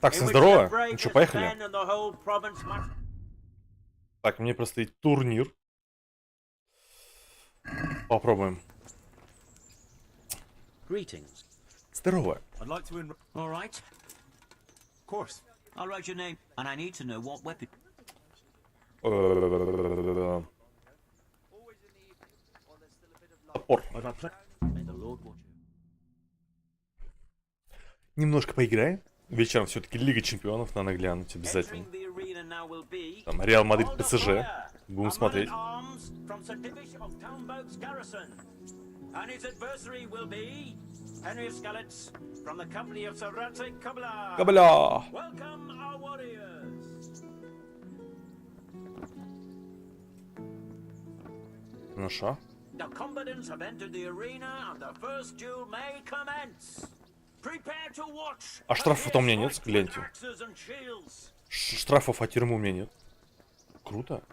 Так, всем здорово. Ну что, поехали. Так, мне предстоит турнир. Попробуем. Здорово. Топор. Немножко поиграем. Вечером все-таки Лига Чемпионов надо глянуть обязательно. Там Реал Мадрид, ПСЖ. Будем смотреть. Кабля! Ну шо? А штрафов-то у меня нет, гляньте. Штрафов от тюрьмы у меня нет. Круто.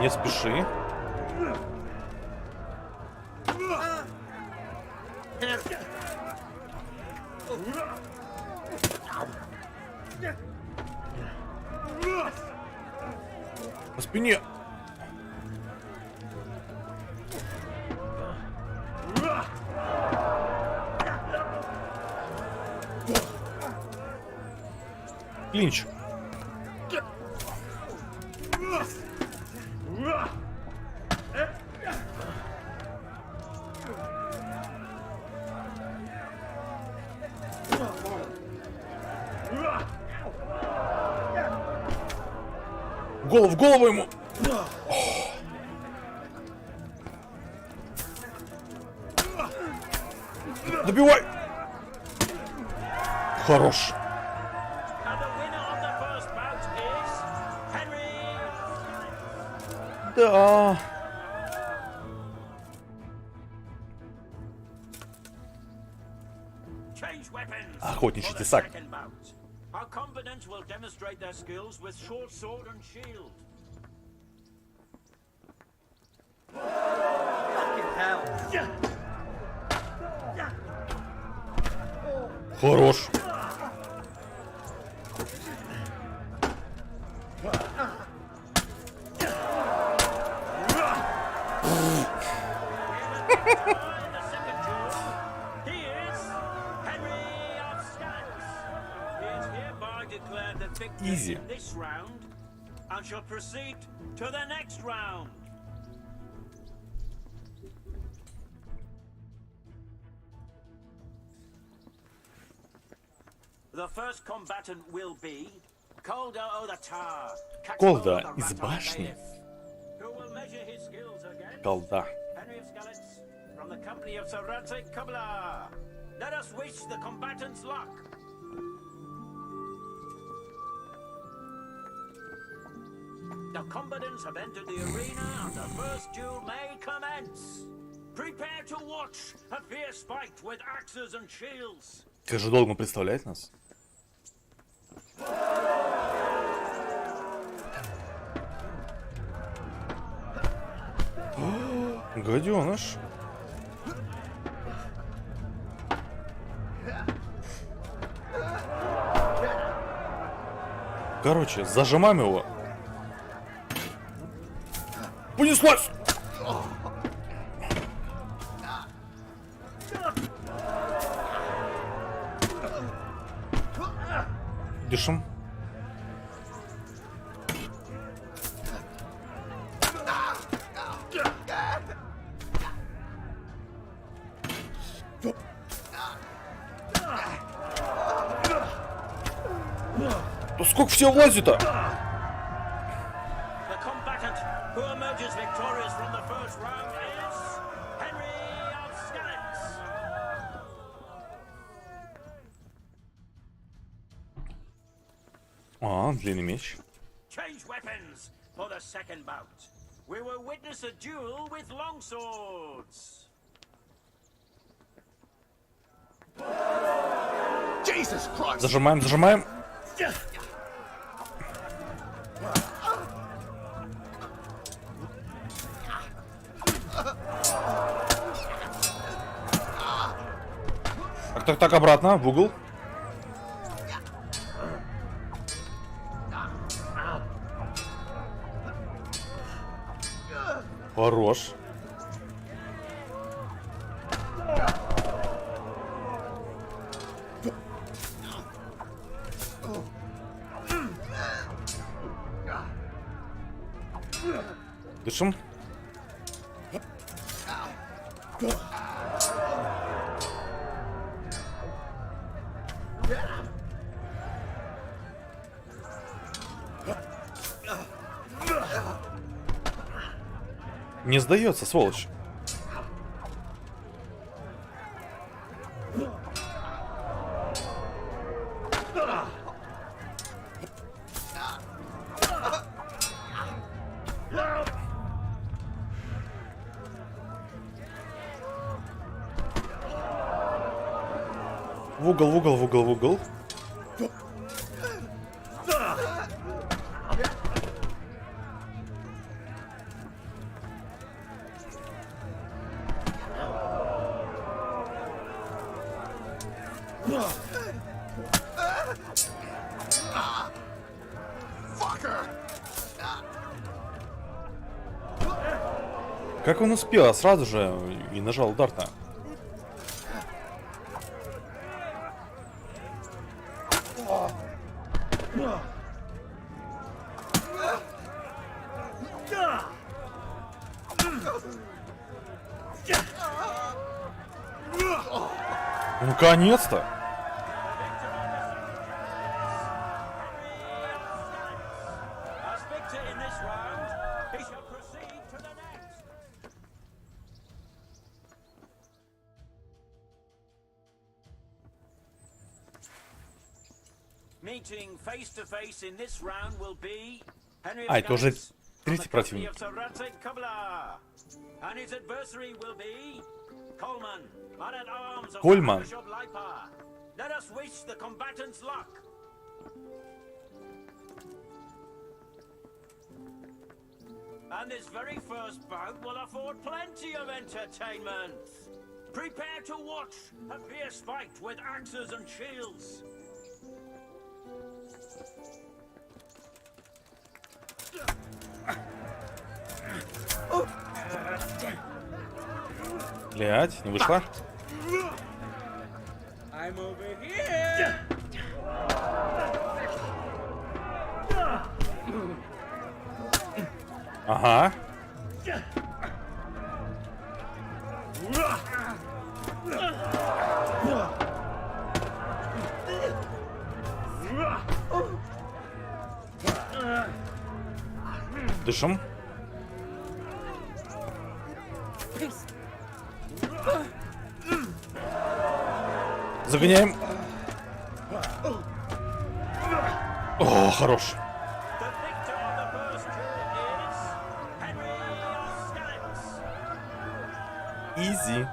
Не спеши. По спине. Клинч. В голову ему. Добивай. Хорош. Да. Охотничий тесак. Our combatants will demonstrate their skills with short sword and shield. Хорош. Easy. This round and shall proceed to the next round. The first combatant will be Kolda Odatar. Колда из башни. Колда. From the company of Sarate Kabla. Let us wish the combatants luck. The combatants have entered the arena and the first duel may commence. Prepare to watch a fierce fight with axes and shields. Как же долго представляет нас? Гаденыш. Короче, зажимаем его. Понеслась! Дышим. Да сколько всего влазит-то? Длинный меч. Change weapons for the second bout. We will witness a duel with long swords. Зажимаем, зажимаем. Так, обратно, в угол. Хорош. Дышим. Не сдается, сволочь. В угол. Как он успел? А сразу же и нажал удар-то. Наконец-то! А, это уже третий противник. Кольман. And this very first bout will afford plenty of entertainment. Prepare to watch a fierce fight with axes and shields. Блять, не вышла? I'm over here. Ага. Дышим. Загоняем. О, хорош. Easy.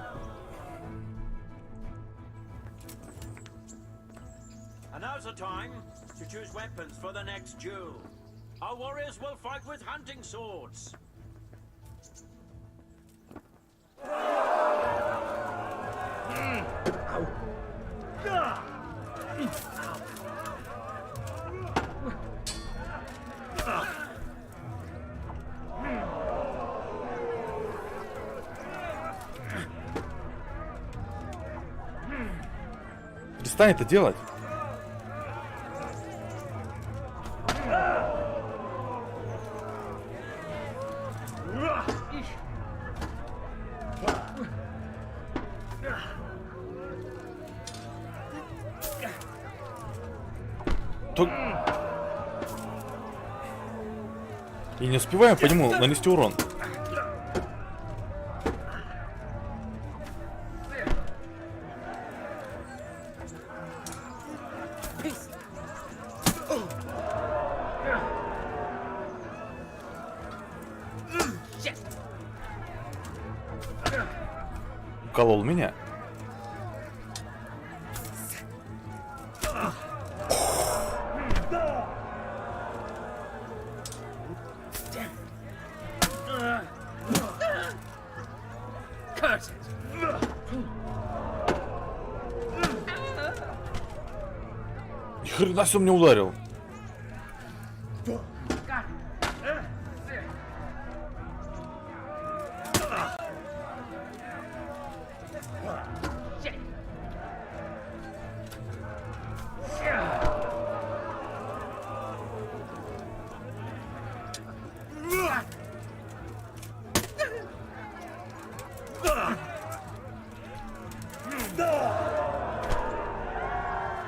And now's the time to choose weapons for the next duel. Our warriors will fight with hunting swords. Перестань это делать. И не успеваем по нему нанести урон. Уколол меня. Хрена себе мне ударил.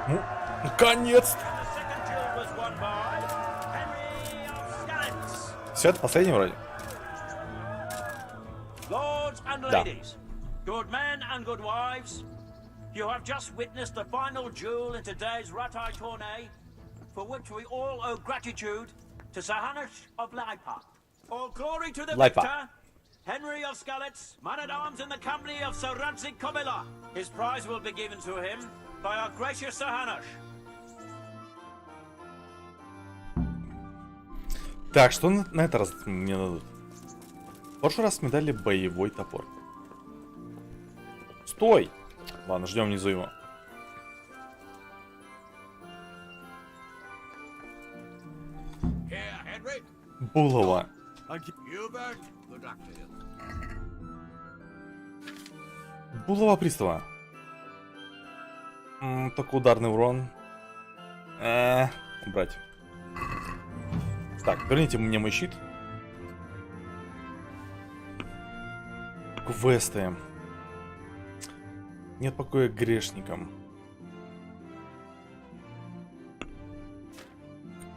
Ну, наконец-то. Все, это последний вроде. Lords and Да. ladies, good men and good wives, you have just witnessed the final duel in today's Ratai tourney, for which we all owe gratitude to Sahanish of Laipa. All glory to the Laipa. victor, Henry of Skalitz, man-at-arms in the company of Sir Radzik Kobila. His prize will be given to him by our gracious Sahanish. Так, что на этот раз мне дадут? В прошлый раз мне дали боевой топор. Стой! Ладно, ждем внизу его. Here, Henry. Булава. Hubert. Good luck to you. Булава пристава. Только ударный урон. Убрать. Так, верните мне мой щит. Квесты. Нет покоя грешникам.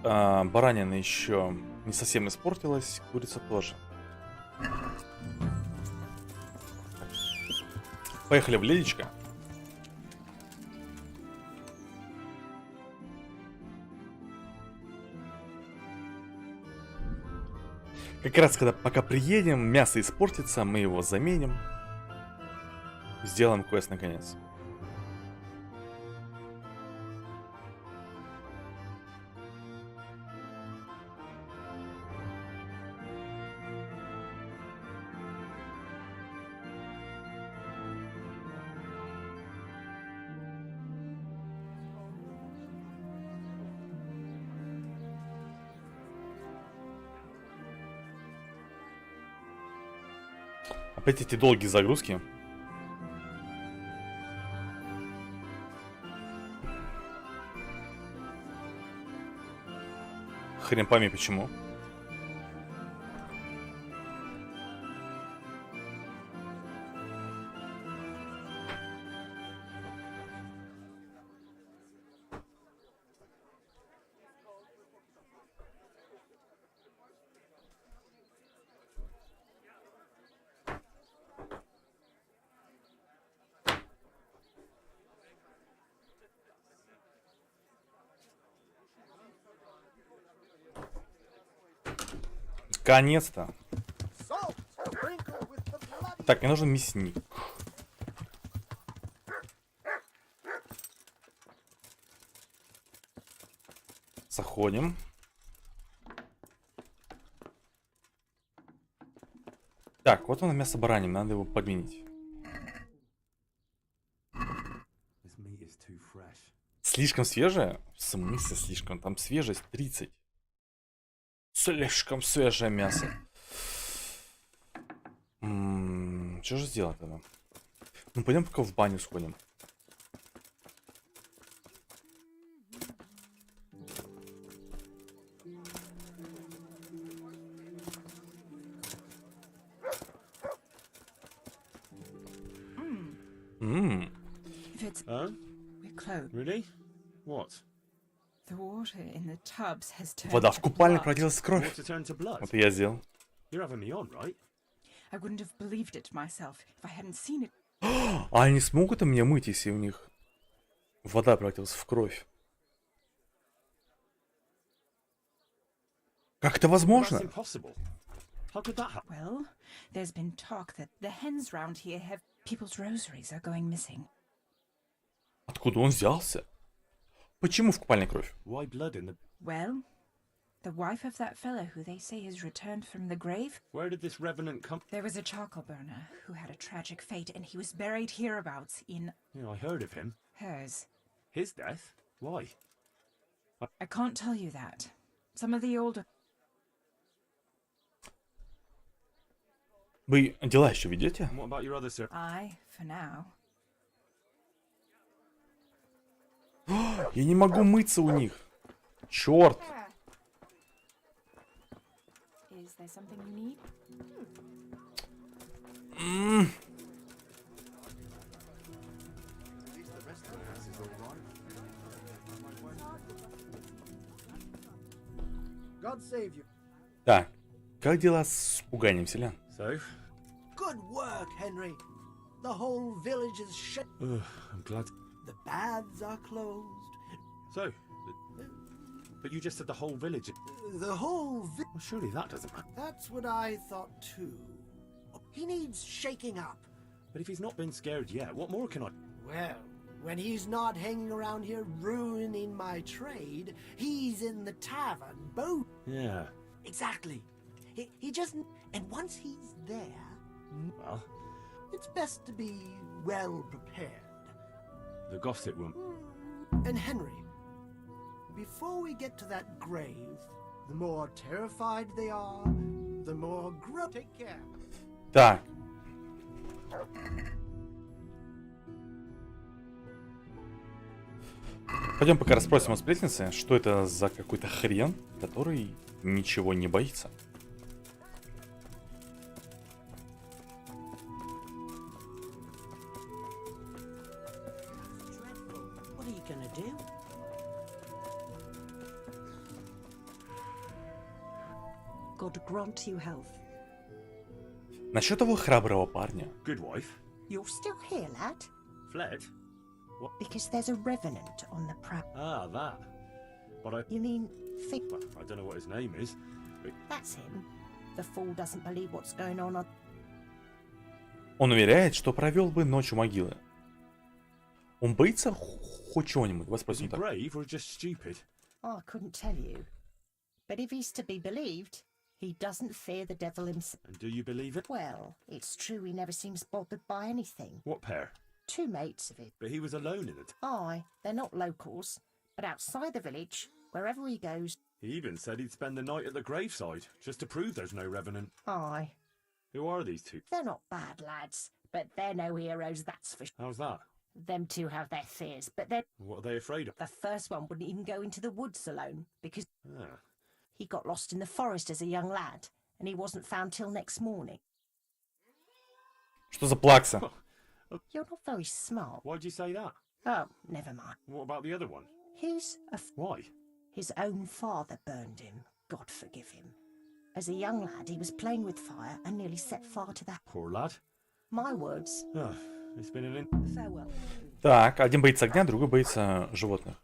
Баранина еще не совсем испортилась, курица тоже. Поехали в ледечко. Как раз когда пока приедем, мясо испортится, мы его заменим. Сделаем квест наконец. Опять эти долгие загрузки. Хрен пойми почему. Наконец-то. Так, мне нужен мясник. Заходим. Так, вот оно мясо бараним, надо его подменить. Слишком свежее? В смысле слишком? Там свежесть 30. Слишком свежее мясо. Что же сделать тогда? Ну, пойдем пока в баню сходим. Huh? We're close. Really? What? The water in the tubs has turned Вода в to купальне blood. превратилась в кровь. Water turned to blood? Вот и я сделал. You're having me on, right? I wouldn't have believed it myself if I hadn't seen it. А они смогут меня мыть, если у них вода превратилась в кровь? Как это That's возможно? impossible. How could that happen? Well, there's been talk that the hens round here have people's rosaries are going missing. Откуда он взялся? Почему в купальне кровь? Why blood in the... Well, the wife of that fellow who they say has returned from the grave, Where did this revenant come... there was a charcoal burner who had a tragic fate and he was buried hereabouts in You know, I heard of him. hers. His death? Why? I can't tell you that. Some of the older. Вы дела еще ведете? And what about your other sir? I, for now. Я не могу мыться у них. Черт. Is there something you need? God save you. Так, как дела с пуганием селян? So, Good work, Henry. The whole village is shut. I'm glad. The baths are closed. So, but you just said the whole village. The whole Well, surely that doesn't matter. That's what I thought too. He needs shaking up. But if he's not been scared yet, what more can I? Well, when he's not hanging around here ruining my trade, he's in the tavern, boat. Yeah. Exactly. He just... And once he's there, Well, it's best to be well prepared. the gossip won't. And Henry, before we get to that grave, the more terrified they are, the more Take care. Так. Пойдем пока расспросим у сплетницы, что это за какой-то хрен, который ничего не боится. What are you gonna do? God grant you health. Насчет того храброго парня. Good wife. You're still here, lad? Fled? Because there's a revenant on the prow. Ah, that. But I. You mean, Well, I don't know what his name is. But that's him. The fool doesn't believe what's going on. Он уверяет, что провел бы ночь у могилы. Он боится хоть чего-нибудь? Давай is he спросим так. brave or just stupid? I couldn't tell you. But if he's to be believed, he doesn't fear the devil himself. And do you believe it? Well, it's true he never seems bothered by anything. What pair? Two mates of it. But he was alone in it. Aye, they're not locals, but outside the village, wherever he goes. He even said he'd spend the night at the graveside, just to prove there's no revenant. Aye, Who are these two? they're not bad lads, but they're no heroes, that's for sure. How's that? Them two have their fears, but they're... What are they afraid of? The first one wouldn't even go into the woods alone, because Ah. he got lost in the forest as a young lad, and he wasn't found till next morning. Что за плакса? You're not very smart. Why'd you say that? Oh, never mind. What about the other one? Why? Why? His own father burned him. God forgive him. As a young lad, he was playing with fire and nearly set fire to that. Poor lad. My words. Ah, it's been an... Farewell. Так, один боится огня, другой боится животных.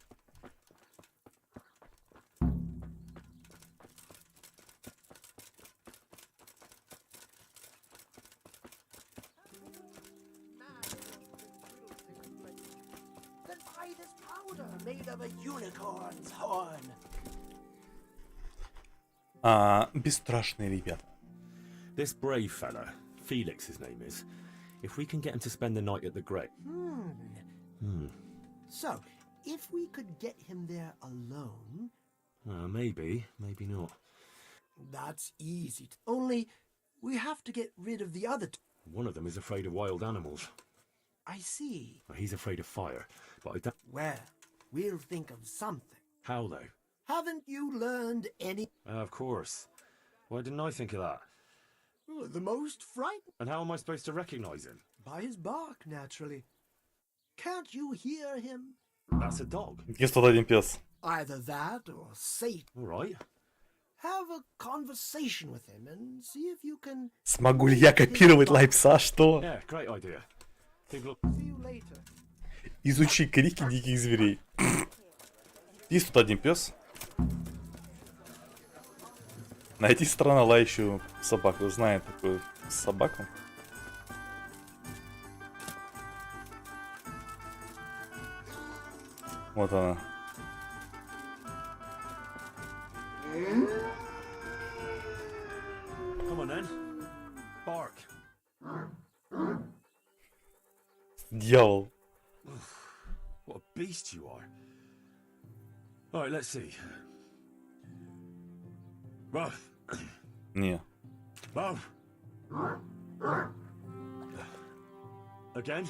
Then buy this powder made of a unicorn's horn. Бесстрашные ребята. This brave fella, Felix his name is, if we can get him to spend the night at the grave... So, if we could get him there alone, maybe, maybe not. that's easy. Only, we have to get rid of the other two. One of them is afraid of wild animals. I see. He's afraid of fire, but I don't... Well, we'll think of something. How, though? Haven't you learned any... Of course. Why didn't I think of that? The most frightened? And how am I supposed to recognise him? By his bark, naturally. Can't you hear him? That's a dog. Есть тут один пес. Either that or Satan. All right. Have a conversation with him and see if you can... Смогу ли я копировать лайпса? Что? Yeah, great idea. People... See you later. Изучи крики диких зверей. Есть тут один пес. Найти страна лающую собаку. Знает такую собаку. Вот она. Come on then. Bark. Дьявол. What a beast you are. All right, let's see. Both. Не. Both. Again.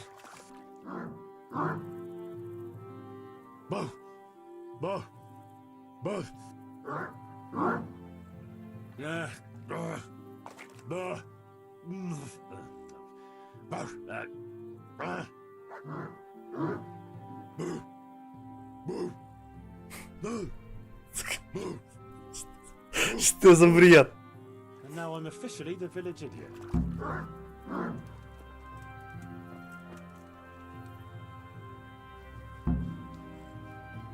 Both. Both. Both. Yeah. Both. Both. Что за бред? And now I'm officially the village idiot.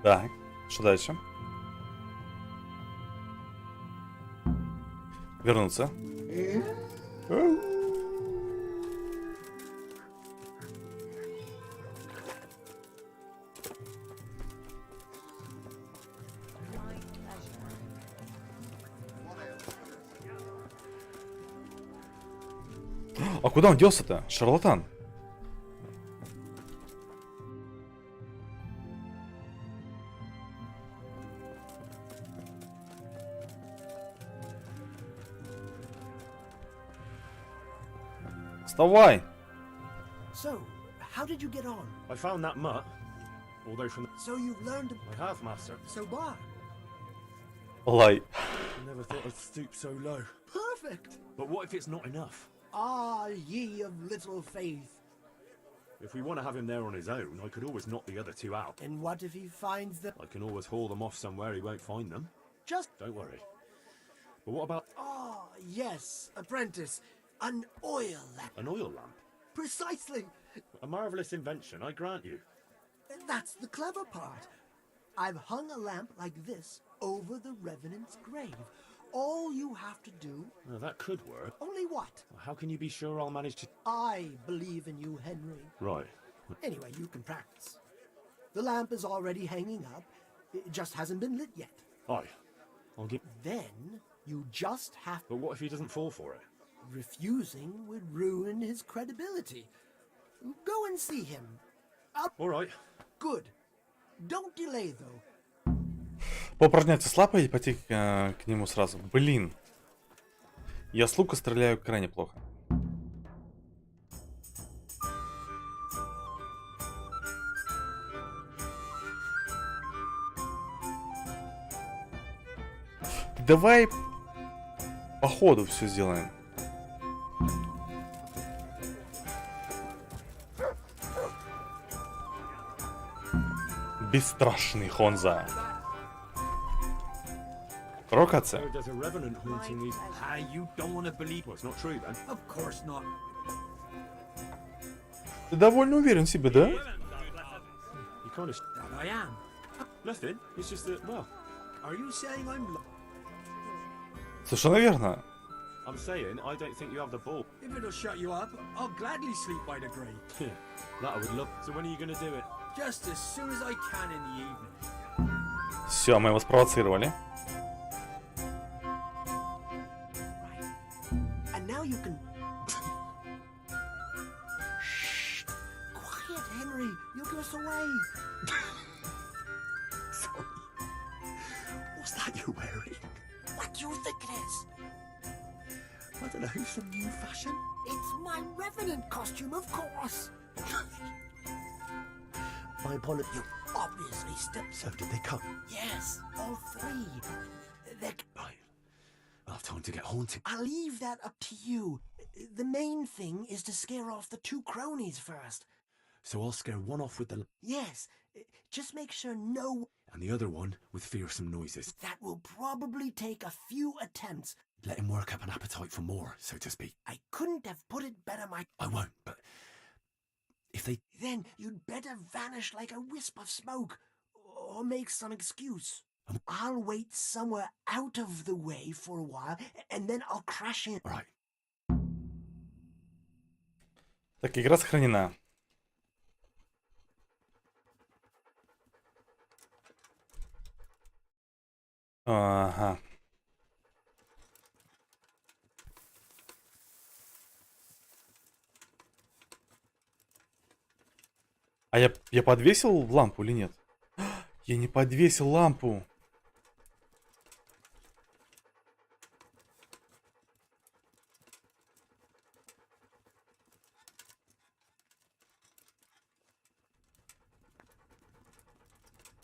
Так, что дальше? Вернуться. А куда он делся-то? Шарлатан. Вставай! So, how did you get on? I found that mutt, although from So you've learned I have, master. so far. Лай. I never thought I'd stoop so low. Perfect. But what if it's not enough? Ah, ye of little faith. If we want to have him there on his own, I could always knock the other two out. And what if he finds them? I can always haul them off somewhere he won't find them. Just Don't worry. But what about yes, apprentice. An oil lamp. an oil lamp? Precisely. A marvellous invention, I grant you. That's the clever part. I've hung a lamp like this over the Revenant's grave. All you have to do, Now, that could work. only what? How can you be sure I'll manage to... I believe in you, Henry. Right. Anyway, you can practice. The lamp is already hanging up. It just hasn't been lit yet. Aye. I'll give... Then you just have But what if he doesn't fall for it? refusing would ruin his credibility. Go and see him. All right. Good. Don't delay though. Поупражняться с лапой и пойти к нему сразу. Блин. Я с лука стреляю крайне плохо. Давай по ходу все сделаем. Бесстрашный Хонза. Провокация. So there's a revenant haunting these... you don't want to believe... Well, it's not true, then. Of course not. Ты довольно уверен в себе, да? You kind of... That I am. Nothing. It's just that, well... Are you saying I'm... Совершенно верно. I'm saying I don't think you have the ball. If it'll shut you up, I'll gladly sleep by the grave. Yeah, that I would love. So when are you going to do it? Just as soon as I can in the evening. Все, мы его спровоцировали. And now you can... Shh! Quiet, Henry. You'll give us away. Sorry. What's that you're wearing? What do you think it is? I don't know. Some new fashion? It's my Revenant costume, of course. My apologies. You obviously stepped... So did they come? Yes, all three. They're... Right. I'll have time to get haunted. I'll leave that up to you. The main thing is to scare off the two cronies first. So I'll scare one off with the... Yes, just make sure no... And the other one with fearsome noises. That will probably take a few attempts. Let him work up an appetite for more, so to speak. I couldn't have put it better, I won't, but... If they... Then you'd better vanish like a wisp of smoke. Or make some excuse. I'll wait somewhere out of the way for a while, and then I'll crash in. All right. Так, игра сохранена. Ага. А я подвесил в лампу или нет? Я не подвесил лампу.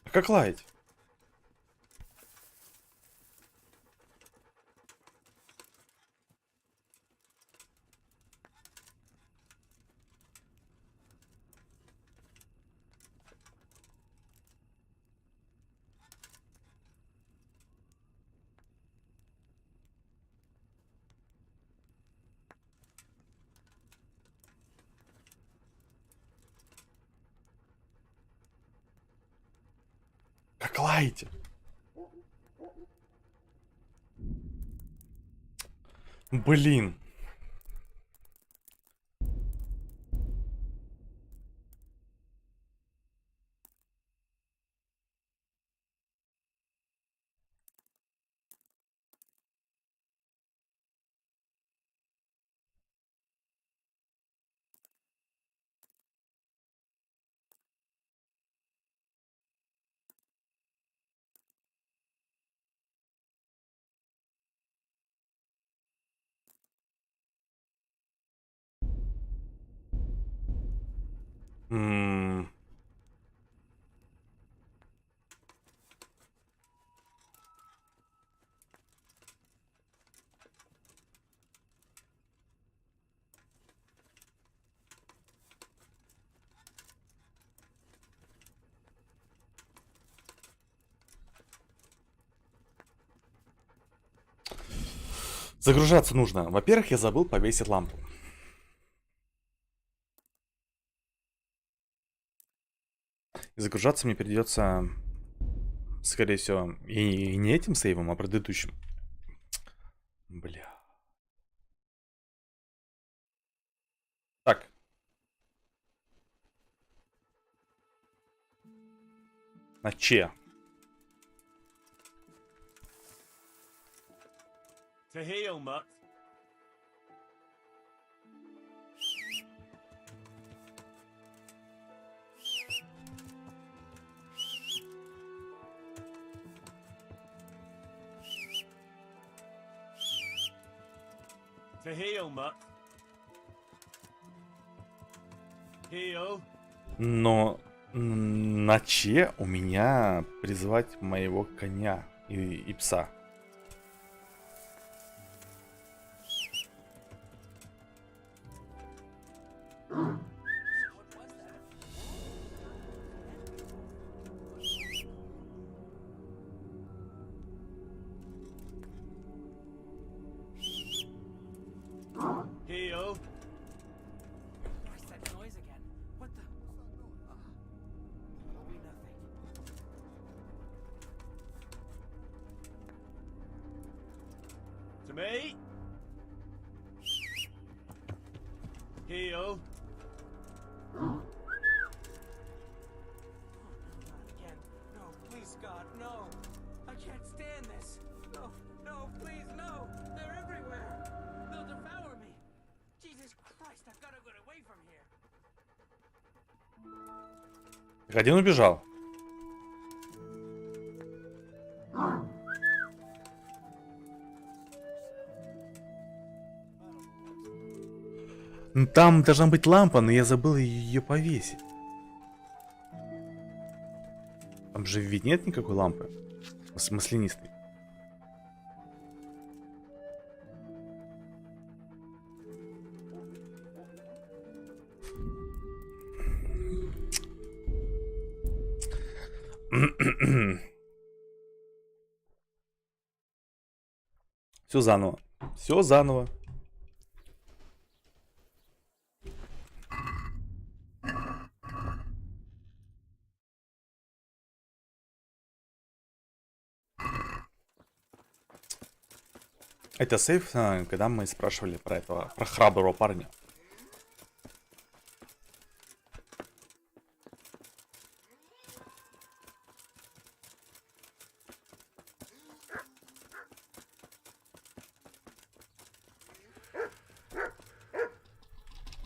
А как лаять? Как лаете? Блин. М. Загружаться нужно. Во-первых, я забыл повесить лампу. И загружаться мне придется, скорее всего, и не этим сейвом, а предыдущим. Бля. Так. На че? To heal, Mutt. To heal, Mutt. Heal. Но на че у меня призвать моего коня и пса? Heal. What's that noise again? What the? It'll be nothing. To me. Heal. Not again. No, please, God, no. I can't stand this. No, no, please, no. They're everywhere. They'll devour me. Jesus Christ, I've got to get away from here. Один убежал. Там должна быть лампа, но я забыл ее повесить. Там же ведь нет никакой лампы. Маслянистой. Все заново. Все заново. Это сейф, когда мы спрашивали про этого, про храброго парня.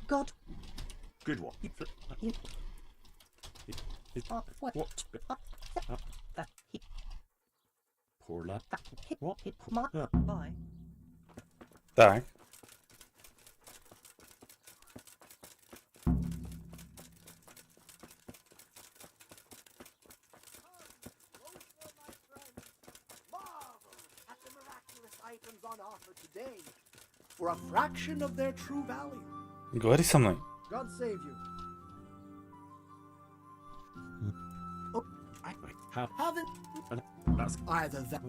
God, Good one. what? Poor lad. Hit, What? hit, my, Yeah. Так. At the miraculous items on offer today, for a fraction of their true value. Говори со мной. God save you. Oh, I How? haven't That's either that.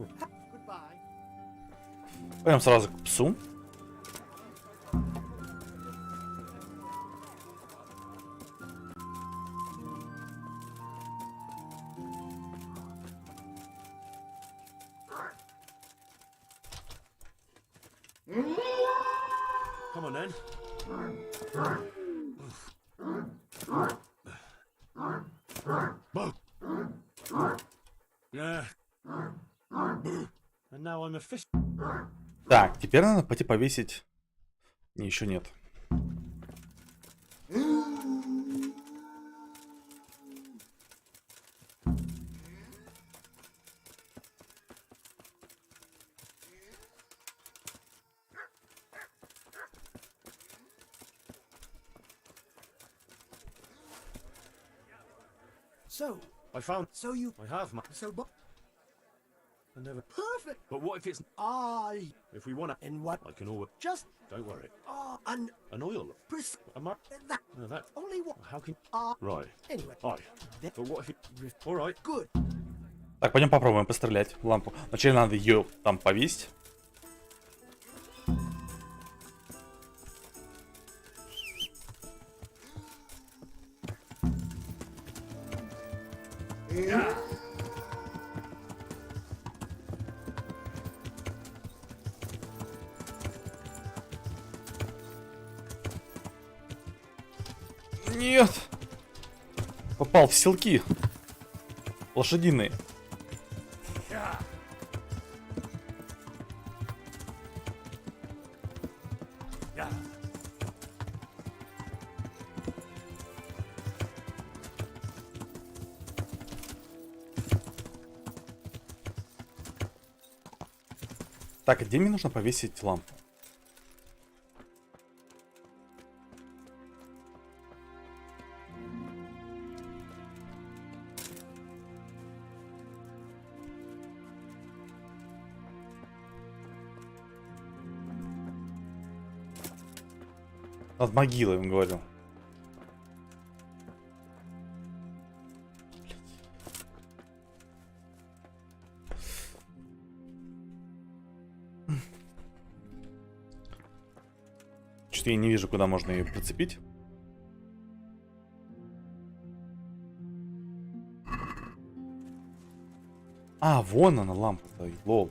Goodbye. Пойдем сразу к псу. come on then. Yeah. And now I'm a fish. Так, теперь надо пойти повесить. Не, еще нет. So, I found. so you, I have, man. so bu- I never. perfect. But what if it's? If we want to, And what? I can always. Just Don't worry. an An oil. pres- A mar- that No, that. only one. How can? Ah. Right. Anyway, Aye. That- But what if it? All right. good. Так, пойдем попробуем пострелять в лампу. Вначале надо ее там повесить. Нет! Попал в селки. Лошадиные. Так, а где мне нужно повесить лампу? Над могилой, он говорил. Что-то я не вижу, куда можно ее прицепить. А, вон она, лампа-то, лол.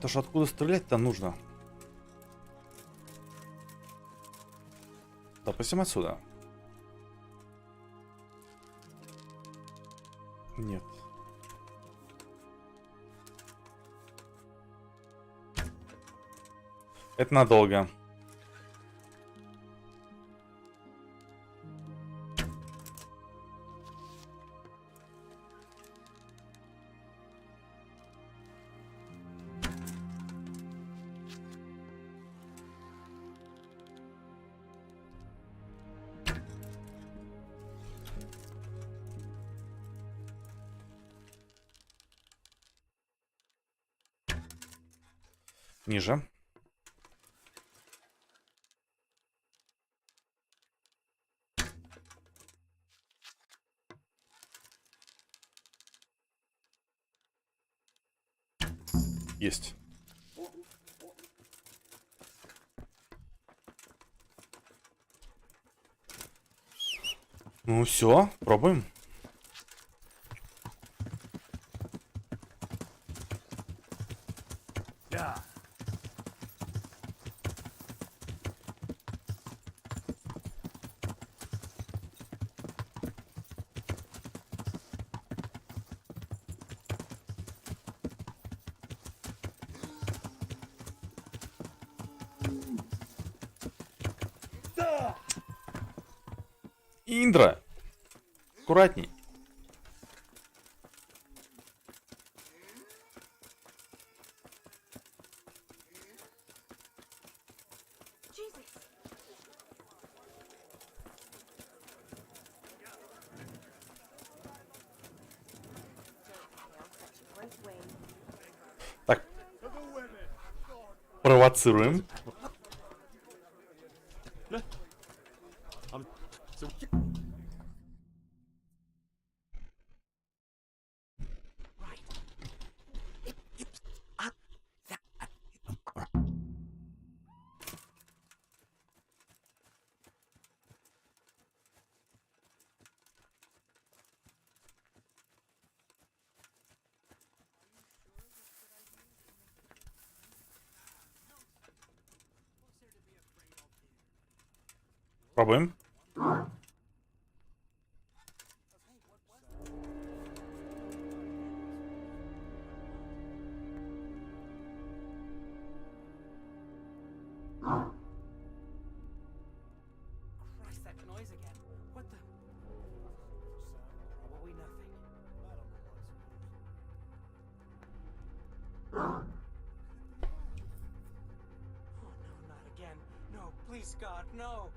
То что откуда стрелять-то нужно? Допустим, отсюда. Нет. Это надолго. Ниже. Есть. Ну все, пробуем. Индра! Аккуратней. Так. Провоцируем. Пробуем. Christ, that noise again. What the? Probably nothing. Oh no, not again. No, please, God, no.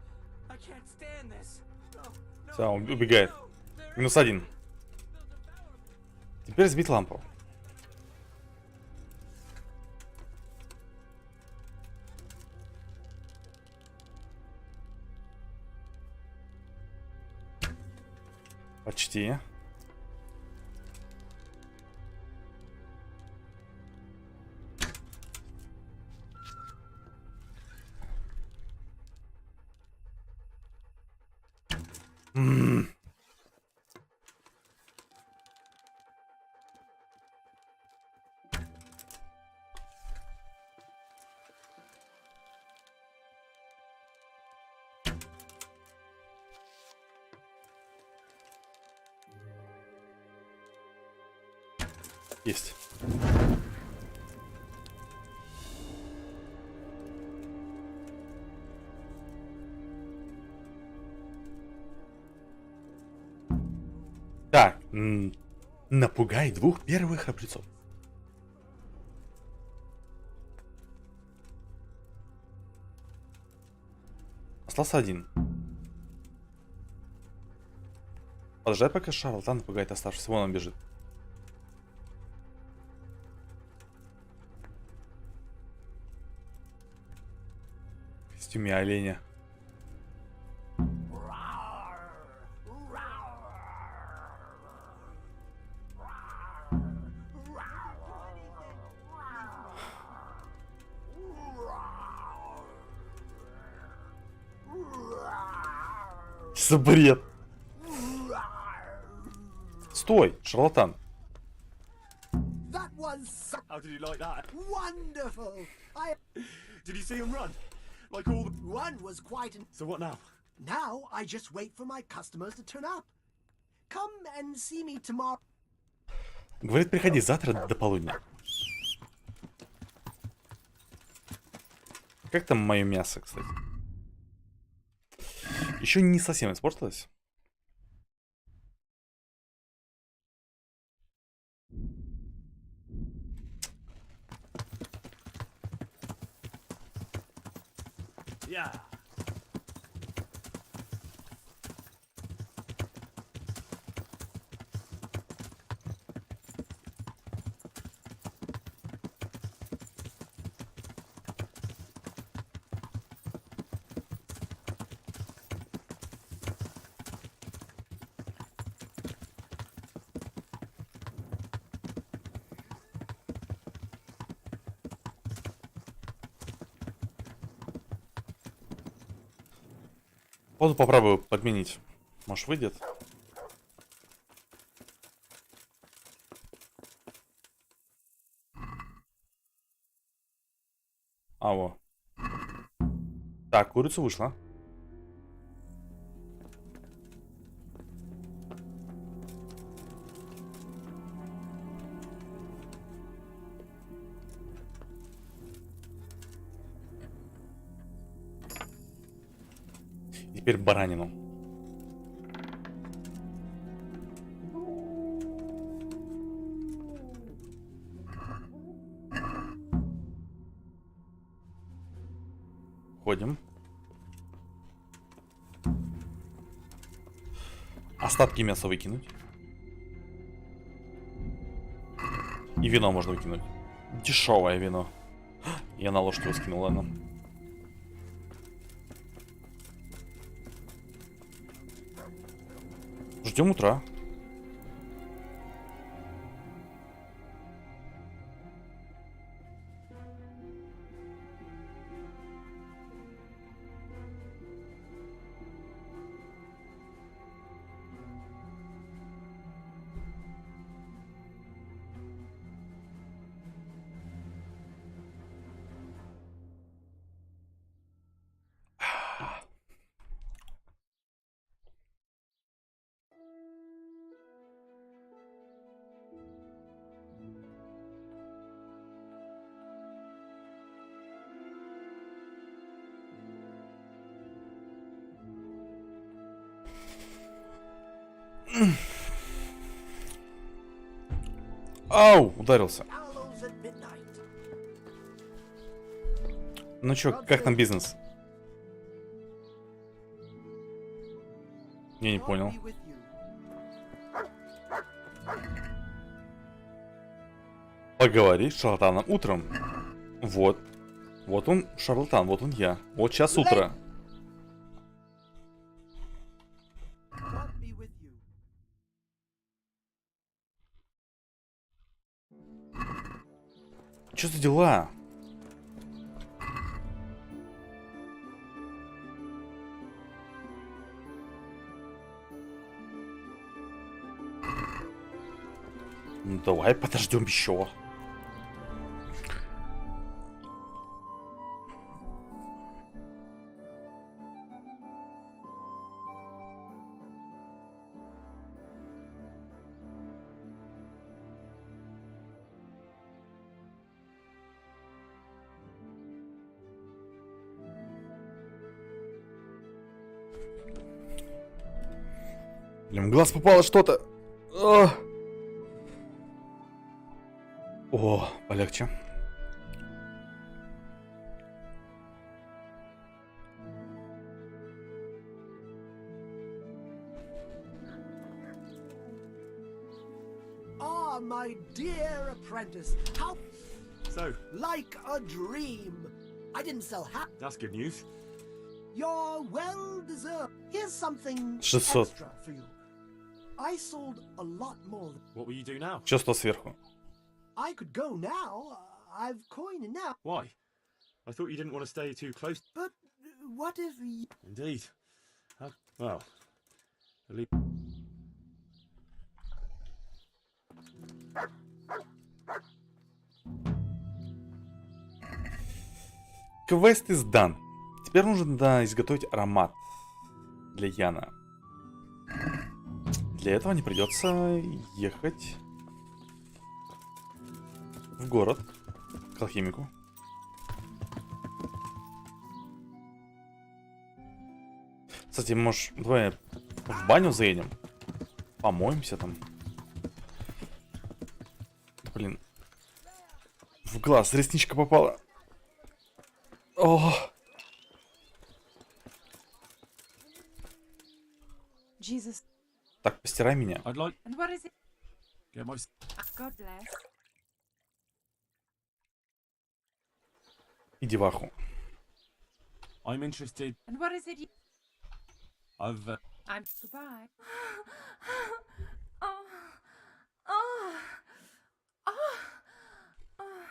I can't stand this. No, no. Все, он please, убегает. no. They're Минус 1. They'll devour me. Теперь сбить лампу. Почти. Есть. Так, напугай двух первых храбрецов. Остался один. Подождай, пока шарлатан напугает оставшихся. Вон он бежит. В костюме оленя. Что за бред? Стой, шарлатан. That was so How did you like that? wonderful. Did you see him run? Like all the... One was quite an... So what now? Now I just wait for my customers to turn up. Come and see me tomorrow. Говорит, приходи завтра до полудня. Как там мое мясо, кстати? Еще не совсем испортилось. Yeah. Вот попробую подменить. Может, выйдет? А, во. Так, курица вышла. Теперь баранину. Ходим. Остатки мяса выкинуть. И вино можно выкинуть. Дешевое вино. Я на ложку его скинул, ладно. Ждем утра. Ау, ударился. Gallows at midnight. Ну чё, как там бизнес? Я не понял. Be with you. Поговорить с шарлатаном утром. Вот. Вот он, шарлатан, вот он я. Вот сейчас утро. God be with you. Чё за дела? Ну давай подождем еще. Блин, в глаз попало что-то. О, полегче. Ah, my dear apprentice, how So, like a dream. I didn't sell half. that's good news. You're well deserved. Here's something 600. extra for you. I sold a lot more. What will you do now? Что сто сверху? I could go now. I've coined now. Why? I thought you didn't want to stay too close. But what if you... Indeed. Well, at least... Квест издан. Теперь нужно изготовить аромат для Яна. Для этого не придется ехать в город к алхимику. Кстати, может, давай в баню заедем? Помоемся там. Блин. В глаз ресничка попала. О! Jesus. Так, постирай меня. I'd like And what is it? get my... God bless. Иди в аху. I'm interested... And what is it? I've... I'm goodbye. Oh. Oh. Oh. Oh.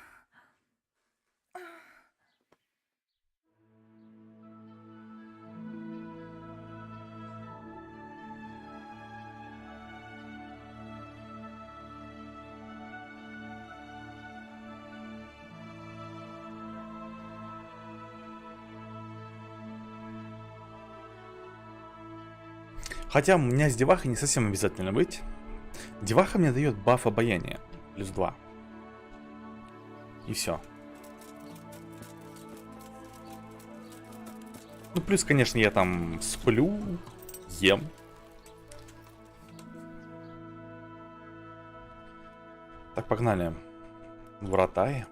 Хотя у меня с девахой не совсем обязательно быть. Деваха мне дает баф обаяния. Плюс 2. И все. Ну, плюс, конечно, я там сплю, ем. Так, погнали. В Ротае.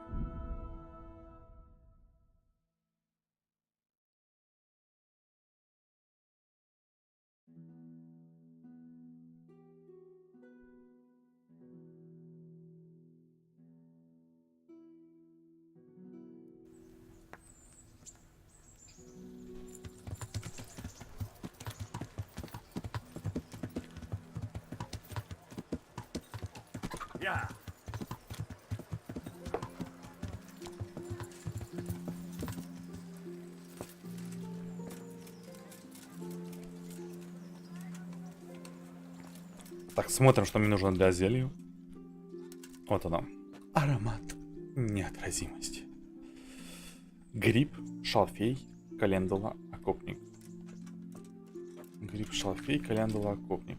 Так, смотрим, что мне нужно для зелья. Вот оно. Аромат неотразимости. Гриб, шалфей, календула, окопник. Гриб, шалфей, календула, окопник.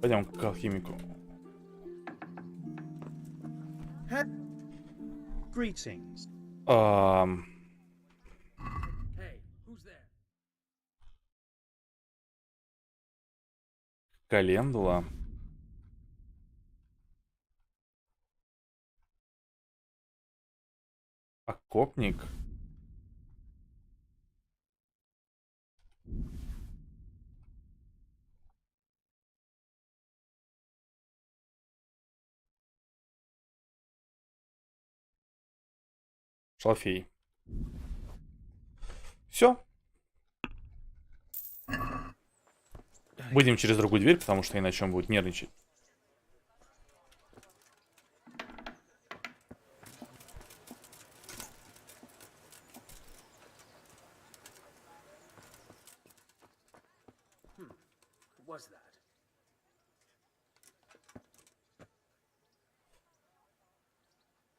Пойдем к алхимику. Greetings. Hey, who's there? Календула. Окопник. Шалфей. Все. Будем через другую дверь, потому что иначе он будет нервничать. What was that?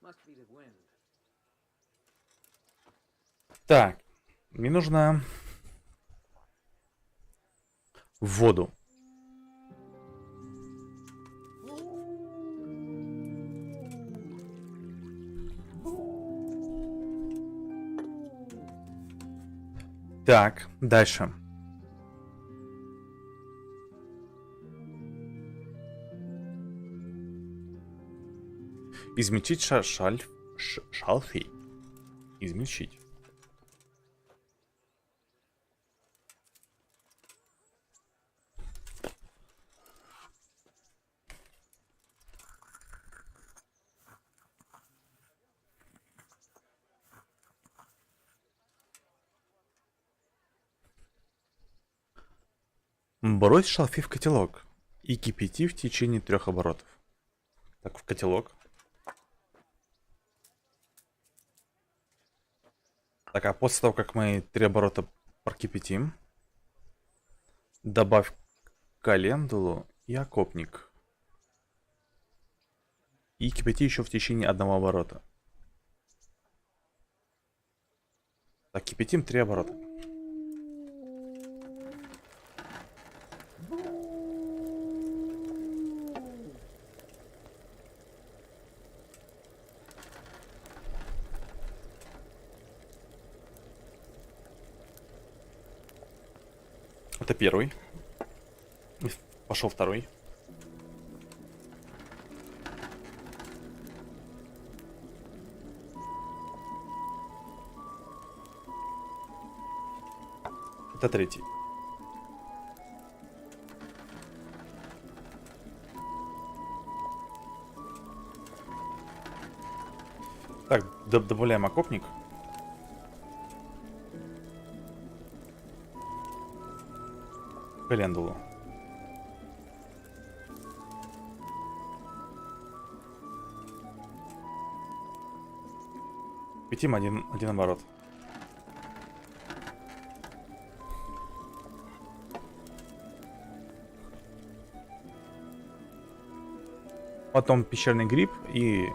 Must be the wind. Так, мне нужно воду. Так, дальше. Измельчить шалфей. Измельчить. Брось шалфей в котелок и кипяти в течение 3 оборотов. Так, в котелок. Так, а после того, как мы 3 оборота прокипятим, добавь календулу и окопник. И кипяти еще в течение 1 оборота. Так, кипятим 3 оборота. Это первый. Пошел второй. Это третий. Так, добавляем окопник. Календулу. Кипятим один оборот. Потом пещерный гриб и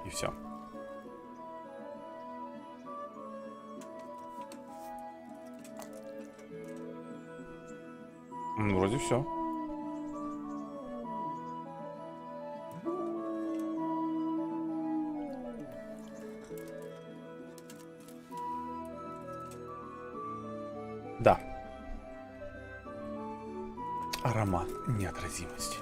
все. Ну, вроде все. Да. Аромат неотразимости.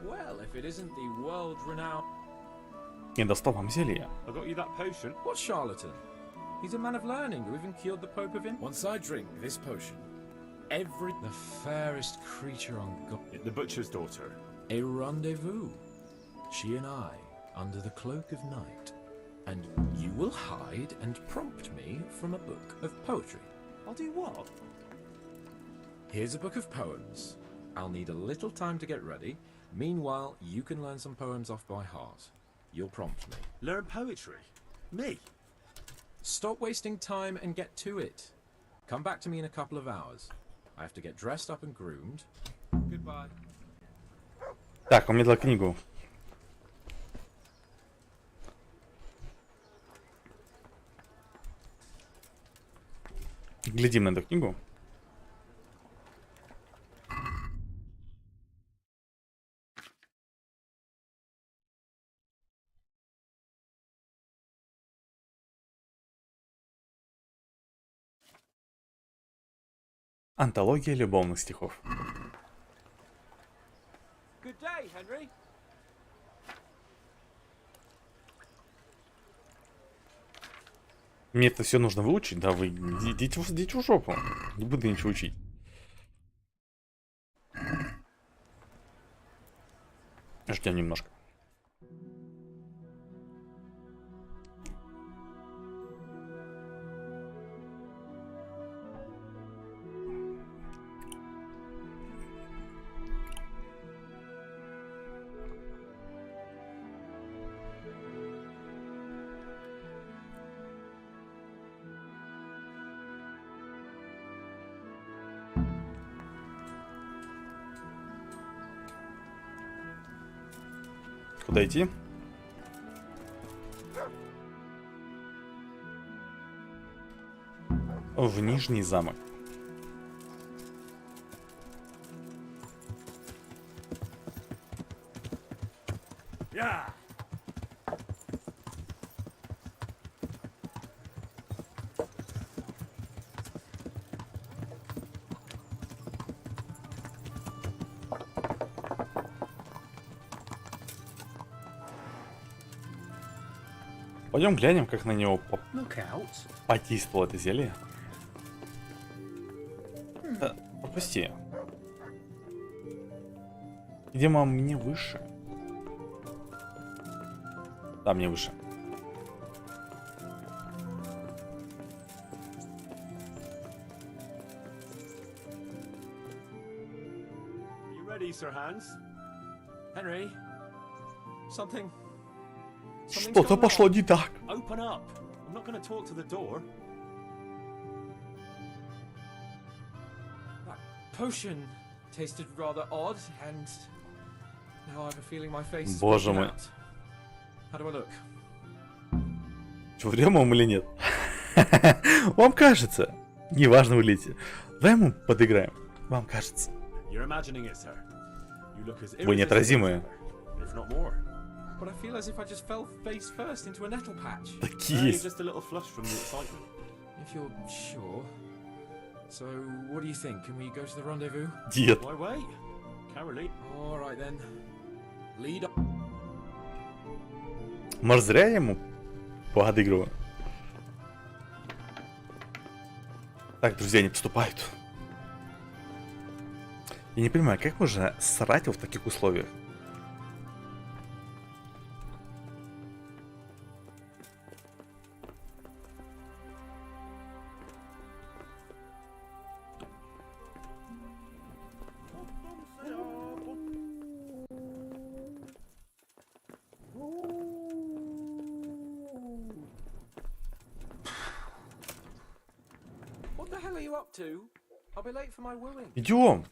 Well, if it isn't the world-renowned... И достал вам зелье. I got you that potion. What charlatan? He's a man of learning who even cured the Pope of him. Once I drink this potion, every... The fairest creature on God. The butcher's daughter. A rendezvous. She and I, under the cloak of night. And you will hide and prompt me from a book of poetry. I'll do what? Here's a book of poems. I'll need a little time to get ready. Meanwhile, you can learn some poems off by heart. You'll prompt me. Learn poetry? Me? Stop wasting time and get to it. Come back to me in a couple of hours. I have to get dressed up and groomed. Goodbye. Так, он мне дал книгу. Глядим на эту книгу. Антология любовных стихов. Good day, Henry. Мне это все нужно выучить, да вы идите в жопу. Не буду ничего учить. Ждем немножко. Куда идти? В Нижний замок. Yeah. Пойдем глянем, как на него Look out. подействовало это зелье. Да, пропусти. Видимо, мне выше. Да, мне выше. You ready, Sir Hans? Henry? Something... Что-то пошло не так. Open up. I'm not going to talk to the door. That potion tasted rather odd, and now I have a feeling my face is Боже breaking мой. out. How do I look? Что, время вам или нет? Вам кажется. Неважно, выглядите. Давай ему подыграем. Вам кажется. You're imagining it, sir. You look as Вы неотразимые. irresistible, if not more. But I feel as if I just fell face first into a nettle patch. Так You're есть. just a little flushed from the excitement. If you're sure. So, what do you think? Can we go to the rendezvous? Дед. Why wait? Carolee. All right then. Lead on. Может, зря я ему подыгрываю. Так, друзья, они поступают. Я не понимаю, как можно срать его в таких условиях? What the hell are you up to? I'll be late for my wooing. Идем.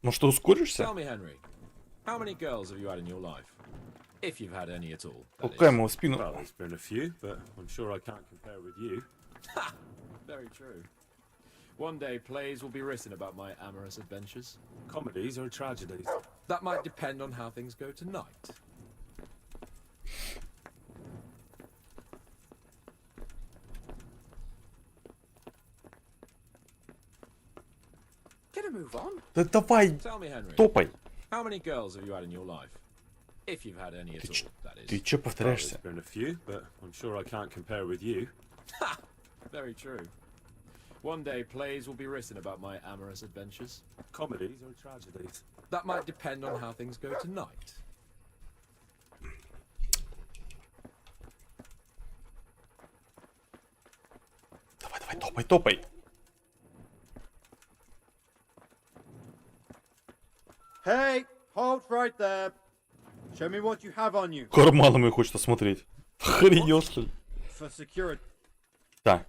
Ну что, ускоришься? Tell me, Henry, how many girls have you had in your life? If you've had any at all. that Пукаем is. его в спину. Well, there's been a few, but I'm sure I can't compare with you. Very true. One day plays will be written about my amorous adventures. Comedies or tragedies? That might depend on how things go tonight. Gonna move on. Да давай, Tell me, Henry. топай. How many girls have you had in your life? If you've had any at all, that is. Ты чё повторяешься? There's been a few, but I'm sure I can't compare with you. Ha! Very true. One day plays will be written about my amorous adventures. Comedies or tragedies? That might depend on how things go tonight. Давай, давай, топай, топай. Hey, hold right there. Show me what you have on you. Карманами хочет осмотреть. Охренел, что ли? For security. Так.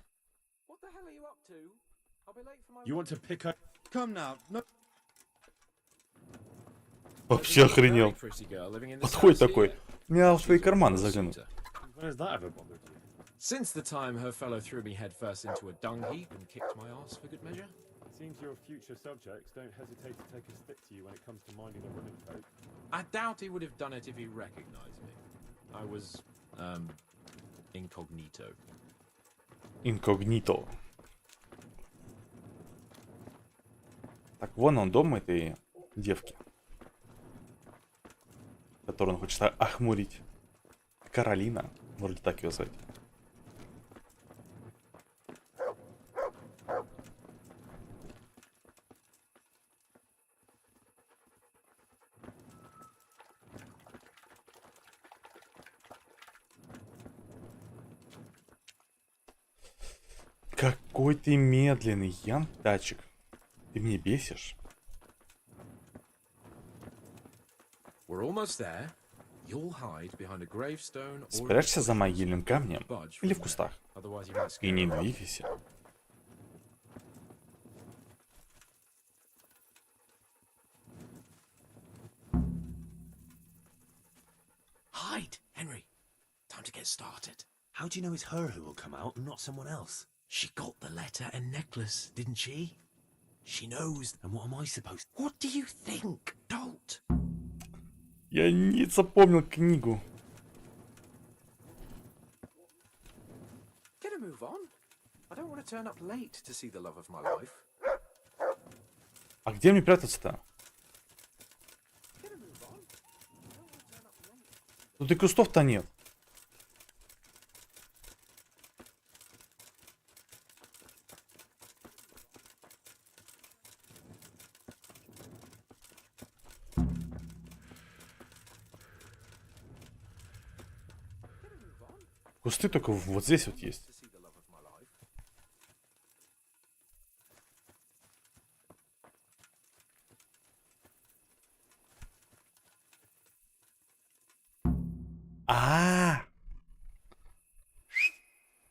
What the hell are you up to? I'll be late for my. You want to pick up? Come now. No. Вообще охренел. Pretty girl living in this Подходит house такой. here. Меня в свои карманы заглянул. When has that ever bothered you? Since the time her fellow threw me headfirst into a dung heap and kicked my ass for good measure. Seems your future subjects don't hesitate to take a stick to you when it comes to minding the women folk. I doubt he would have done it if he recognized me. I was, incognito. Инкогнито. Так, вон он, дом этой девки. Которую он хочет охмурить. Каролина. Вроде так ее звать. Какой ты медленный, Ян Тачик. Ты меня бесишь. We're almost there. You'll hide behind a gravestone or Спрячься за могильным камнем или в кустах. otherwise you might И не scare her. двигайся. Hide, Henry. Time to get started. How do you know it's her who will come out and not someone else? She got the letter and necklace, didn't she? She knows. And what am I supposed to... What do you think, dolt? Я не запомнил книгу. Gonna move on. I don't want to turn up late to see the love of my life. А где мне прятаться-то? Тут и кустов-то нет. Кусты только вот здесь вот есть.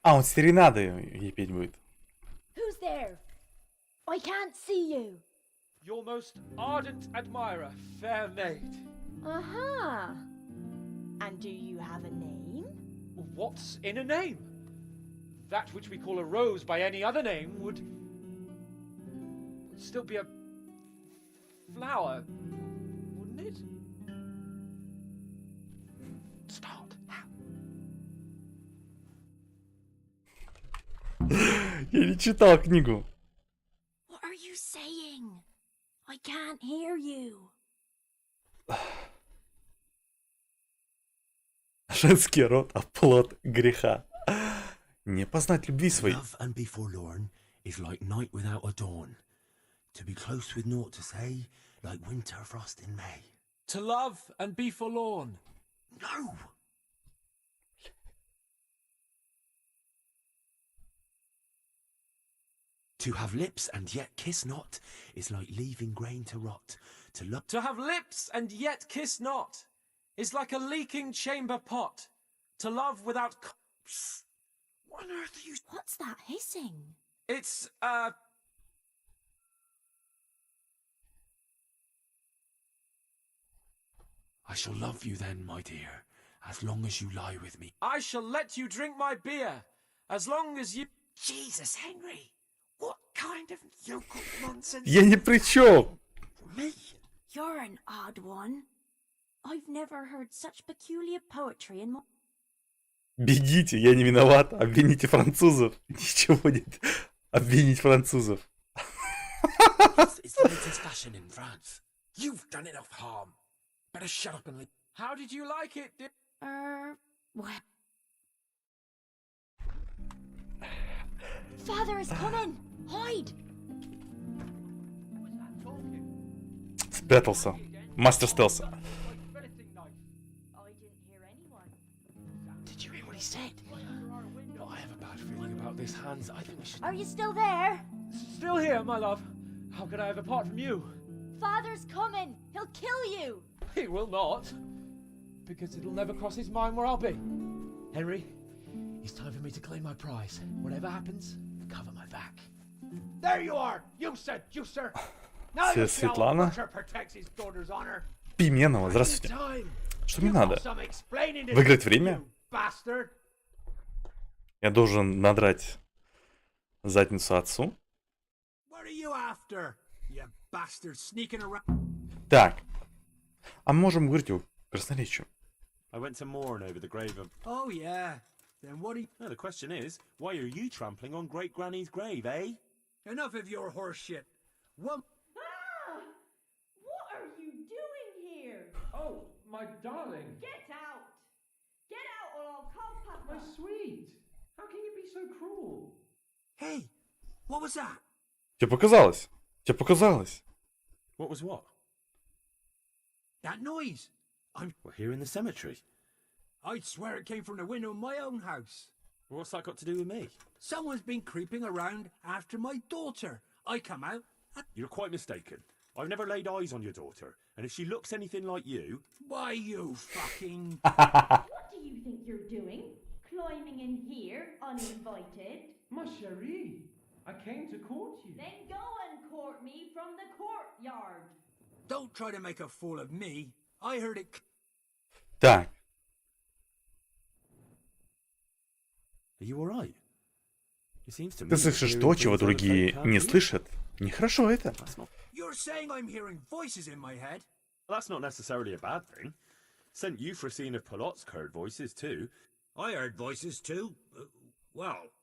Он серенады ей петь будет. Who's there? I can't see you. Your most ardent admirer, fair maid. Uh-huh. And do you have a name? What's in a name? That which we call a rose by any other name would still be a flower, wouldn't it? Start. Я не читал книгу. What are you saying? I can't hear you. Женский род — оплот греха. Не познать любви своей. Love and be forlorn is like night without a dawn. To be close with naught to say, like winter frost in May. To love and be forlorn. No! To have lips and yet kiss not is like leaving grain to rot. To love... To have lips and yet kiss not is like a leaking chamber pot. To love without... Psst. What on earth are you... What's that hissing? It's, I shall love you then, my dear, as long as you lie with me. I shall let you drink my beer, as long as you... Jesus, Henry! What kind of yokel nonsense? Я ни при чем. Me? You're an odd one. I've never heard such peculiar poetry in my... Бегите, я не виноват. Обвините французов. Ничего нет. Обвинить французов. It's the latest fashion in France. You've done enough harm. Better shut up and leave. How did you like it? Well. Father is coming! Hide! Спрятался. Мастер стелса. I didn't hear anyone. Did you hear what he said? Oh, I have a bad feeling about this, Hans. I think we should... Are you still there? Still here, my love. How could I have apart from you? Father's coming! He'll kill you! He will not. Because it'll never cross his mind where I'll be. Henry, it's time for me to claim my prize. Whatever happens, cover my back. There you are! You seducer! Now you see how a Светлана. butcher protects his daughter's honor. Пименова, здравствуйте. Что мне надо? Выиграть время? Bastard! Я должен надрать задницу отцу. What are you after, you bastard sneaking around? Так. А можем говорить о красноречию. I went to mourn over the grave of... Oh, yeah. Then what do you... No, the question is, why are you trampling on Great Granny's grave, eh? Enough of your horse shit. One... What are you doing here? Oh, my darling. Get out! Get out or I'll call Papa! My sweet. How can you be so cruel? Hey, what was that? Тебе показалось? Тебе показалось? What was what? That noise. We're here in the cemetery. I'd swear it came from the window of my own house. What's that got to do with me? Someone's been creeping around after my daughter. I come out. You're quite mistaken. I've never laid eyes on your daughter, and if she looks anything like you... Why, you fucking... What do you think you're doing? Climbing in here, uninvited? Ma chérie, I came to court you. Then go and court me from the courtyard. Don't try to make a fool of me. I heard it... Так. Are you alright? It seems to me... Ты слышишь то, чего другие не слышат? Нехорошо это. You're saying I'm hearing voices in my head? Well, that's not necessarily a bad thing. Sent you for a scene of Polotsk heard voices too. I heard voices too. Well,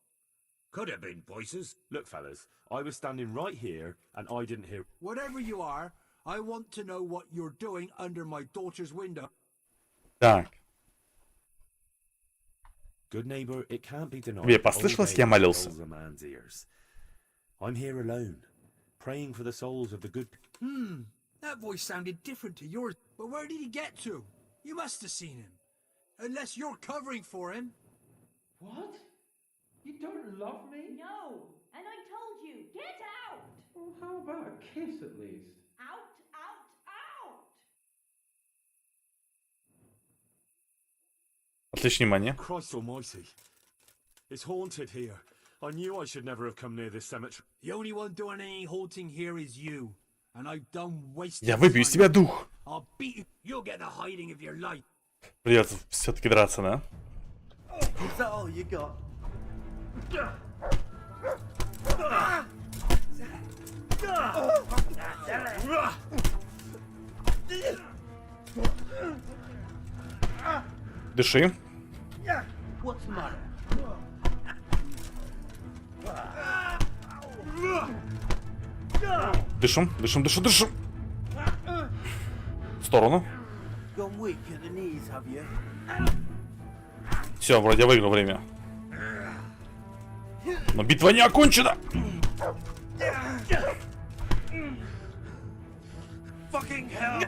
could have been voices. Look, fellas, I was standing right here and I didn't hear... Whatever you are, I want to know what you're doing under my daughter's window. Так. Good neighbor, it can't be denied. Тебе послышалось, я молился. I'm here alone, praying for the souls of the good... That voice sounded different to yours. But where did he get to? You must have seen him. Unless you're covering for him. What? You don't love me? No, and I told you, get out! Well, how about a kiss at least? Out, out, out! Отвлечь внимание. Christ almighty. It's haunted here. I knew I should never have come near this cemetery. The only one doing any haunting here is you. And I've done wasted Я выбью из тебя дух. I'll beat you. You'll get the hiding of your life. Придется все-таки драться, да? Is that all you got? Дыши. What's the matter? Дышим, дышим, дышим, дышим. В сторону. Gone weak at the knees, have you? Все, вроде выиграл время. Но битва не окончена. Fucking hell!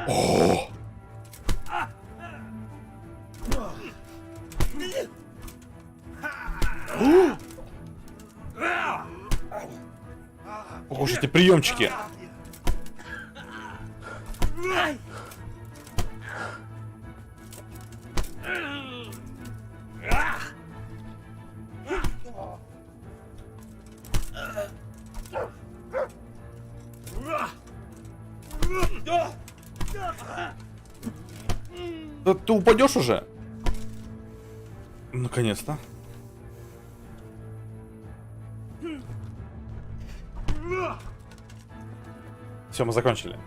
О! Ох уж эти приемчики. Да ты упадешь уже? Наконец-то. Все, мы закончили.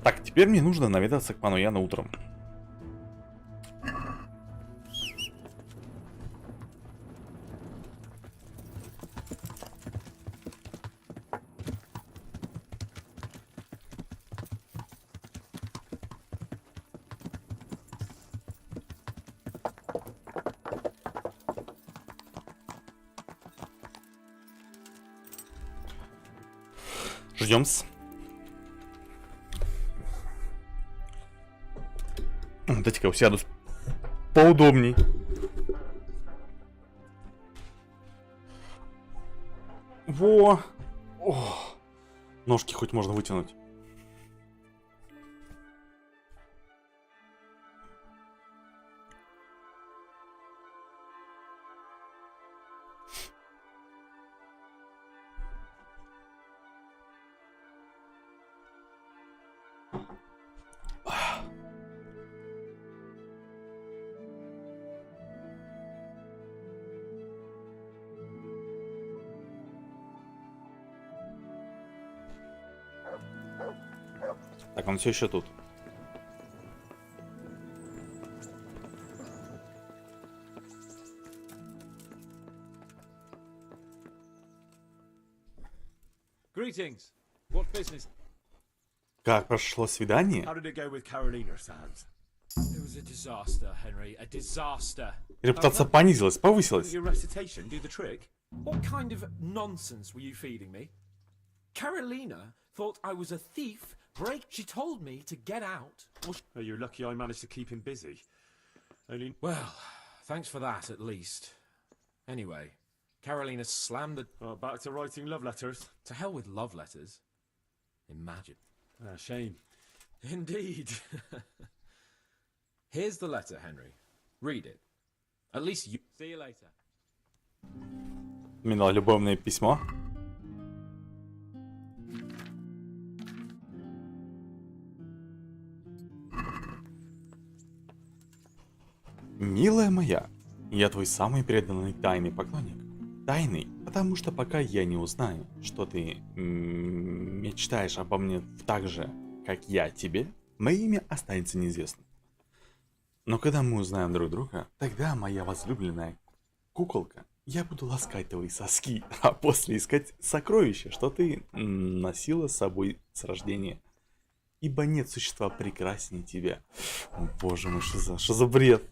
Так, теперь мне нужно наведаться к пану Яну утром. Ждем-с. Дайте-ка усяду поудобней. Во! О! Ножки хоть можно вытянуть. Так, он все еще тут. Greetings. What business? Как прошло свидание? How did it go with Carolina, Sans? It was a disaster, Henry. A disaster. Репутация понизилась, повысилась. Your recitation do the trick? What kind of nonsense were you feeding me? Carolina thought I was a thief. She told me to get out. Oh, you're lucky I managed to keep him busy. Only... Well, thanks for that, at least. Anyway, Carolina slammed the... Oh, back to writing love letters. To hell with love letters. Imagine. Ah, shame. Indeed. Here's the letter, Henry. Read it. At least you... See you later. Мне дало любовное письмо. Милая моя, я твой самый преданный тайный поклонник. Тайный, потому что пока я не узнаю, что ты мечтаешь обо мне так же, как я тебе, мое имя останется неизвестным. Но когда мы узнаем друг друга, тогда, моя возлюбленная куколка, я буду ласкать твои соски, а после искать сокровища, что ты носила с собой с рождения. Ибо нет существа прекраснее тебя. О, боже мой, что за бред?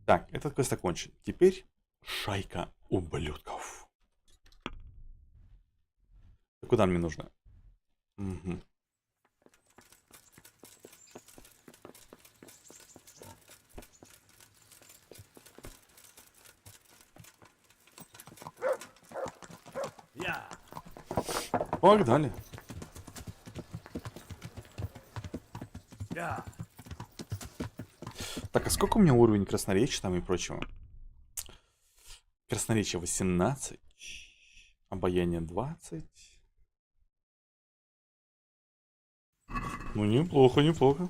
Так, этот квест окончен. Теперь шайка ублюдков. Куда мне нужно? Угу. Погнали. Так, а сколько у меня уровень красноречия там и прочего? Красноречие 18. Обаяние 20. Ну, неплохо, неплохо.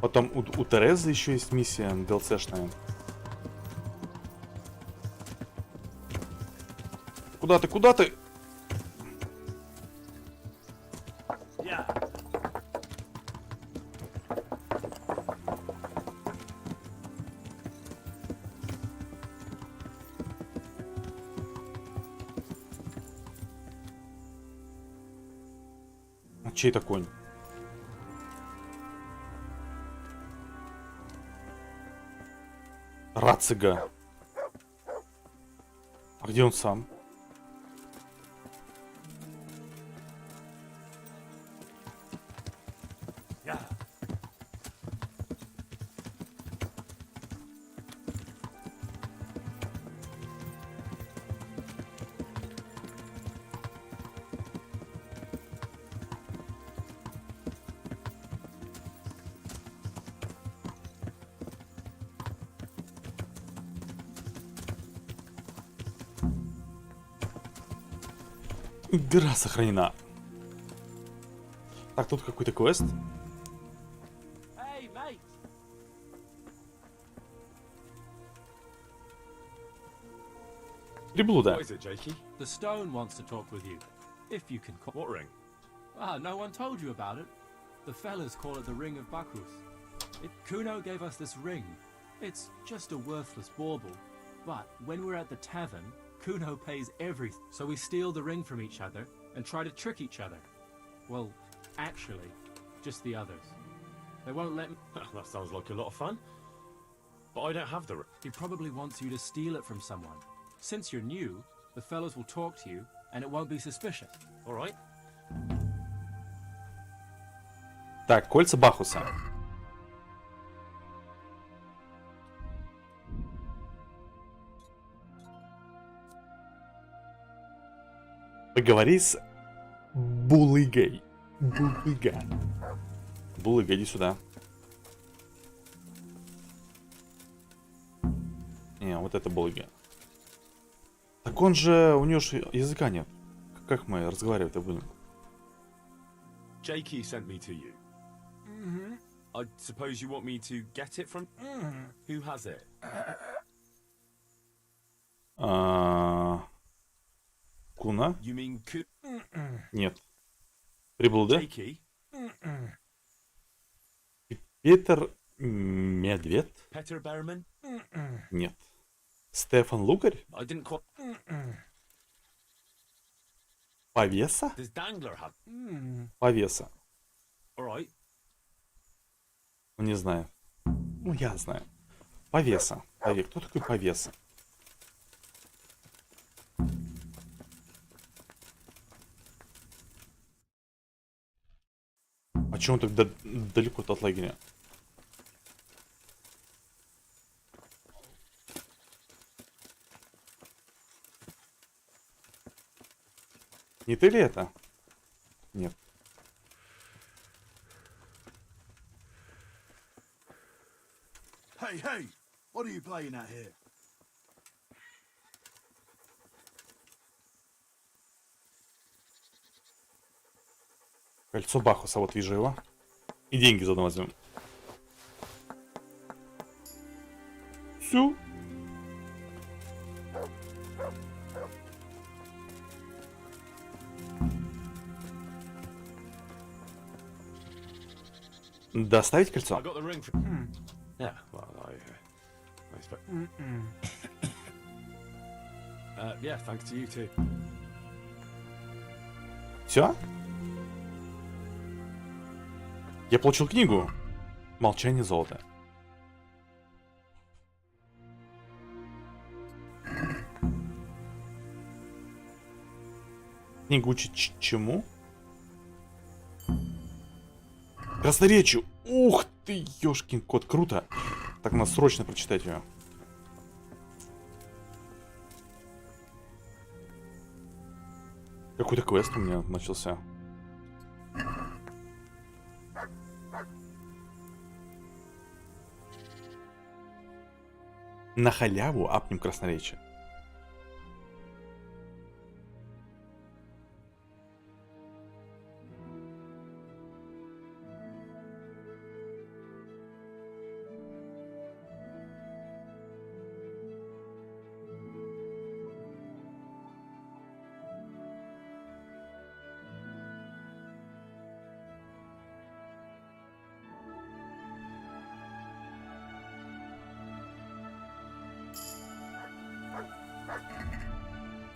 Потом у Терезы еще есть миссия DLC-шная. Куда ты? Куда ты? А чей это конь? Рацига. А где он сам? Игра сохранена. Так, тут какой-то квест. Hey, mate. Приблуда. What is it, Jakey? The stone wants to talk with you. If you can call. What ring? Ah, no one told you about it. The fellas call it the Ring of Bacchus. Kuno gave us this ring. It's just a worthless bauble. But when we're at the tavern, Kuno pays everything. So we steal the ring from each other and try to trick each other. Well, actually, just the others. They won't let me. That sounds like a lot of fun. But I don't have the ring. He probably wants you to steal it from someone. Since you're new, the fellows will talk to you and it won't be suspicious. All right. Так, кольца Бахуса. Поговори с Булыгой. Булыга. Булыга, иди сюда. Не, вот это Булыга. Так он же... У него же языка нет. Как мы разговаривать-то будем? Jakey sent me to you. Mm-hmm. I suppose you want me to get it from... Who has it? Куна? You mean... Нет. Приблуда? Jakey? Питер Медведь? Peter Berman? Нет. Стефан Лукарь? I didn't quite... Повеса? Does Dangler have... Повеса. All right. Ну, не знаю. Ну, я знаю. Повеса. Кто такой Повеса? А чё он так далеко-то от лагеря? Не ты ли это? Нет. Hey, hey! What are you playing at here? Кольцо Бахуса, вот вижу его. И деньги заодно возьмем. Всё. Доставить кольцо? I got the ring from... Yeah, well, I expect... Yeah, thanks to you too. Все? Я получил книгу. Молчание золота. Книга учит чему? Красноречию. Ух ты, ёшкин кот, круто. Так, надо срочно прочитать ее. Какой-то квест у меня начался. На халяву апнем красноречие.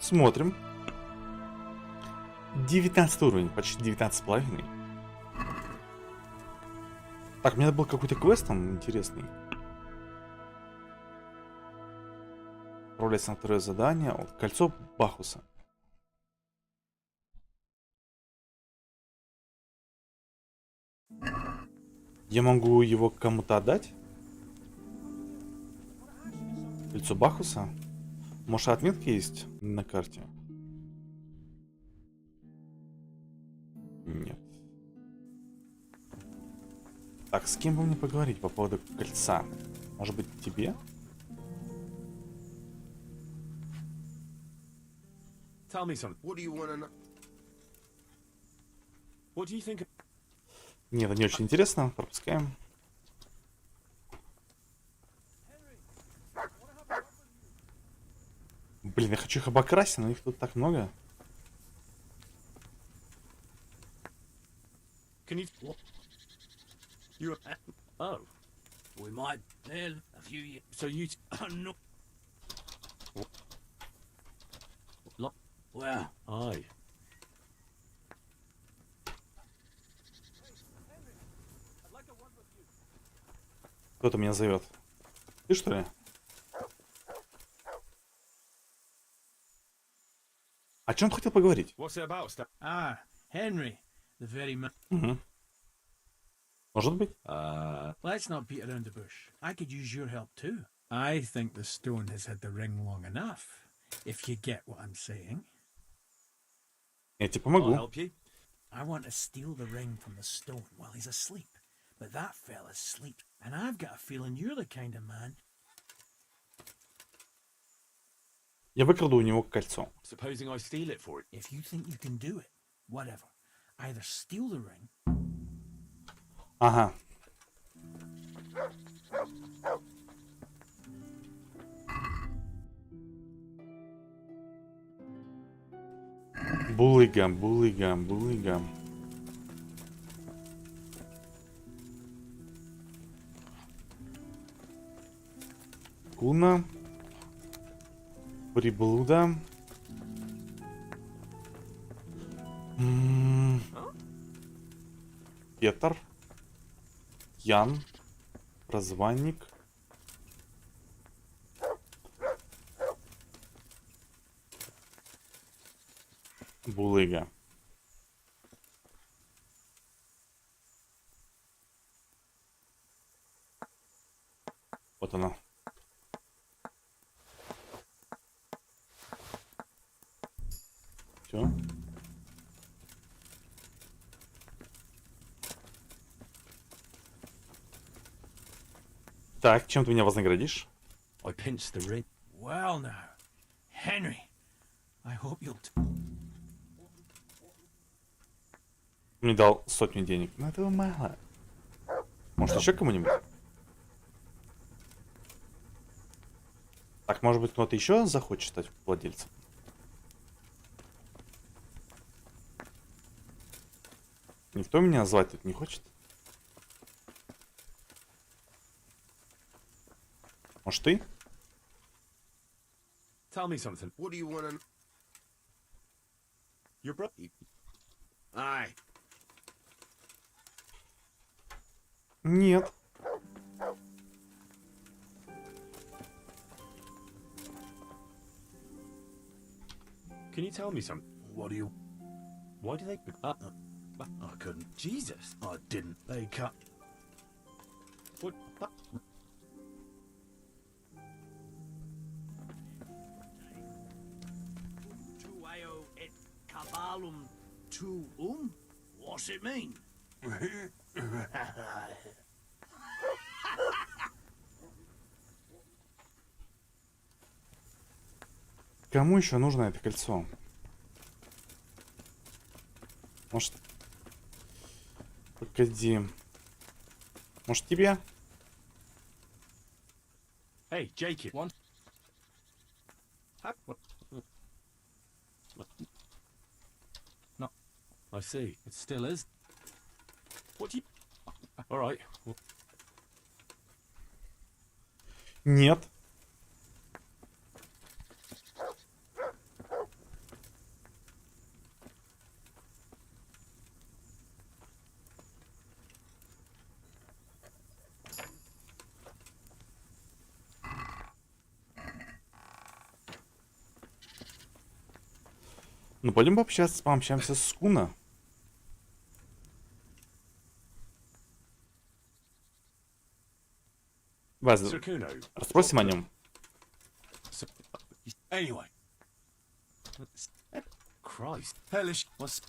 Смотрим. 19 уровень, почти 19,5. Так, мне был какой-то квест там интересный. Отправляйся на второе задание. Вот, кольцо Бахуса. Я могу его кому-то отдать? Кольцо Бахуса? Может, отметки есть на карте? Нет. Так, с кем бы мне поговорить по поводу кольца? Может быть, тебе? Tell me something. What do you want to know? What do you think? Нет, это не очень интересно. Пропускаем. Блин, я хочу их обокрасить, но их тут так много. Can you? You? Oh, We might then a few years. so you? No. Well, Aye. Кто-то меня зовет. Ты что ли? О чем он хотел поговорить? What's it about, Stan? Ah, Henry, the very man. Угу. Может быть? Let's not beat around the bush. I could use your help too. I think the stone has had the ring long enough, if you get what I'm saying. Я тебе помогу. I'll help you. I want to steal the ring from the stone while he's asleep. But that fella's asleep, and I've got a feeling you're the kind of man. Я выкраду у него кольцо. Supposing I steal it for it. If you think you can do it, whatever. Either steal the ring. Ага. Булыгам, булыгам, булыгам. Куна. Приблуда. Петр. Ян. Прозванник. Булыга. Вот она. Все. Так, чем ты меня вознаградишь? I pinched the ring. Well now, Henry, I hope you'll... Мне дал 100 денег. Но этого мало. Может, еще кому-нибудь? Так, может быть, кто-то еще захочет стать владельцем? Никто меня звать тут не хочет? Может, ты? Tell me something. What do you want to... Your brother. Aye. Нет. Can you tell me something? What do you... Why do they... I couldn't. Jesus. I didn't. They cut... What? tueo et cabalum What's it mean? Кому еще нужно это кольцо? Может... Погоди. Может, тебе? Hey, Jake, it one. No. I see. It still is. What do you... All right. Well, Нет. Ну, пойдем пообщаемся с Куна. Sir Kuno. Расспросим о нем. Anyway. Christ. Hellish was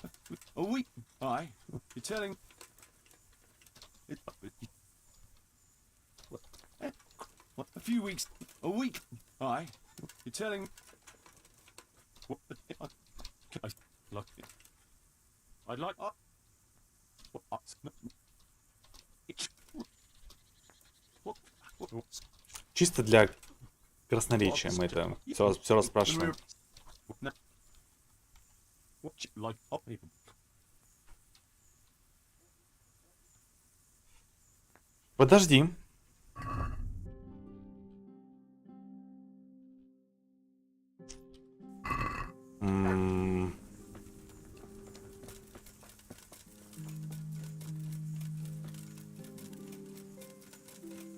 a week. Aye. You're telling... A few weeks. A week. Aye. You're telling... I'd like... Чисто для красноречия мы это все расспрашиваем. Подожди.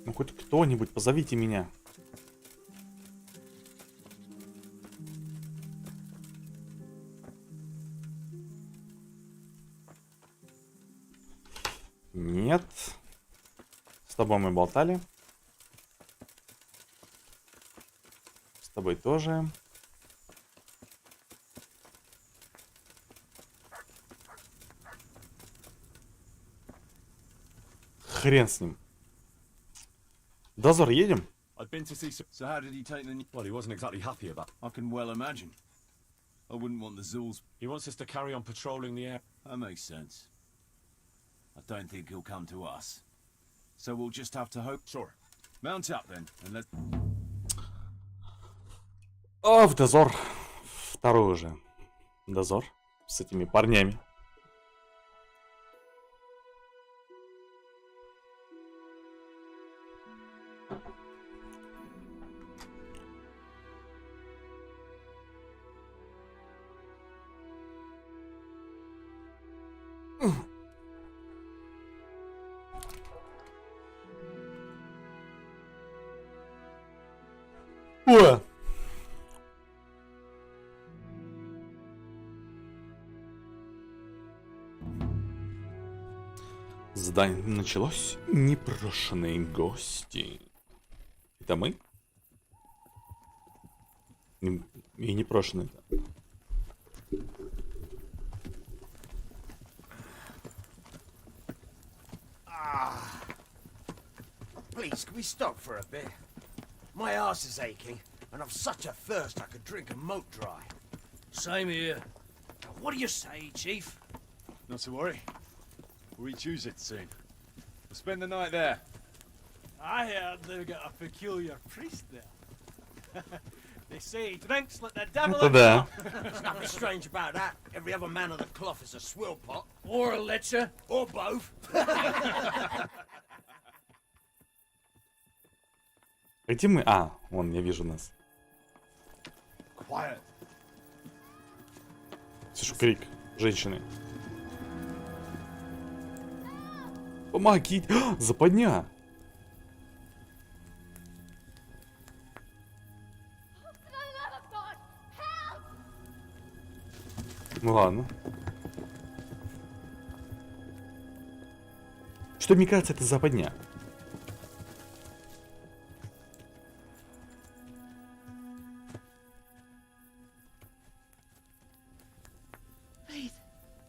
Ну хоть кто-нибудь, позовите меня. Нет. С тобой мы болтали. С тобой тоже. Хрен с ним. Дозор, едем? I'd been to see some... So how did he take the... Well, he wasn't exactly happy about... I can well imagine. I wouldn't want the Zulls... He wants us to carry on patrolling the air. That makes sense. I don't think he'll come to us. So we'll just have to hope... Sure. Mount up then, and let... О, в дозор. Второй уже. Дозор. С этими парнями. О! Задание началось. Непрошенные гости. Это мы? И непрошенные. Please, can we stop for a bit? My arse is aching, and I've such a thirst I could drink a moat dry. Same here. What do you say, Chief? Not to worry. We'll reach it soon. We'll spend the night there. I heard they've got a peculiar priest there. They say he drinks like the devil himself. There's nothing strange about that. Every other man of the cloth is a swill pot. Or a lecher. Or both. Где мы? А, вон, я вижу нас. Quiet. Слышу крик женщины. Помогите! Западня! Ну ладно. Что мне кажется, это западня.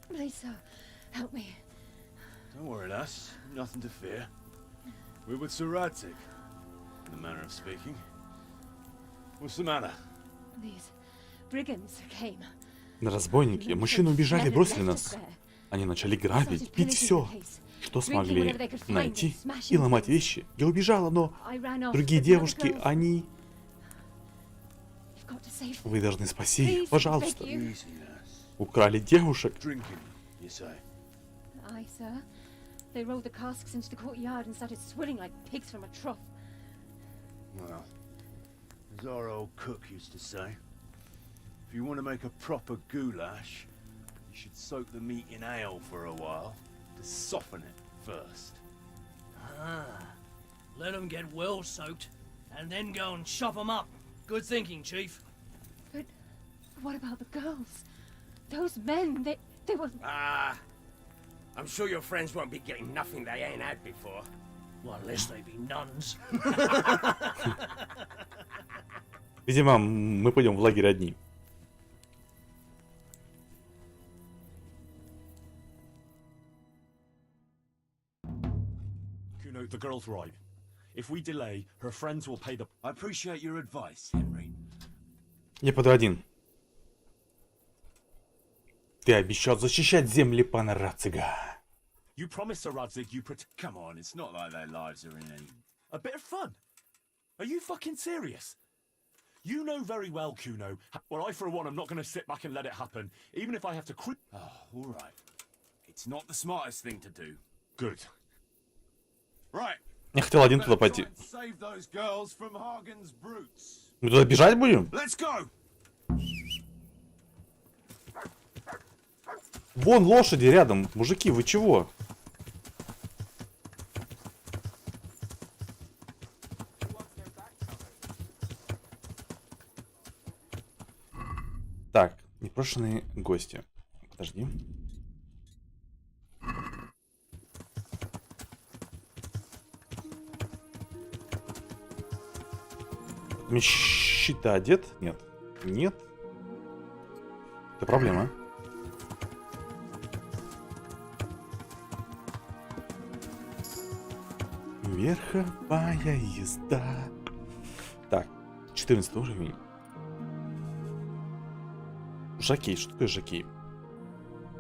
Please, sir, help me. Don't worry, lass. Nothing to fear. We're with Sir Radzik, in the manner of speaking. What's the matter? These brigands came. Разбойники. Мужчины убежали и бросили нас. Они начали грабить, пить все, что смогли найти, и ломать вещи. Я убежала, но другие девушки, они... Вы должны спасти их, пожалуйста. Украли девушек. Aye, sir. They rolled the casks into the courtyard and started swilling like pigs from a trough. Well, as our old cook used to say, if you want to make a proper goulash, you should soak the meat in ale for a while to soften it first. Ah, let them get well soaked, and then go and chop them up. Good thinking, Chief. But what about the girls? Those men, they were... Ah, I'm sure your friends won't be getting nothing they ain't had before. Well, unless they be nuns. Видимо, мы пойдем в лагерь одни. Kuno, the girl's right. If we delay, her friends will pay the... I appreciate your advice, Henry. Я пойду один. Ты обещал защищать земли пана Радзига. You promised Sir Radzik you protect... Come on, it's not like their lives are in any... A bit of fun. Are you fucking serious? You know very well, Kuno. Well, I, for one, am not going to sit back and let it happen, even if I have to quit. Oh, all right. It's not the smartest thing to do. Good. Right. Я хотел один туда пойти. Save those girls from Hagen's brutes. Мы туда бежать будем? Let's go. Вон лошади рядом. Мужики, вы чего? Так, непрошенные гости. Подожди. Щита одет? Нет. Нет. Это проблема. Верховая езда. Так, 14 уровень. Жокей, что такое жокей?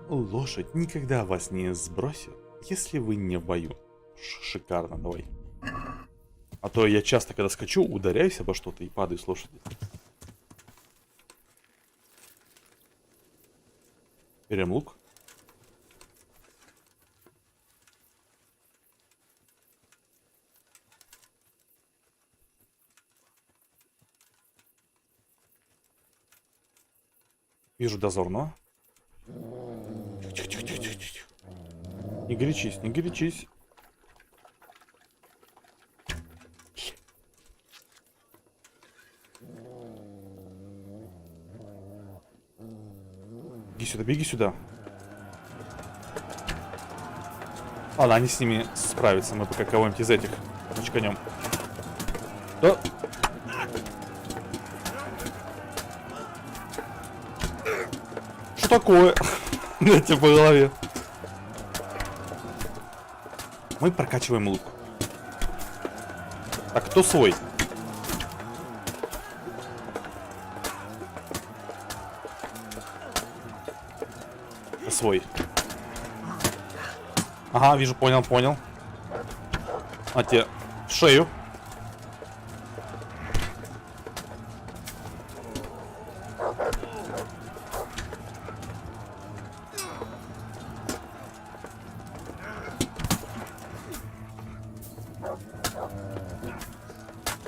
Лошадь никогда вас не сбросит, если вы не в бою. Шикарно, давай. А то я часто, когда скачу, ударяюсь обо что-то и падаю с лошади. Берем лук. Вижу дозорного. Тихо. Не горячись, не горячись. Беги сюда. Ладно, они с ними справятся. Мы пока кого-нибудь из этих начканем. Да. Что такое? Дайте по голове. Мы прокачиваем лук. Так, кто свой? Свой. Ага, вижу, понял. А те в шею.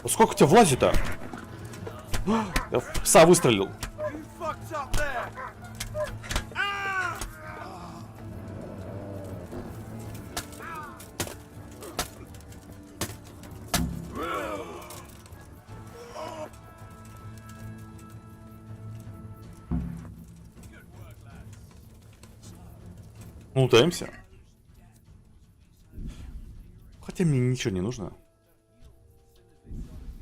Сколько тебя влазит-то? Я в пса выстрелил. Лутаемся. Хотя мне ничего не нужно.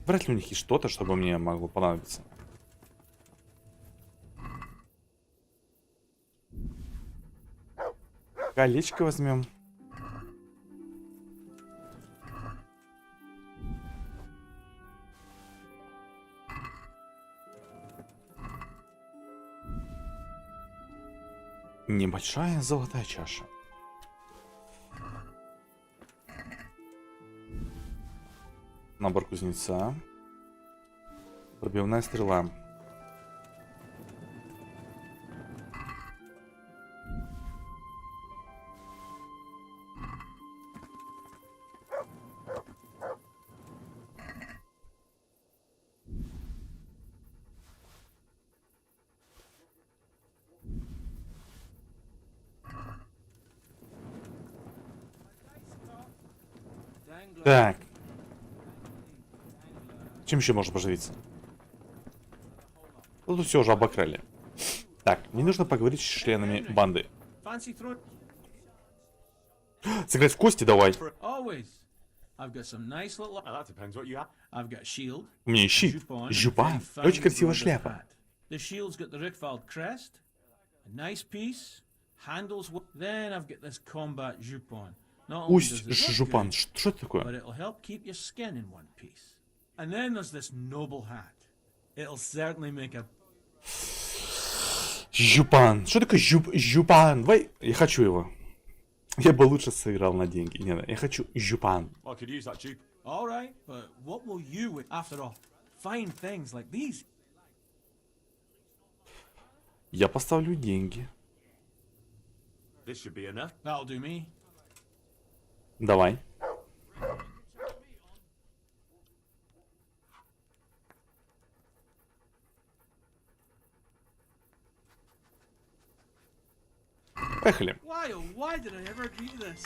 Вряд ли у них есть что-то, чтобы мне могло понадобиться. Колечко возьмем. Небольшая золотая чаша. Набор кузнеца. Пробивная стрела. Так. Чем еще можно поживиться? Ну, тут все уже обокрали. Так, мне нужно поговорить с членами банды. Сыграть в кости давай. У меня есть щит. Жупан. Очень красивая шляпа. Усть жупан. Что это такое? And then there's this noble hat. It'll certainly make a... Жупан. Что такое жупан? Давай, я хочу его. Я бы лучше сыграл на деньги. Нет, я хочу жупан. All right, but what will you with after all? Fine things like these. Я поставлю деньги. This should be enough. That'll do me. Давай. Поехали. Why, oh, why did I ever agree to this?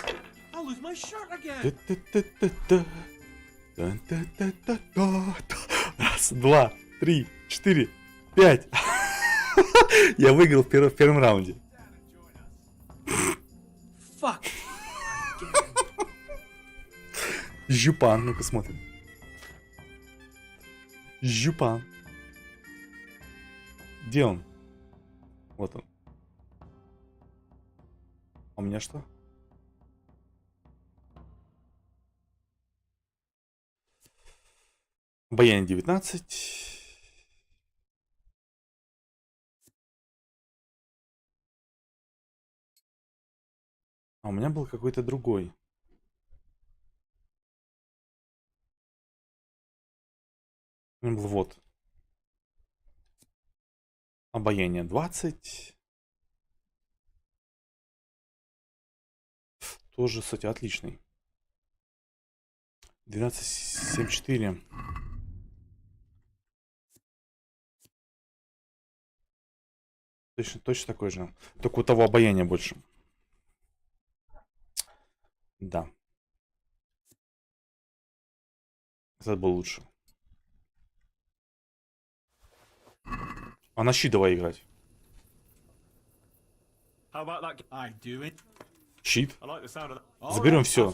I'll lose my shirt again. Та-та-та-та-та. Та-та-та-та-та. Раз, два, три, четыре, пять. Я выиграл в первом раунде. Fuck. Жупан, ну-ка смотрим. Жупан. Где он? Вот он. А у меня что? Баян 19. А у меня был какой-то другой. У меня был вот. Обаяние 20. Тоже, кстати, отличный. 12,74. Точно такой же. Только у того обаяния больше. Да. Это был лучше. А на щит давай играть. How about that? I do it. Щит. I like the sound of that. Заберем все.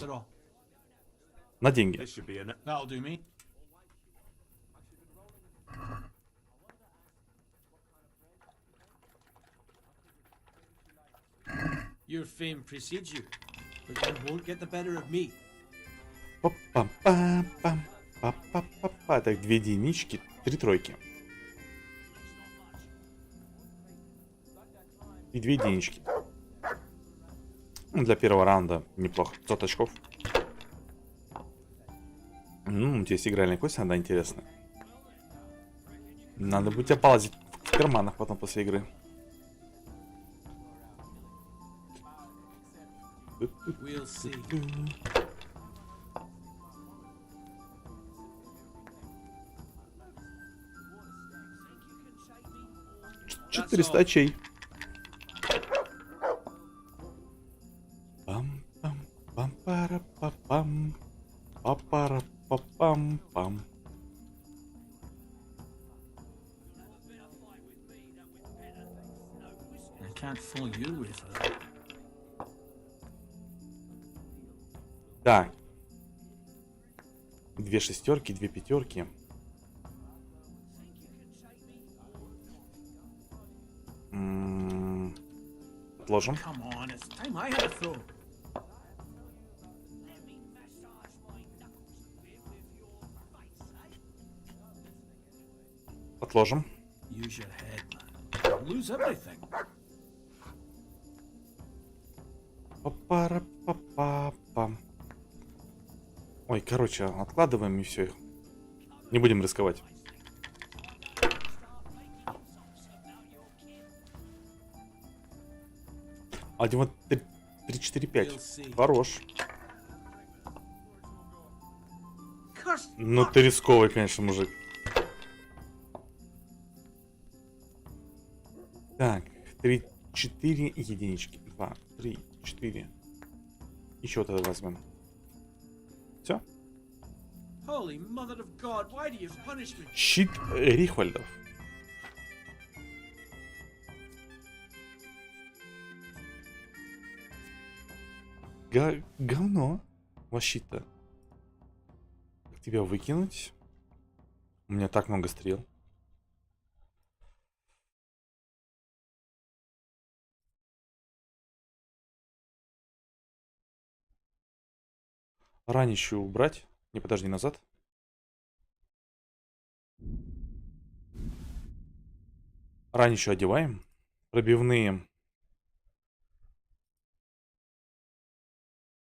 На деньги. This should be enough. That'll do me. Your fame precedes you, but you won't get the better of me. Па-пам-пам-пам. Па-па-па-па. Так, 2 единички, 3 тройки. И 2 единички. Ну, для первого раунда неплохо. 500 очков. Здесь игральная кость, она интересная. Надо будет тебя полазить в карманах потом после игры. We'll see. 400 очей. Пам-пам-пам-пара-па-пам. Па-пара-па-пам-пам. I can't fool you with that. Так. 2 шестерки, 2 пятерки. Отложим. Come on, it's time I had a throw. Отложим. Use your head, man. Lose everything. Па-пара-па-па-пам. Ой, короче, откладываем и все. Не будем рисковать. Один вот 3, 4, 5. Хорош. Ну ты рисковый, конечно, мужик. Так, 3, 4 единички. 2, 3, 4. Еще тогда возьмем. Все. Holy mother of God, why do you punish me? Щит Рихвальдов. Говно. Вообще-то. Как тебя выкинуть? У меня так много стрел. Ранищу убрать. Не, подожди, назад. Ранищу одеваем. Пробивные.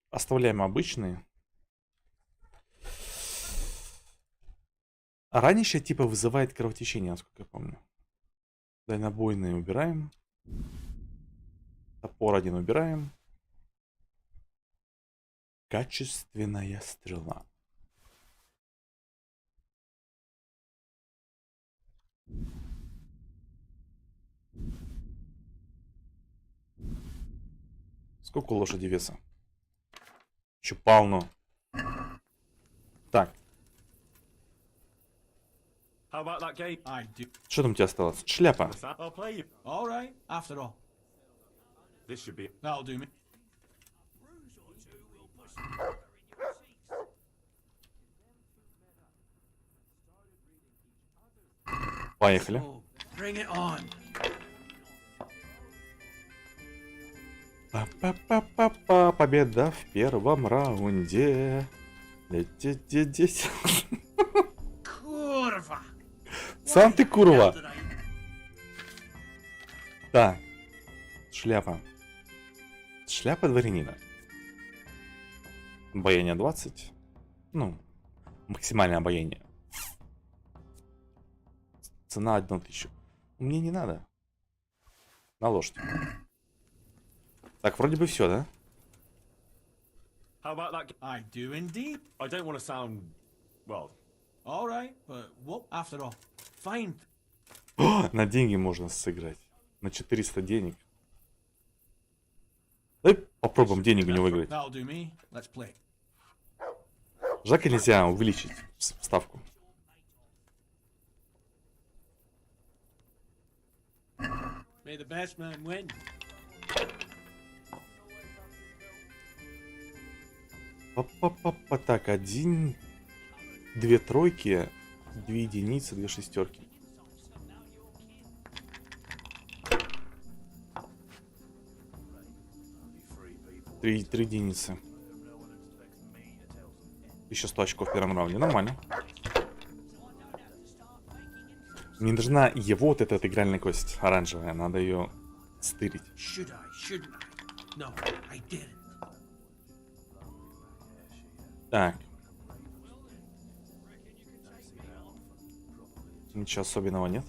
Оставляем обычные. Ранище типа вызывает кровотечение, насколько я помню. Дальнобойные убираем. Топор один убираем. Качественная стрела. Сколько у лошади веса? Еще полно. Так. How about that game? I do. Что там у тебя осталось? Шляпа. I'll play you. All right. After all. This should be. That'll do me. Поехали. Bring it on. Па-па-па-па-па. Победа в первом раунде. Здесь. Kurva. Сам ты курва. Так. Шляпа. Шляпа дворянина. Обаяние 20. Ну, максимальное обаяние. Цена 1000. Мне не надо. На лошадь. Так, вроде бы все, да? How about that? I do indeed. I don't want to sound, well, all right, but what after all? Fine. О, на деньги можно сыграть. На 400 денег. Давай попробуем денег у него выиграть. That'll do me. Let's play. Жалко, нельзя увеличить ставку. May the best man win. Па-па-па-па. Так, 1, 2 тройки, 2 единицы, 2 шестерки. Три единицы. 1100 очков в первом раунде. Нормально. Мне нужна его вот эта игральная кость оранжевая. Надо ее стырить. Так. Ничего особенного нет.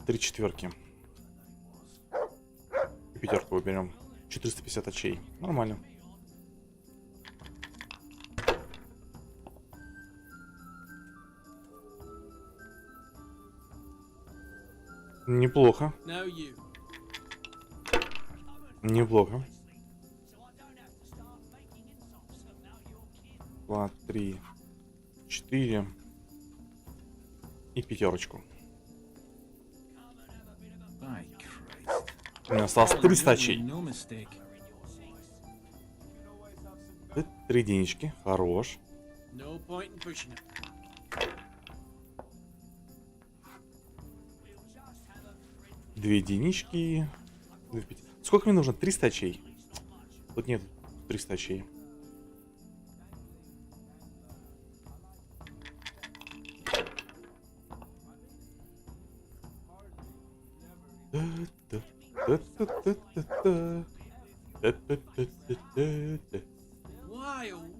Три четверки. И пятерку выберем. 450 очей. Нормально. Неплохо. Неплохо. 2, 3, 4 и пятерочку. У меня осталось 300 очей. 3 денежки. Хорош. 2 единички. Сколько мне нужно? 300 очей. Тут нет 300 очей.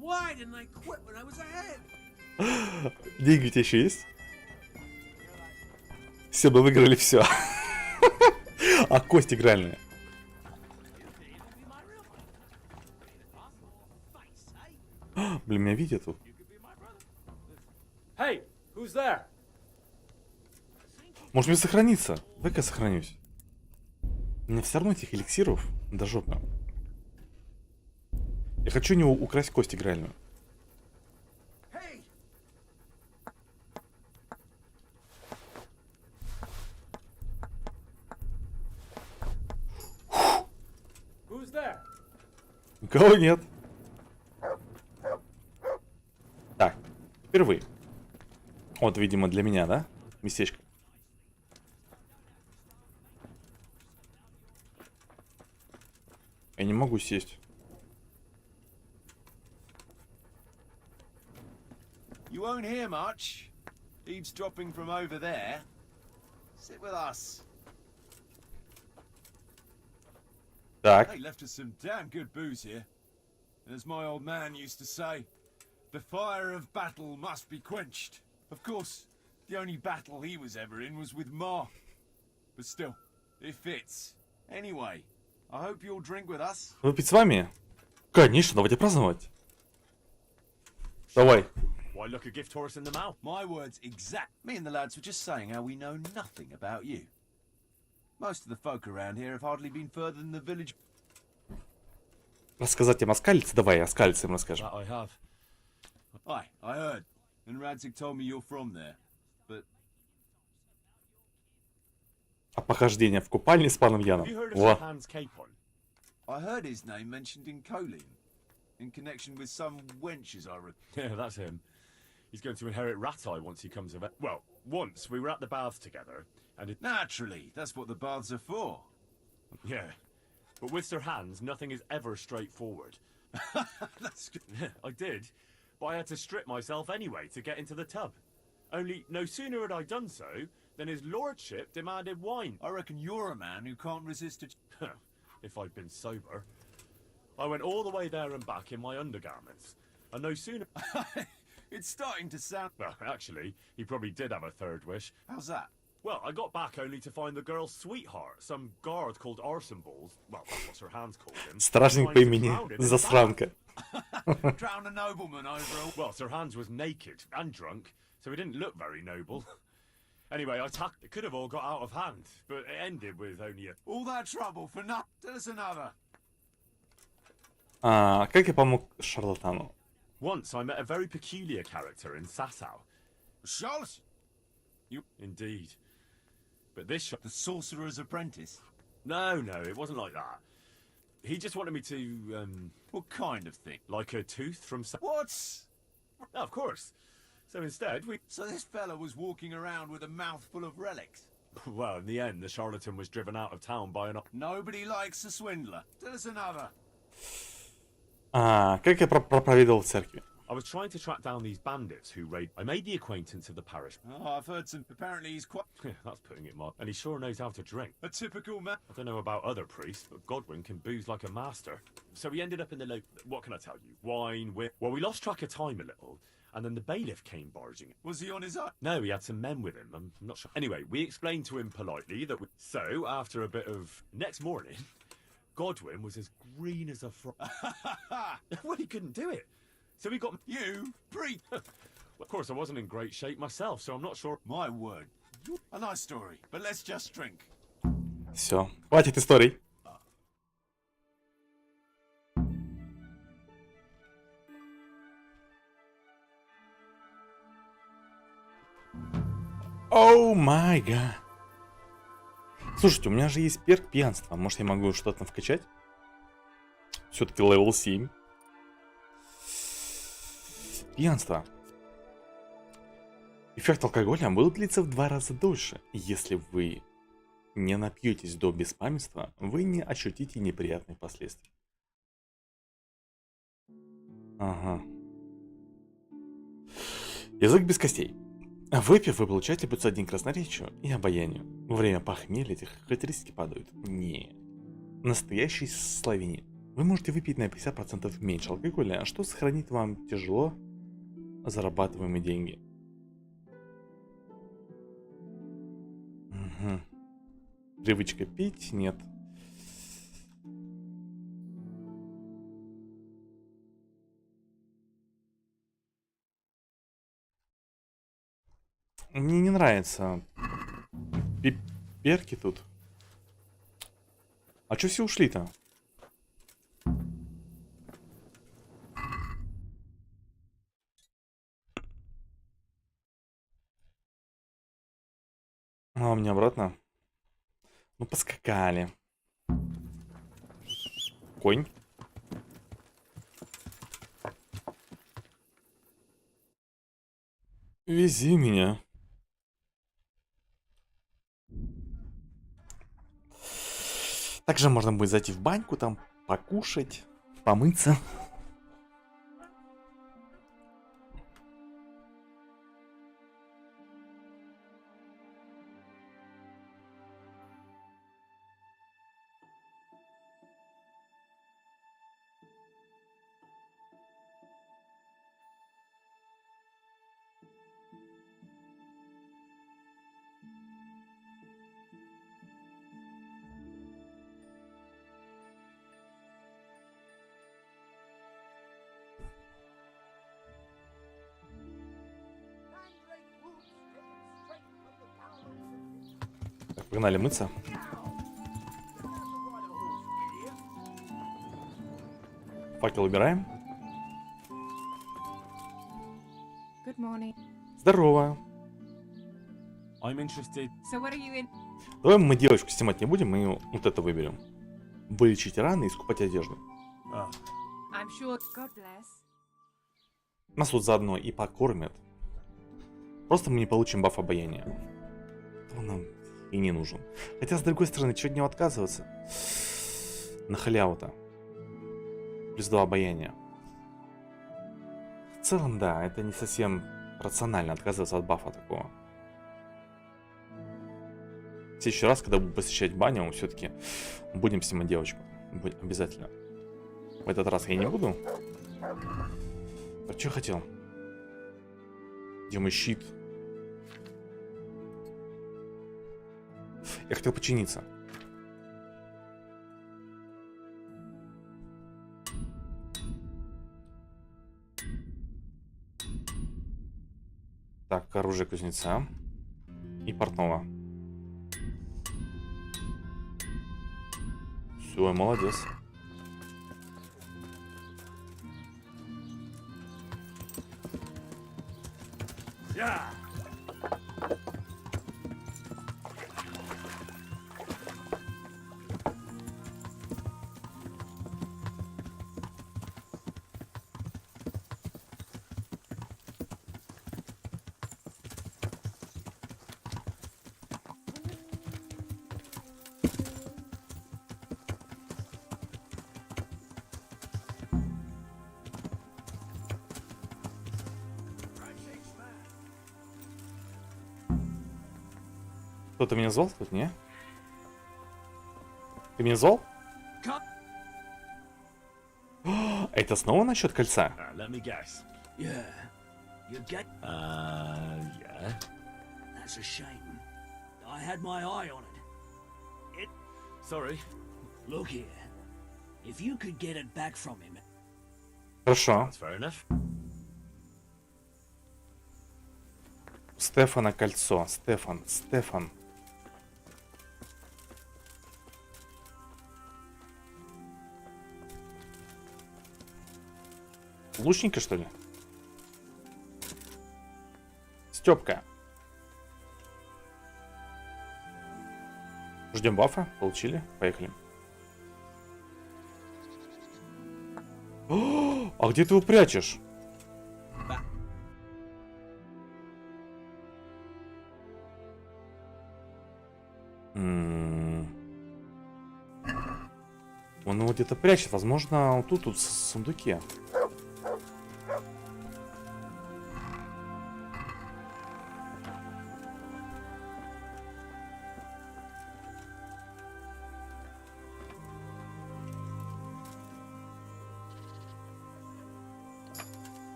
Why didn't I quit when I was ahead? Деньги у тебя еще есть? Все, мы выиграли все. А кость игральная. Блин, меня видят тут. Hey, who's there? Может мне сохраниться? Давай-ка сохранюсь. У меня все равно этих эликсиров до жопы. Я хочу у него украсть кость игральную. Who's there? Никого нет. Так, впервые. Вот, видимо, для меня, да? Местечко. Я не могу сесть. You won't hear much. Eavesdropping from over there. Sit with us. Так. They left us some damn good booze here. And as my old man used to say, the fire of battle must be quenched. Of course, the only battle he was ever in was with Ma. But still, it fits. Anyway, I hope you'll drink with us. Выпить с вами? Конечно, давайте праздновать. Давай. Why look a gift horse in the mouth? My words exact. Me and the lads were just saying how we know nothing about you. Most of the folk around here have hardly been further than the village. Рассказать им о скалице? Давай, о скалице им расскажем. That I have. Aye, I heard. And Radzig told me you're from there. But А похождение в купальне с паном Яном. Have you heard of Во. Sir Hans Capon? I heard his name mentioned in Colleen. In connection with some wenches I Yeah, that's him. He's going to inherit Rat-Eye once he comes of it. Well, once we were at the baths together, and it... Naturally, that's what the baths are for. Yeah. But with Sir Hans, nothing is ever straightforward. That's good. I did, but I had to strip myself anyway to get into the tub. Only, no sooner had I done so, than his lordship demanded wine. I reckon you're a man who can't resist a... If I'd been sober. I went all the way there and back in my undergarments. And no sooner... It's starting to sound... Well, actually, he probably did have a third wish. How's that? Well, I got back only to find the girl's sweetheart, some guard called Arson Balls. Well, that's what Sir Hans called him. Стражник по имени Засранка. Drown a nobleman over a... Well, Sir Hans was naked and drunk, so he didn't look very noble. Anyway, it could have all got out of hand, but it ended with only a... All that trouble for nothing. Tell us another. Как я помог шарлатану? Once I met a very peculiar character in Sasau. Charlotte? You... Indeed. But this... The sorcerer's apprentice? No, it wasn't like that. He just wanted me to, What kind of thing? like a tooth from... What? No, of course. So instead, we... So this fella was walking around with a mouthful of relics? Well, in the end, the charlatan was driven out of town by an... Nobody likes a swindler. Tell us another. Как я проповедовал в церкви? I was trying to track down these bandits who raid... I made the acquaintance of the parish. Oh, I've heard some... Apparently he's quite... That's putting it mild. And he sure knows how to drink. A typical man. I don't know about other priests, but Godwin can booze like a master. So we ended up in the what can I tell you? Wine, whip... Well, we lost track of time a little, and then the bailiff came barging in. Was he on his own? No, he had some men with him. I'm not sure. Anyway, we explained to him politely that So, after a bit of... Next morning, Godwin was as green as a frog. Well, he couldn't do it. So we got... You? Pre... Well, of course, I wasn't in great shape myself, so I'm not sure... My word. A nice story, but let's just drink. Все, хватит историй. Оу май гад. Слушайте, у меня же есть перк пьянства. Может, я могу что-то вкачать? Все-таки левел 7. Пьянство. Эффект алкоголя будет длиться в 2 раза дольше. Если вы не напьетесь до беспамятства, вы не ощутите неприятных последствий. Ага. Язык без костей. Выпив, вы получаете +1 красноречию и обаянию. Во время похмелья этих характеристики падают. Не. Настоящий славянин. Вы можете выпить на 50% меньше алкоголя, что сохранит вам тяжело зарабатываемые деньги. Угу. Привычка пить? Нет. Мне не нравятся перки тут. А чё все ушли-то? А, у меня обратно. Ну, поскакали. Конь. Вези меня. Также можно будет зайти в баньку, там покушать, помыться. Погнали мыться. Факел убираем. Good morning. Здорово. I'm interested. So what are you in? Давай мы девочку снимать не будем, мы вот это выберем. Вылечить раны и искупать одежду. I'm sure. God bless. Нас тут заодно и покормят. Просто мы не получим баф обаяния. Он нам и не нужен. Хотя, с другой стороны, чего от него отказываться? На халяву-то. Плюс 2 обаяния. В целом, да, это не совсем рационально отказываться от бафа такого. В следующий раз, когда будем посещать баню, мы все-таки будем снимать девочку. Обязательно. В этот раз я не буду. А что хотел? Где мой щит? Я хотел починиться. Так, оружие кузнеца и портного. Все, молодец. Yeah. Кто-то меня звал? Кто-то не? Ты меня звал? Это снова насчет кольца? Let me guess. Yeah. You get. Yeah. That's a shame. I had my eye on it. It. Sorry. Look here. If you could get it back from him. Хорошо. That's fair enough. Стефана кольцо. Стефан. Лучника, что ли? Степка. Ждем бафа. Получили. Поехали. О, а где ты его прячешь? Он его где-то прячет. Возможно, вот тут в сундуке.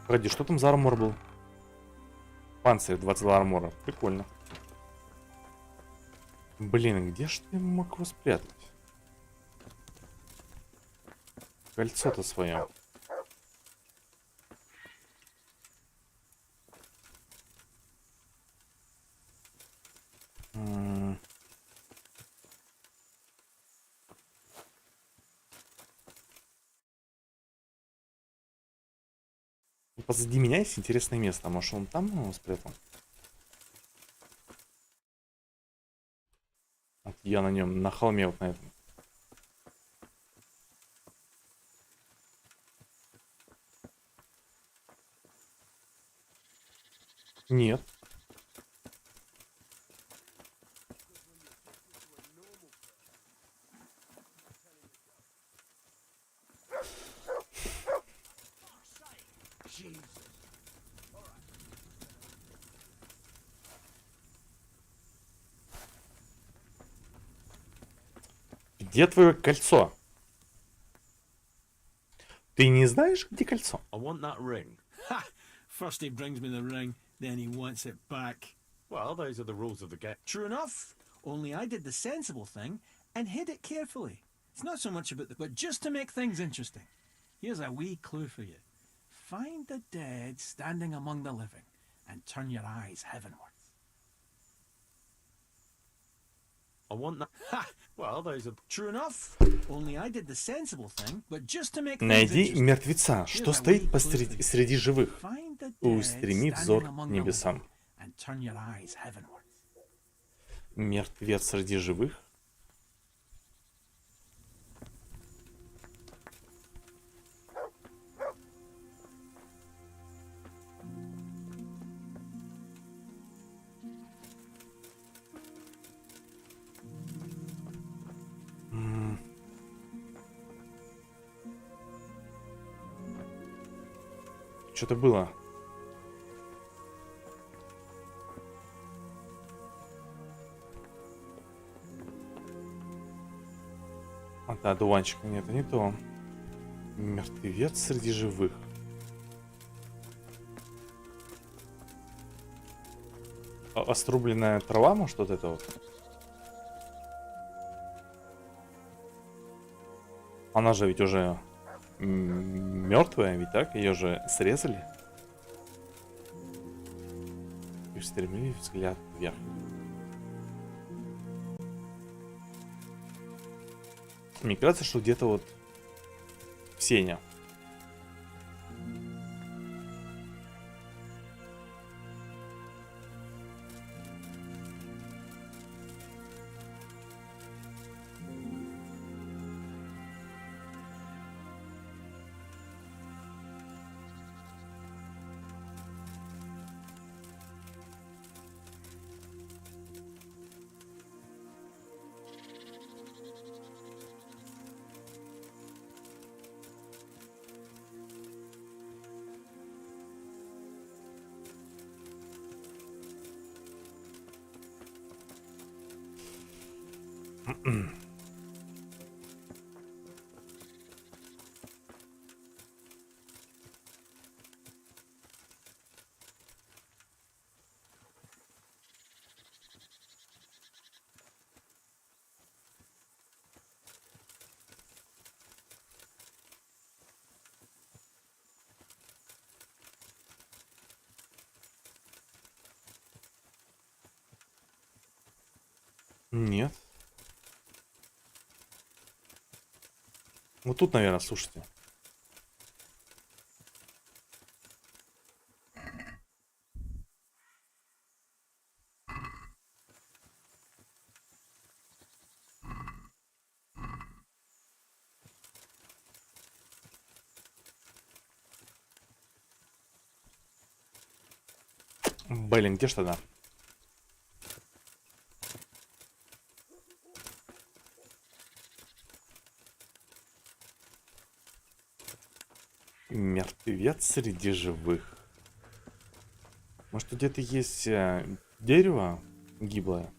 Погоди, что там за армор был? Панцирь, 22 армора. Прикольно. Блин, где ж ты мог его спрятать? Кольцо-то свое. Позади меня есть интересное место. Может, он там его спрятал? Вот я на нем, на холме вот на этом. Нет. Где твое кольцо? Ты не знаешь, где кольцо? I want that ring. Ha! First he brings me the ring, then he wants it back. Well, those are the rules of the game. True enough. Only I did the sensible thing and hid it carefully. It's not so much about the... But just to make things interesting, here's a wee clue for you. Find the dead standing among the living, and turn your eyes heavenwards. I want that. Ha! Well, those are True enough. Only I did the sensible thing, but just to make things Найди interesting. мертвеца, что стоит среди живых. Find the Устреми dead взор standing к among the небесам. living, and turn your eyes heavenwards. Мертвец среди живых? Что-то было. А, да, дуванчик. Нет, это не то. Мертвец среди живых. Острубленная трава, может, вот это вот? Она же ведь уже мертвая, ведь так? Ее же срезали. И устремили взгляд вверх. Мне кажется, что где-то вот в сене. Нет. Вот тут, наверное, слушайте. Блин, где ж тогда? Мертвец среди живых. Может, тут где-то есть дерево гиблое?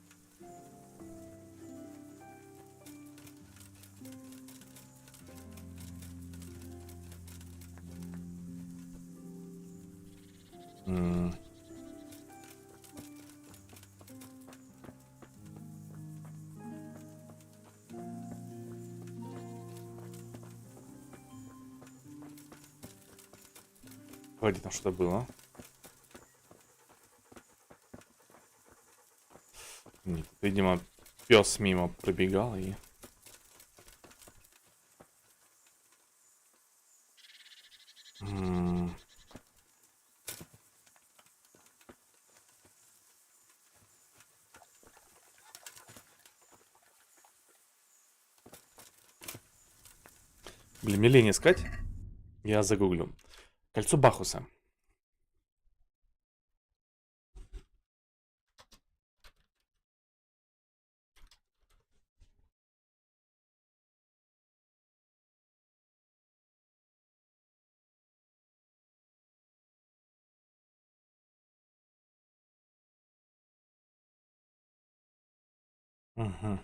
Погоди, там что-то было. Нет, видимо, пес мимо пробегал и... Блин, мне лень искать. Я загуглю. Кольцо Бахуса. Угу.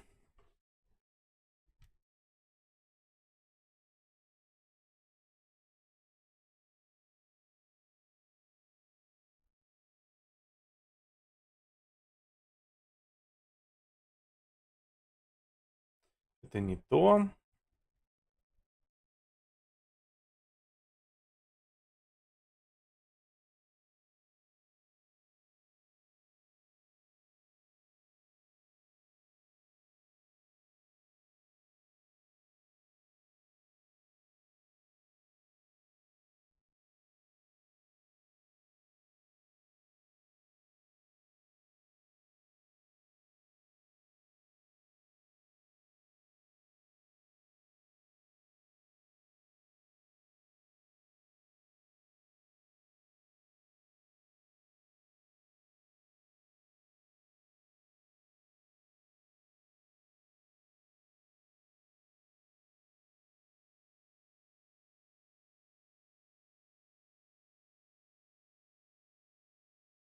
Это не то.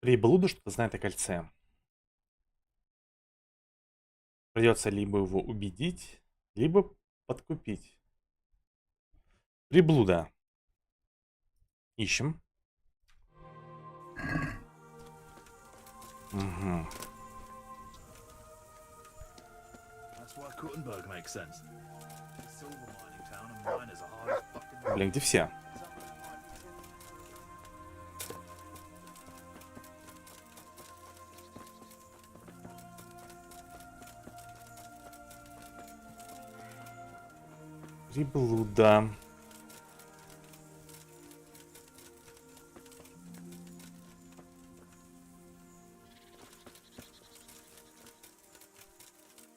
Приблуда что-то знает о кольце. Придется либо его убедить, либо подкупить. Приблуда. Ищем. Угу. Блин, где все? Приблуда.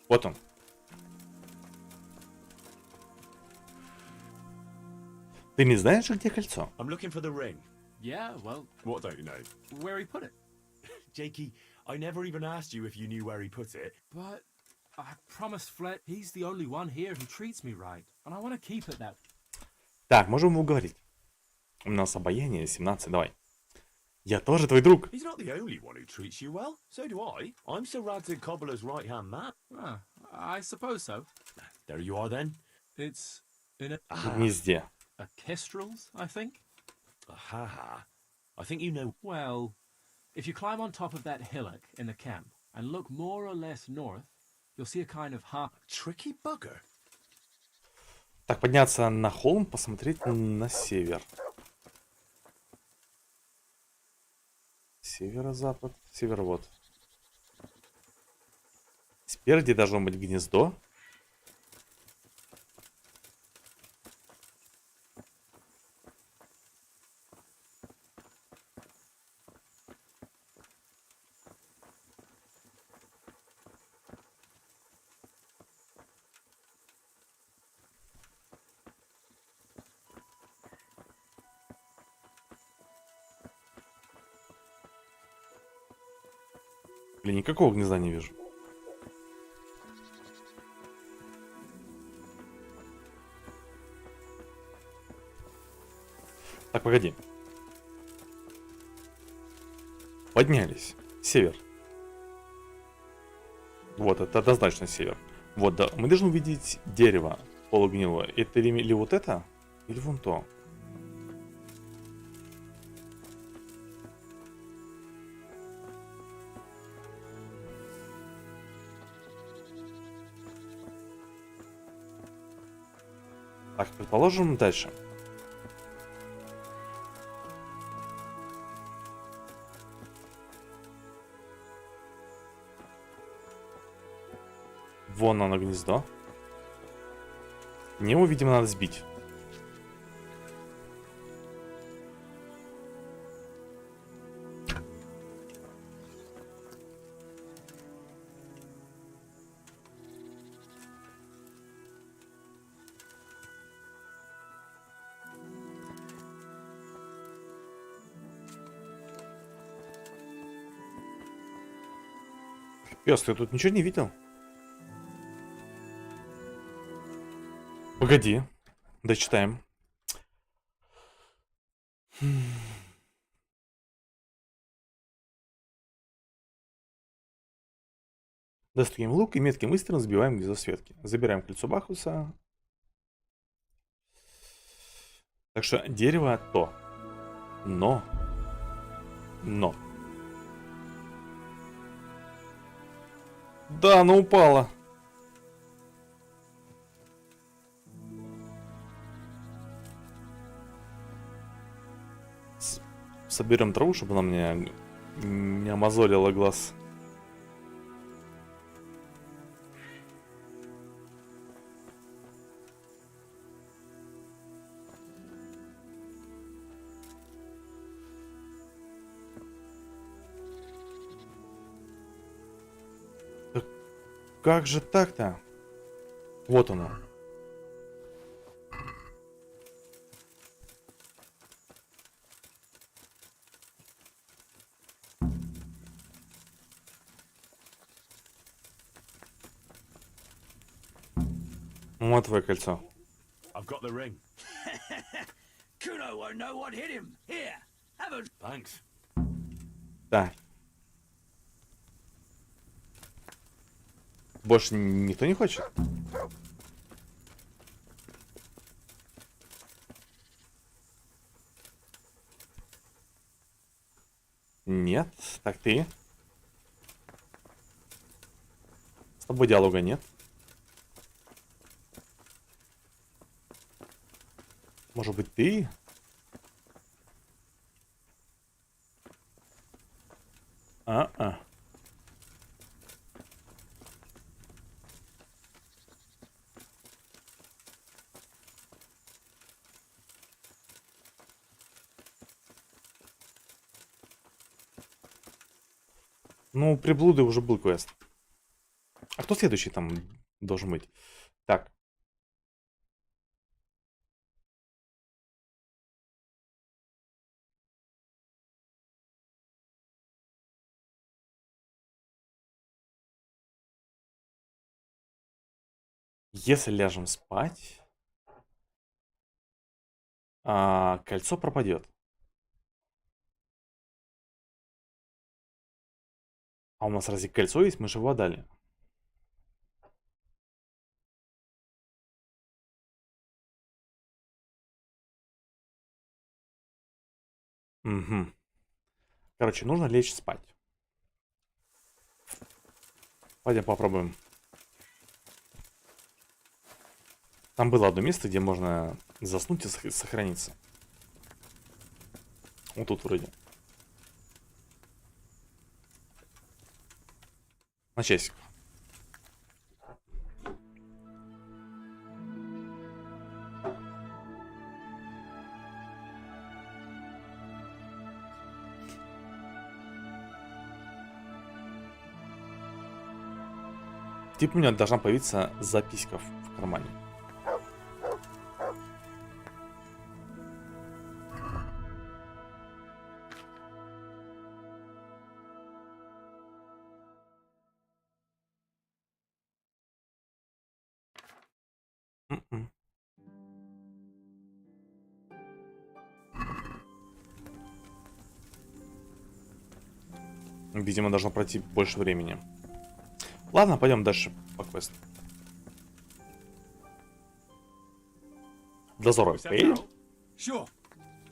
Вот он. Ты не знаешь, где кольцо? I'm looking for the ring. Yeah, well, What don't you know? where he put it. Jakey, I never even asked you if you knew where he put it. But I promised Flet he's the only one here who treats me right, and I want to keep it that. Так, можем его уговорить. У нас обаяние 17, давай. Я тоже твой друг. He's not the only one who treats you well. So do I. I'm Sir Radzig Cobbler's right-hand man. Ah, I suppose so. There you are then. It's in a В гнезде. kestrels, I think. Ha. I think you know. Well, if you climb on top of that hillock in the camp and look more or less north, you'll see a kind of harp. Tricky bugger. Так, подняться на холм, посмотреть на север. Северо-запад, северо-вот. Спереди должно быть гнездо. Блин, никакого гнезда не вижу. Так, погоди. Поднялись. Север. Вот, это однозначно север. Вот, да. Мы должны увидеть дерево полугнилое. Это или вот это, или вон то. Так, предположим, дальше. Вон оно гнездо. Него, видимо, надо сбить. Пёс, ты тут ничего не видел? Погоди. Дочитаем. Достаем лук и метким выстрелом сбиваем гнездо Светки. Забираем кольцо Бахуса. Так что дерево то. Но. Да, оно упало. Соберем траву, чтобы она мне не омозолила глаз. Да как же так-то? Вот оно. Вот твое кольцо. I've got the ring. Kuno won't know what hit him. Here, have a... Thanks. Так. Больше никто не хочет? Нет. Так, ты? С тобой диалога нет. Может быть, ты? А-а. Ну, у приблуды уже был квест. А кто следующий там должен быть? Так. Если ляжем спать, кольцо пропадет. А у нас разве кольцо есть? Мы же его отдали. Угу. Короче, нужно лечь спать. Пойдем попробуем. Там было одно место, где можно заснуть и сохраниться. Вот тут вроде. На часик. Типа у меня должна появиться записка в кармане. Видимо, должно пройти больше времени. Ладно, пойдем дальше по квесту. Дозор. Sure.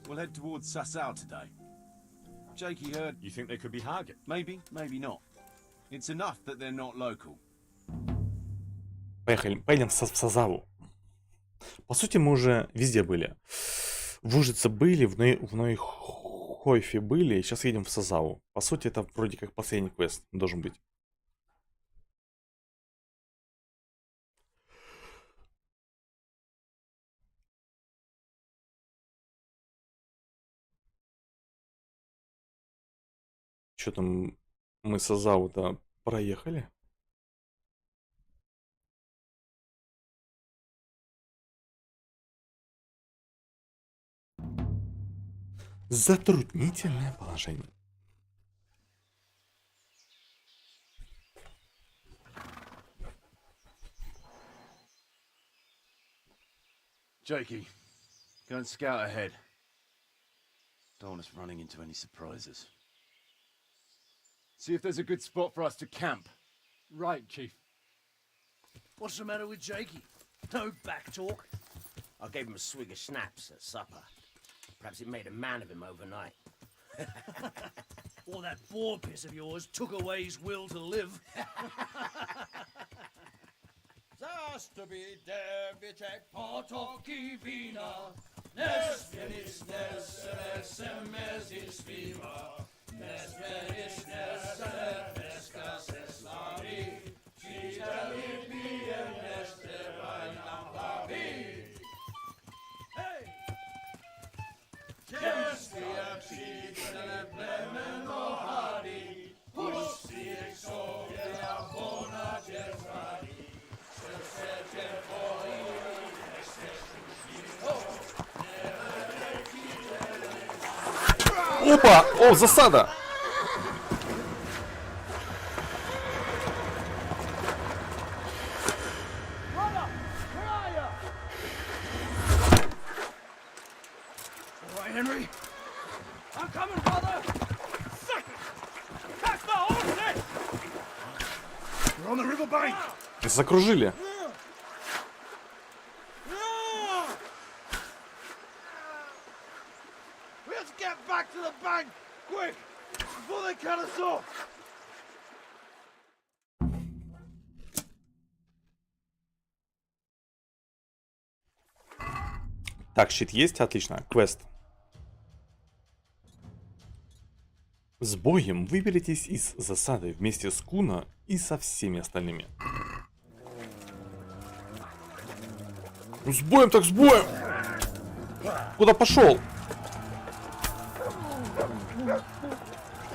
We'll head towards Sasau today. Jakey heard. You think they could be Hagen? Maybe, maybe not. It's enough that they're not local. Поехали. Поедем в Сазаву. По сути, мы уже везде были. В Ужице были, в Нойхойфе были, и сейчас едем в Сазаву. По сути, это вроде как последний квест должен быть. Что там мы Сазаву-то проехали? Затруднительное положение. Jakey, go and scout ahead. Don't want us running into any surprises. See if there's a good spot for us to camp. Right, Chief. What's the matter with Jakey? No back talk? I gave him a swig of schnapps at supper. Perhaps it made a man of him overnight. Or that boar piss of yours took away his will to live. Опа! О, засада! All right, Henry. I'm coming, brother. Нас окружили. Так, щит есть, отлично. Квест. С боем выберитесь из засады вместе с Куна и со всеми остальными. Ну, с боем так с боем! Куда пошел?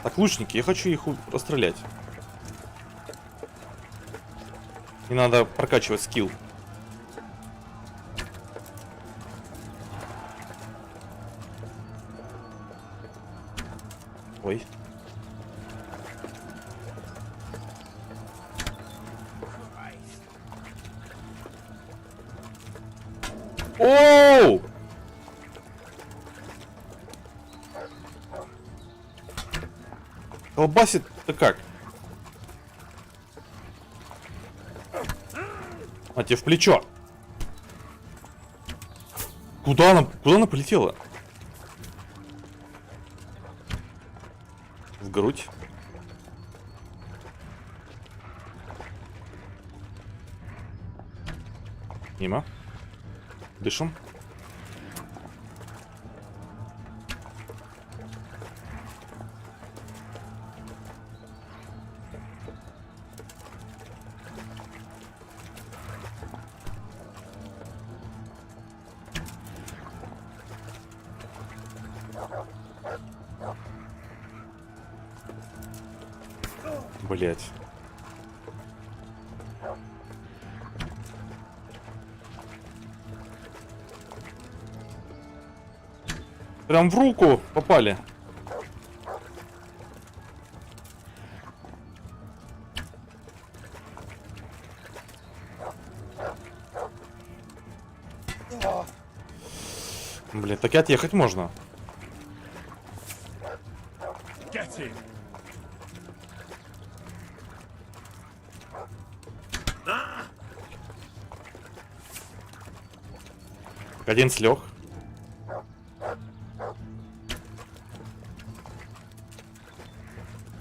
Так, лучники, я хочу их расстрелять. И надо прокачивать скилл. Ой. Оу! Колбасит-то как? А тебе в плечо. Куда она полетела? В грудь. Мимо. Дышим. Блять. Прям в руку попали. Блин, так и отъехать можно. Один слег.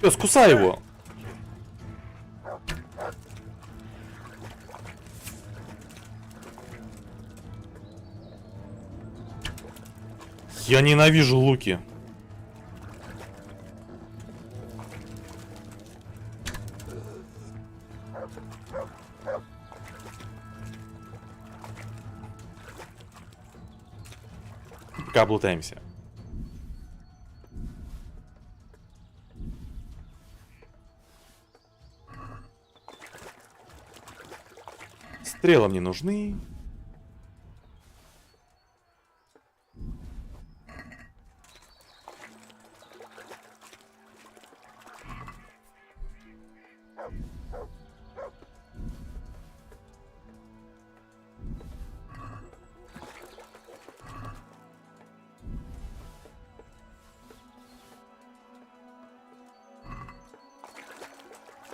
Пёс, кусай его. Я ненавижу луки. Пока облутаемся. Стрелы мне нужны.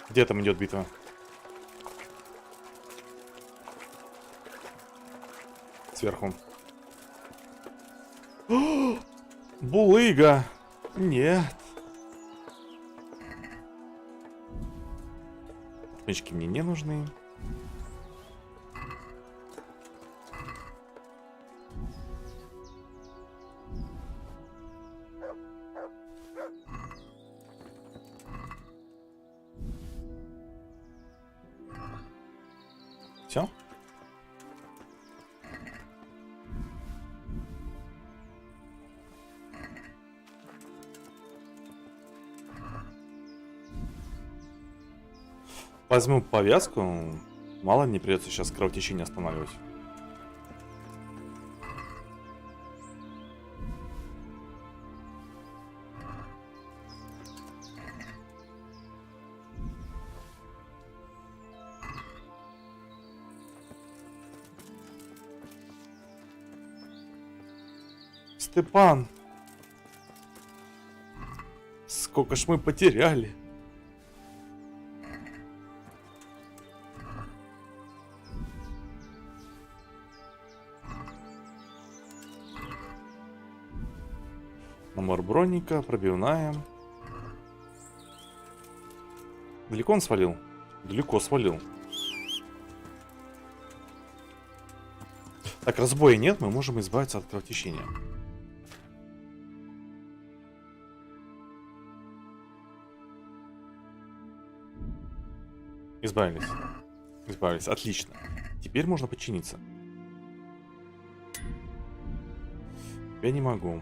Где там идет битва? Сверху. О, булыга! Нет. Отмычки мне не нужны. Все? Возьму повязку. Мало не придется сейчас кровотечение останавливать. Степан, сколько ж мы потеряли. Набор броника, пробивная. Далеко он свалил? Далеко свалил. Так, разбоя нет, мы можем избавиться от кровотечения. Избавились. Избавились, отлично. Теперь можно подчиниться. Я не могу.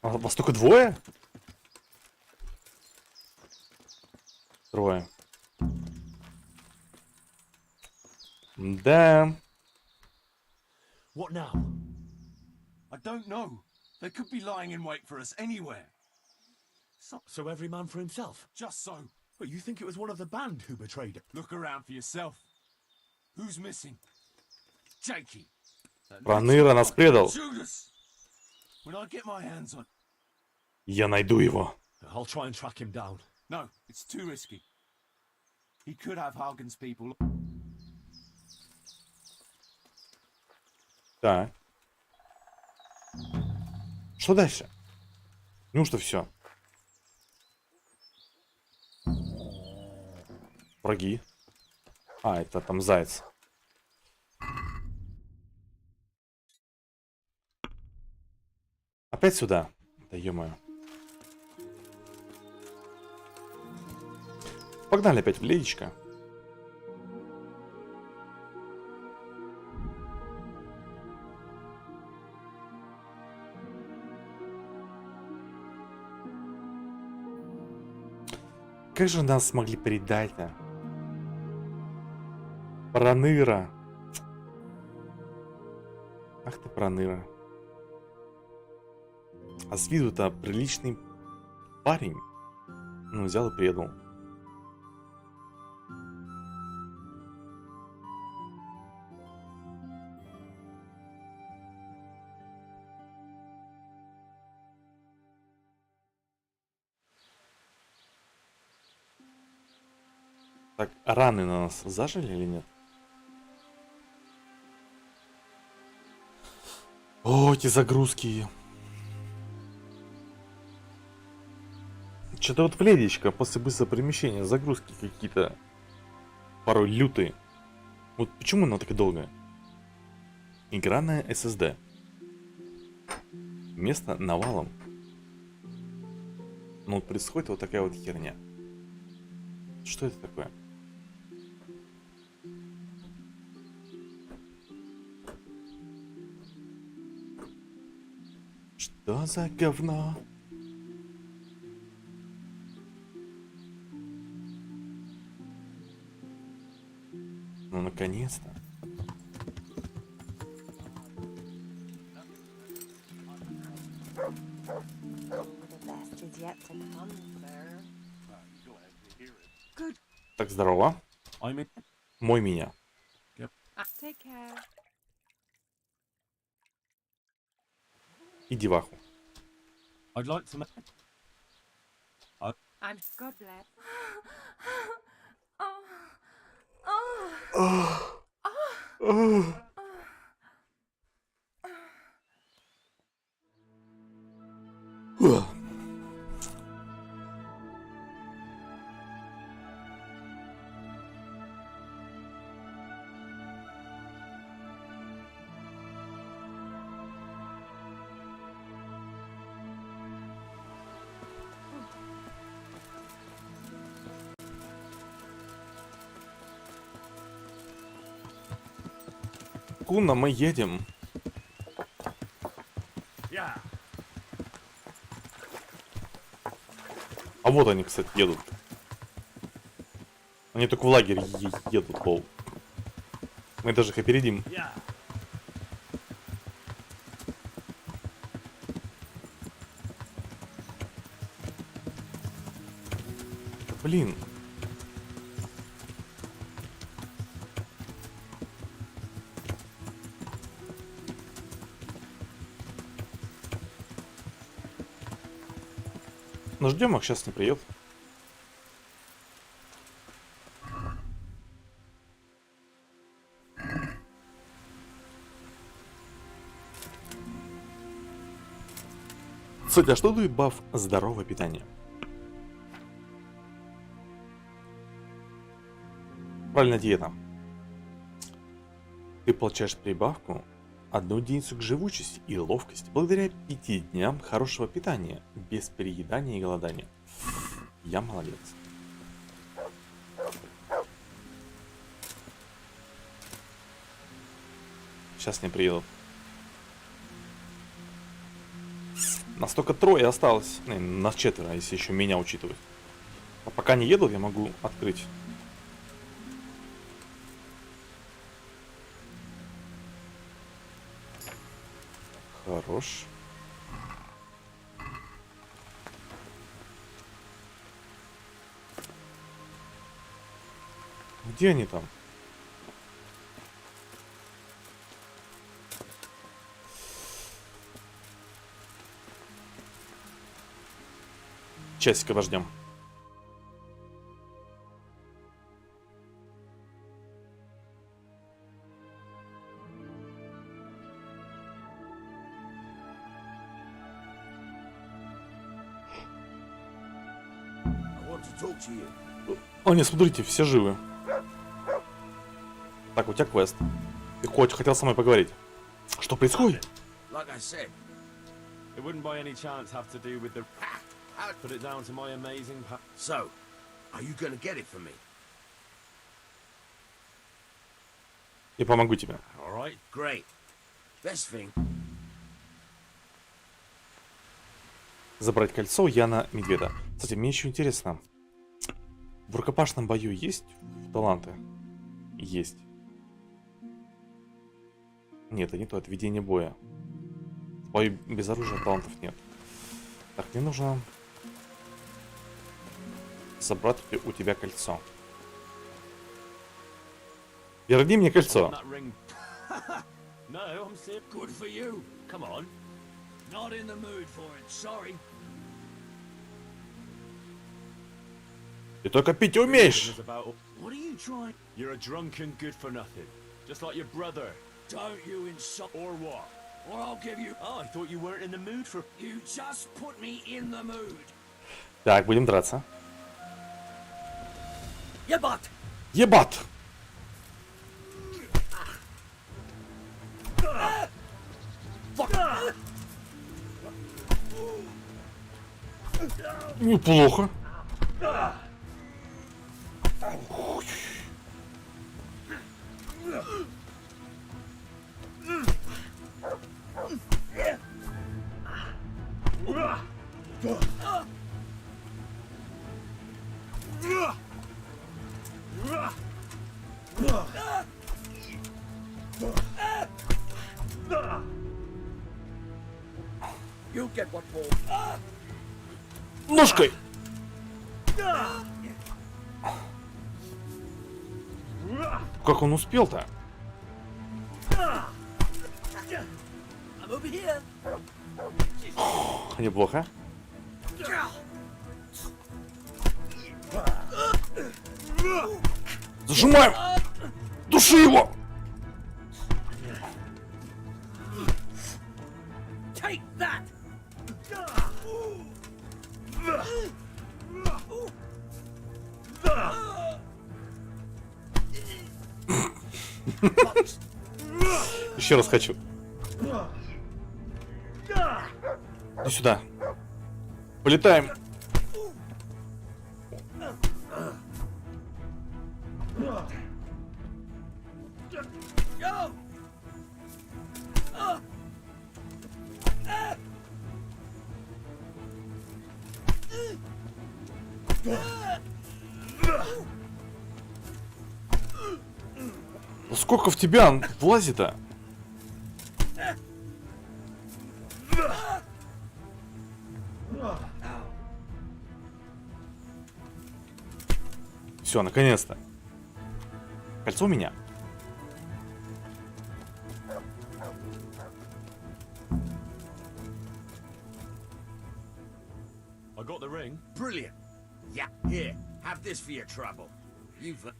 А вас только двое? Трое. Да. What now? I don't know. They could be lying in wait for us anywhere. So every man for himself? Just so. But you think it was one of the band who betrayed it? Look around for yourself. Who's missing? Jakey. Проныра нас предал. Judas. When I get my hands on... Я найду его. I'll try and track him down. No, it's too risky. He could have Hagen's people. Так. Что дальше? Неужто все? Враги. А, это там заяц. Опять сюда. Да ё-моё. Погнали опять в леечко. Как же нас смогли предать-то? Проныра. Ах ты проныра. А с виду-то приличный парень. Ну, взял и предал. Так, раны на нас зажили или нет? О, эти загрузки. Что-то вот пледечко после быстрого перемещения загрузки какие-то порой лютые. Вот почему она так долгая? Игра на SSD. Место навалом. Но вот происходит вот такая вот херня. Что это такое? Что за говно? Ну, наконец-то. Так, здорово. Мой меня. Иди в аху. I'd like to make... I'm God bless. Куна, мы едем. А вот они, кстати, едут. Они только в лагерь едут, лол. Мы даже их опередим. Блин. Ну ждем их, сейчас не приедут. Кстати, а что дает баф здоровое питание? Правильная диета. Ты получаешь прибавку 1 единицу к живучести и ловкости благодаря 5 дням хорошего питания, без переедания и голодания. Я молодец. Сейчас не приедут. Нас только 3 осталось. Не, нас 4, если еще меня учитывать. А пока не едут, я могу открыть. Хорош. Где они там? Часик обождем. О, не, смотрите, все живы. Так, у тебя квест. Ты хотел со мной поговорить. Что происходит? Like I said, It wouldn't by any chance have to do with the... Put it down to my amazing... So, are you gonna get it for me? Я помогу тебе. All right, great. Best thing. Забрать кольцо Яна Медведа. Кстати, мне еще интересно. В рукопашном бою есть таланты? Есть. Нет, это не то, это ведение боя. В бою без оружия талантов нет. Так, мне нужно забрать у тебя кольцо. Верни мне кольцо. No, I'm serious. Good for you. Come on. Not in the mood for it, sorry. Ты только пить умеешь. What are you trying? You're a drunken good for nothing. Just like your brother. Don't you insult... Or what? Or I'll give you... Oh, I thought you weren't in the mood for... You just put me in the mood. Так, будем драться. Ебать! Ебать! Неплохо. You get what for. Ножкой. Как он успел-то? I'm over here. Неплохо. Зажимаем! Души его! Take that. Еще раз хочу. Иди сюда. Полетаем. Ну сколько в тебя влазит-то? Все, наконец-то. Кольцо у меня. I got the ring. Brilliant. Yeah, here, have this for your trouble. You've...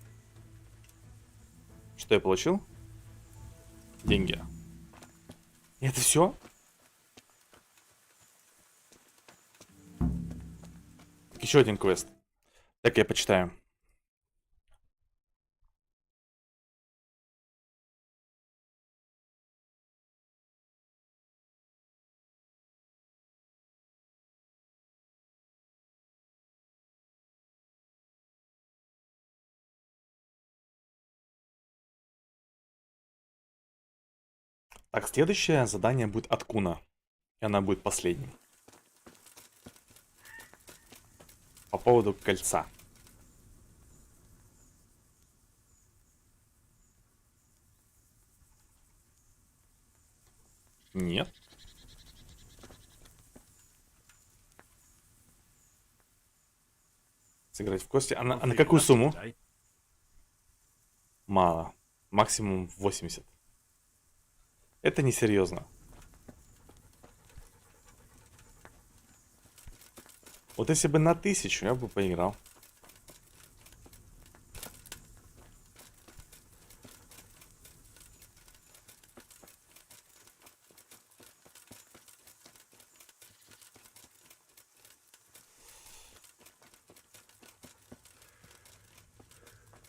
Что я получил? Деньги. И это все? Еще один квест. Так, я почитаю. Так, следующее задание будет от Куна. И она будет последним. По поводу кольца. Нет. Сыграть в кости. А на какую сумму? Мало. Максимум 80. Это несерьезно. Вот если бы на 1000, я бы поиграл.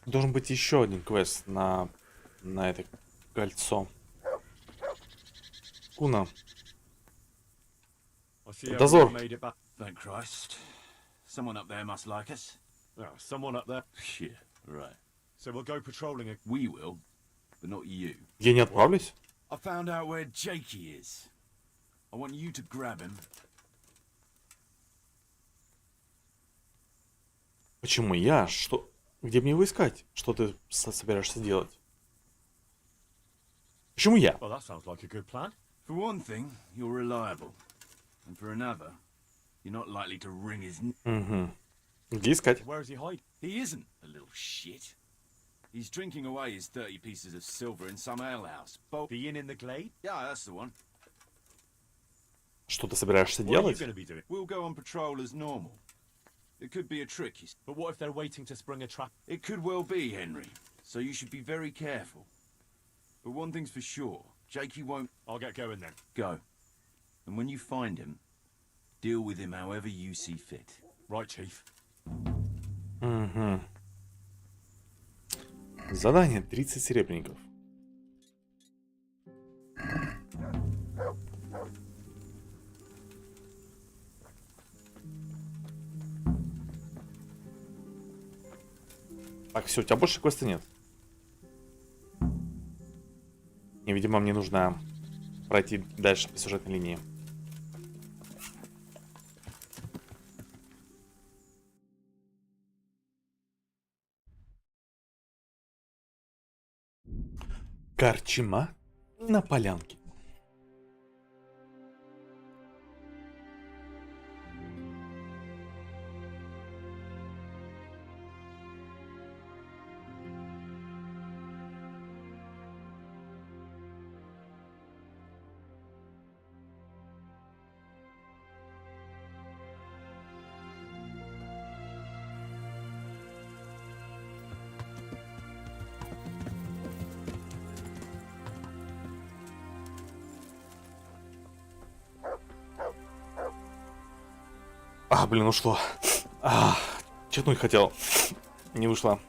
Должен быть еще один квест на это кольцо. Куна. Дозор. Thank Christ. Someone up there must like us. Oh, someone up there. Yeah, right. So we'll go patrolling. We will, but not you. Я не отправлюсь? I found out where Jakey is. I want you to grab him. Почему я? Что? Где мне его искать? Что ты собираешься делать? Почему я? Well, that sounds like a good plan. For one thing, you're reliable. And for another, you're not likely to wring his... Угу. Где искать? Where is he hiding? He isn't, a little shit. He's drinking away his 30 pieces of silver in some alehouse. The inn in the glade? Yeah, that's the one. Что ты собираешься What are you делать? going to be doing? We'll go on patrol as normal. It could be a trick. But what if they're waiting to spring a trap? It could well be, Henry. So you should be very careful. But one thing's for sure. Jakey won't... I'll get going then. Go. And when you find him, deal with him however you see fit. Right, Chief. Угу. Задание 30 серебряников. Так, все, у тебя больше квеста нет. И, видимо, мне нужно пройти дальше по сюжетной линии. Корчма на полянке. Блин, ушло. Читнуть хотел. Не вышло.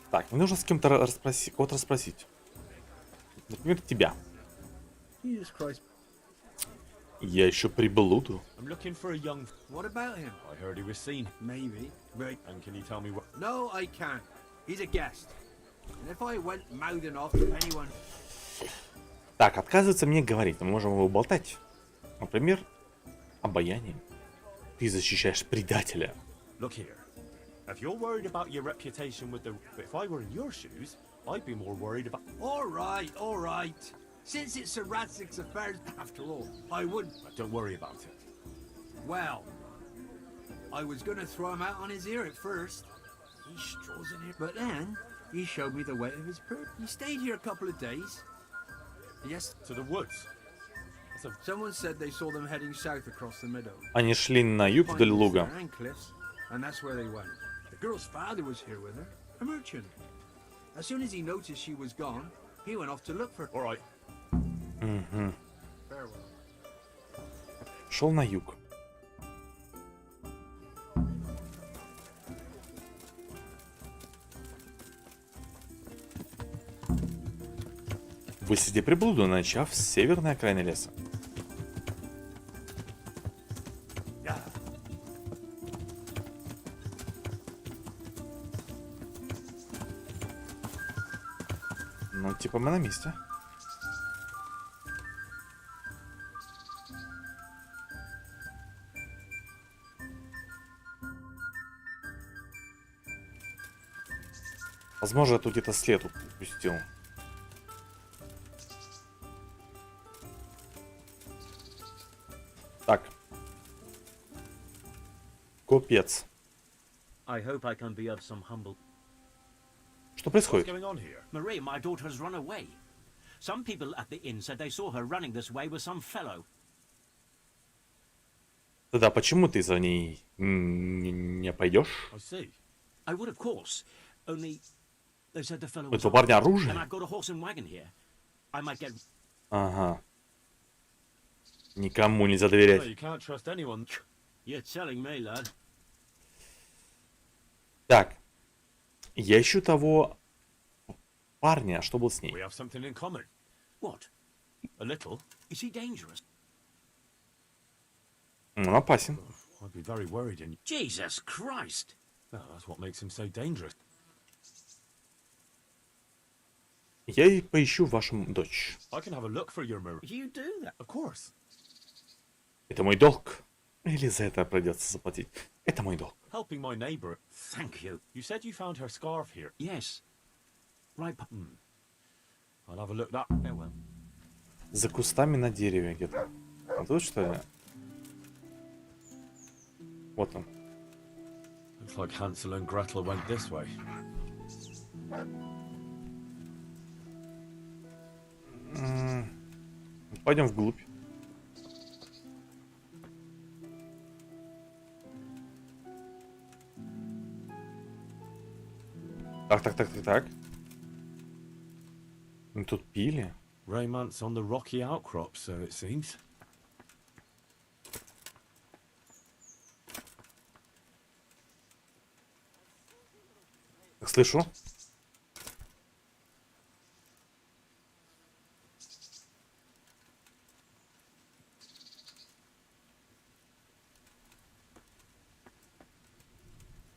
Так, мне нужно с кем-то кого-то расспросить. Например, тебя. Я еще приблуду. I'm looking for a young... What about him? I heard he was seen. Maybe. Right. And can you tell me what... No, I can't. He's a guest. And if I went mouthing off to anyone... Так, отказывается мне говорить. Мы можем его болтать. Например, обаянием. Ты защищаешь предателя. Look here. If you're worried about your reputation with the... If I were in your shoes, I'd be more worried about... All right, all right. Since it's Sir Radzig's affairs, after all, I wouldn't... Don't worry about it. Well, I was going to throw him out on his ear at first. He strolls in here. But then, he showed me the way of his purse. He stayed here a couple of days. Yes. To the woods? Someone said they saw them heading south across the meadow. Они шли на юг вдоль луга. And cliffs, and that's where they went. The girl's father was here with her, a merchant. As soon as he noticed she was gone, he went off to look for her. All right. Угу. Farewell. Шел на юг. Высади приблуду, начав с северной окраины леса. Ну, типа мы на месте. Возможно, я тут где-то след упустил. Так. Купец. I hope I can be of some humble. Что происходит? Marie, my daughter has run away. Some people at the inn said they saw her running this way with some fellow. Тогда почему ты за ней не пойдешь? I would, of course. Only they said the fellow У was этого парня оружие? and I've got a horse and wagon here. I might get. Ага. Никому нельзя доверять. You're telling me, lad. Так. Я ищу того парня, что был с ней. We have something in common. What? A little. Is he dangerous? Он опасен. I'd be very worried in. Jesus Christ! Well, that's what makes him so dangerous. Я и поищу вашу дочь. I can have a look for your Marie. You do that? Of course. Это мой долг. Или за это придется заплатить. Это мой долг. Helping my neighbor. Thank you. You said you found her scarf here. Yes. Right. I'll have a look that. Farewell. За кустами на дереве где-то. А тут что ли? Вот он. Looks like Hansel and Gretel went this way. Пойдем вглубь. Так. Мы тут пили. Romance on the rocky outcrop, so it seems. Так, слышу.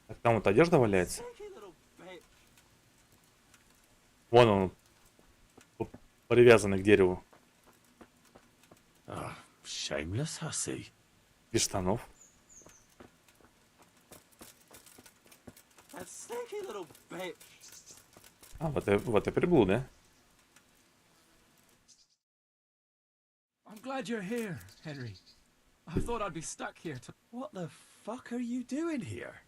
Так, там вот одежда валяется. Вон он. Привязанный к дереву. Shameless hussy. Без штанов. А, вот и приблуда. I'm glad you're here, Henry. I thought I'd be stuck here to... What the fuck are you doing here?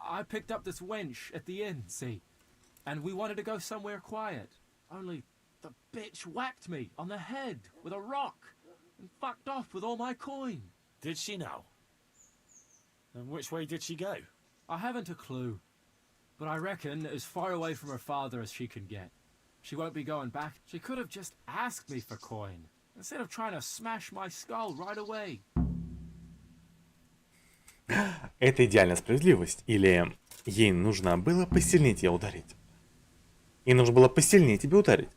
I picked up this wench at the inn, see? And we wanted to go somewhere quiet. Only the bitch whacked me on the head with a rock and fucked off with all my coin. Did she now? And which way did she go? I haven't a clue. But I reckon as far away from her father as she can get. She won't be going back. She could have just asked me for coin, instead of trying to smash my skull right away. Это идеальная справедливость. Или ей нужно было посильнее тебя ударить? Ей нужно было посильнее тебя ударить.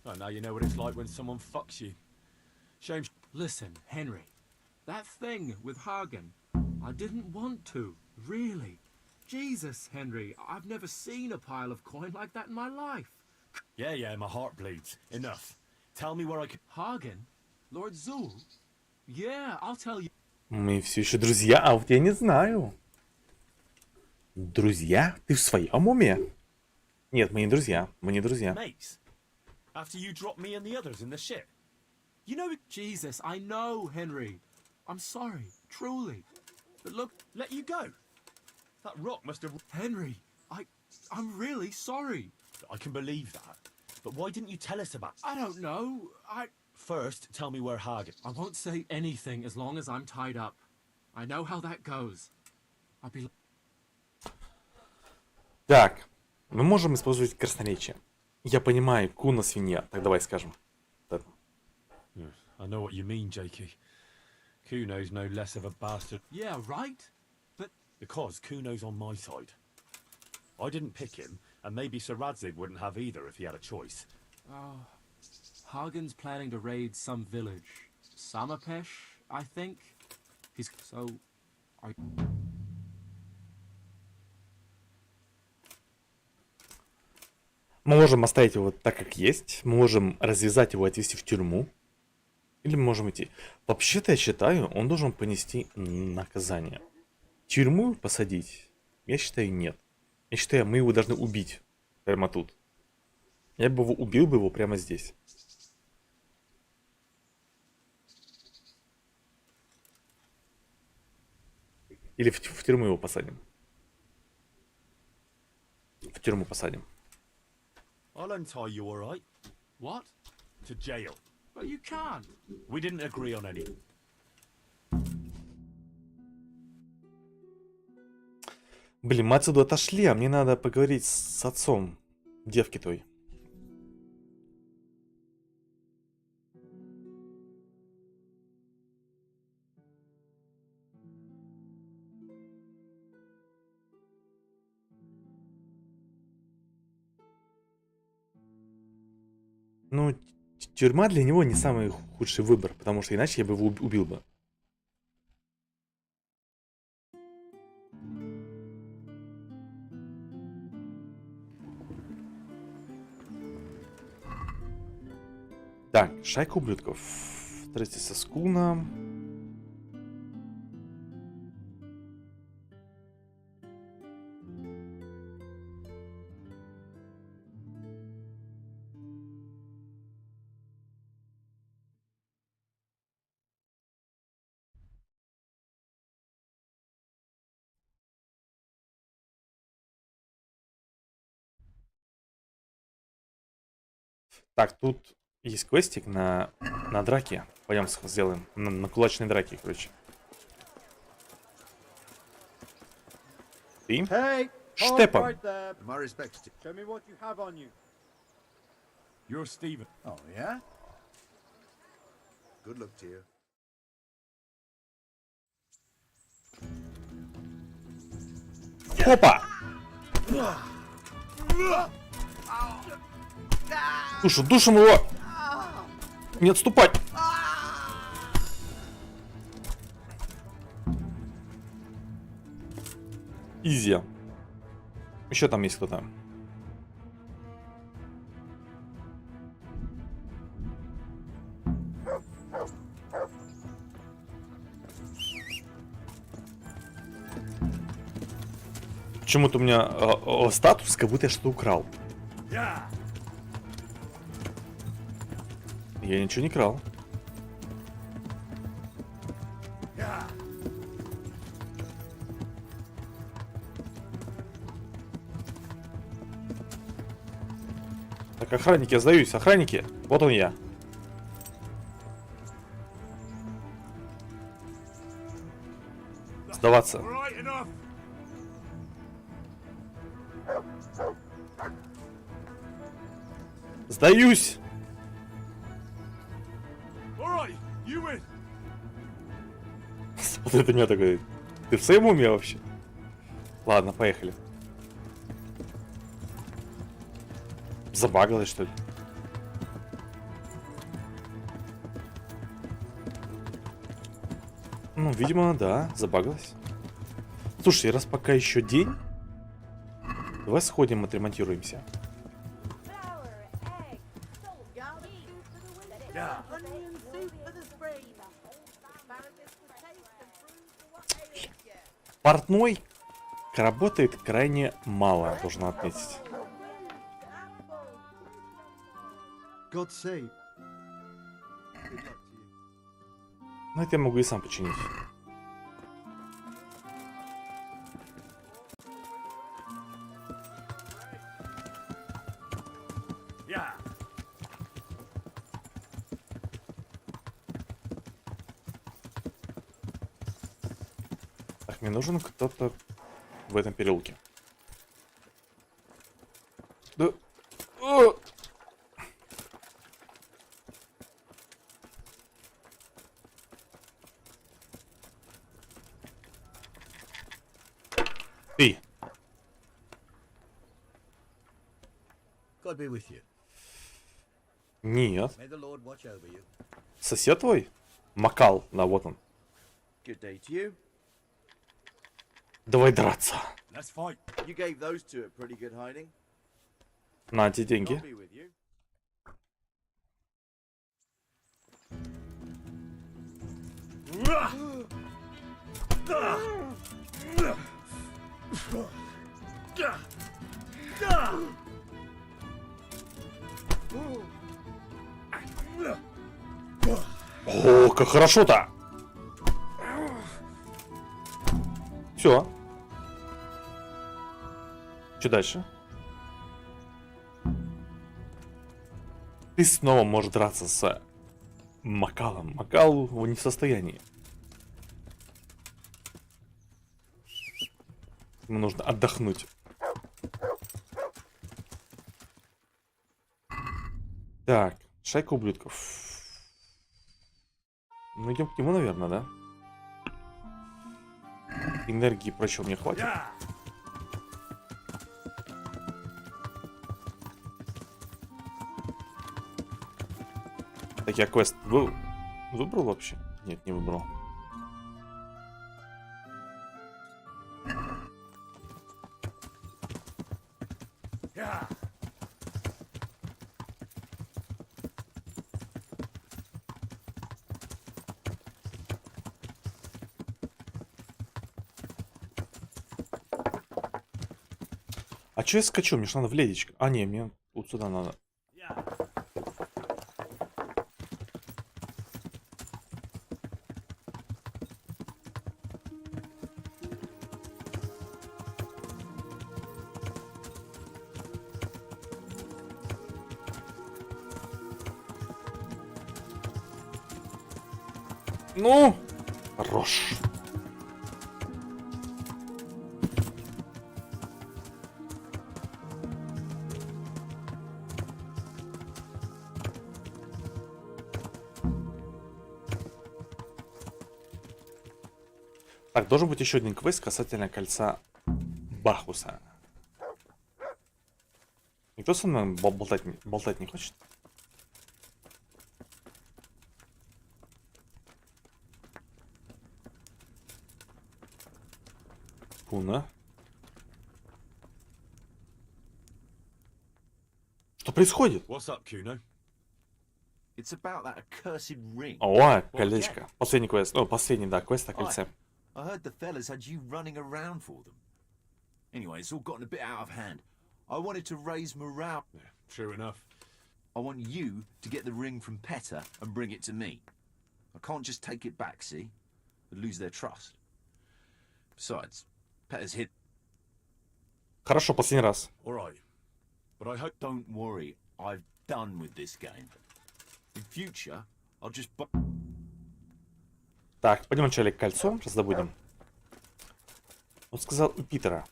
Oh, now you know what it's like when someone fucks you. Shame. Listen, Henry. That thing with Hagen, I didn't want to, really. Jesus, Henry, I've never seen a pile of coin like that in my life. Yeah, my heart bleeds. Enough. Tell me where I can... Hagen? Lord Zul? Yeah, I'll tell you. Мы все еще друзья, а вот я не знаю. Друзья? Ты в своем уме? Нет, мы не друзья. Мы не друзья. Mates, after you dropped me and the others in the ship. You know... Jesus, I know, Henry. I'm sorry, truly. But look... Let you go. That rock must have... Henry, I'm really sorry. I can believe that. But why didn't you tell us about... I don't know. First, tell me where Hagen. I won't say anything as long as I'm tied up. I know how that goes. I'll be... Так, мы можем использовать красноречие. Я понимаю, Куна свинья. Так давай скажем. I know what you mean, Jakey. Kuno's no less of a bastard. Yeah, right? But... Because Kuno's on my side. I didn't pick him, and maybe Sir Radzig wouldn't have either if he had a choice. Hagen's planning to raid some village. Samapesh, I think? He's... So... Мы можем оставить его так, как есть. Мы можем развязать его и отвезти в тюрьму. Или мы можем идти. Вообще-то я считаю, он должен понести наказание. Тюрьму посадить? Я считаю, нет. Я считаю, мы его должны убить. Прямо тут. Я бы убил бы его прямо здесь. Или в тюрьму его посадим. В тюрьму посадим. I'll untie you, all right? What? To jail. But you can't. We didn't agree on anything. Блин, мы отсюда отошли, а мне надо поговорить с отцом девки той. Ну, тюрьма для него не самый худший выбор, потому что иначе я бы его убил бы. Так, шайка ублюдков. Встретиться с Куна. Так, тут есть квестик на драке. Пойдем сделаем. На кулачной драке, короче. Ты? Штепан. My respects to Show me what you have on you. You're Stephen. Oh, yeah? Good luck to you. Опа! Душим его! Не отступать! Изи. Еще там есть кто-то. Почему-то у меня статус, как будто я что-то украл. Я ничего не крал. Так, охранники, я сдаюсь. Охранники, вот он я. Сдаваться. Сдаюсь. Смотри, ты меня такой. Ты в своем уме вообще? Ладно, поехали. Забагалась, что ли? Ну, видимо, да, забагалась. Слушай, раз пока еще день, давай сходим, отремонтируемся. Портной работает крайне мало, должен отметить. Ну, это я могу и сам починить. Так, мне нужен кто-то в этом переулке. Да. О! Ты. God be with you. Нет. May the Lord watch over you. Сосед твой? Макал. Да, вот он. Good day to you. Давай драться. Let's fight. You gave those two a pretty good hiding. На эти деньги. God be with you. О, как хорошо-то! Все. Что дальше? Ты снова можешь драться с Макалом. Макал не в состоянии. Ему нужно отдохнуть. Так, шайка ублюдков. Ну идем к нему, наверное, да? Энергии и прочего мне хватит. Так, я квест выбрал вообще? Нет, не выбрал. А чё я скачу? Мне ж надо в ледечко. А, не, мне вот сюда надо. Ну, хорош. Так, должен быть еще один квест касательно кольца Бахуса. Никто со мной болтать не хочет? Пуна. Что происходит? What's up, Kuno? It's about that accursed ring. О, колечко. Последний квест. О, последний, да, квест о кольце. I heard the fellas had you running around for them. Anyway, it's all gotten a bit out of hand. I wanted to raise morale. Yeah, true enough. I want you to get the ring from Petter and bring it to me. I can't just take it back, see? I'd lose their trust. Besides, Petter's hid. Хорошо, последний раз. All right. But I hope... Don't worry. I've done with this game. In future, I'll just... Так, пойдем вначале к кольцу, сейчас добудем. Он сказал у Питера.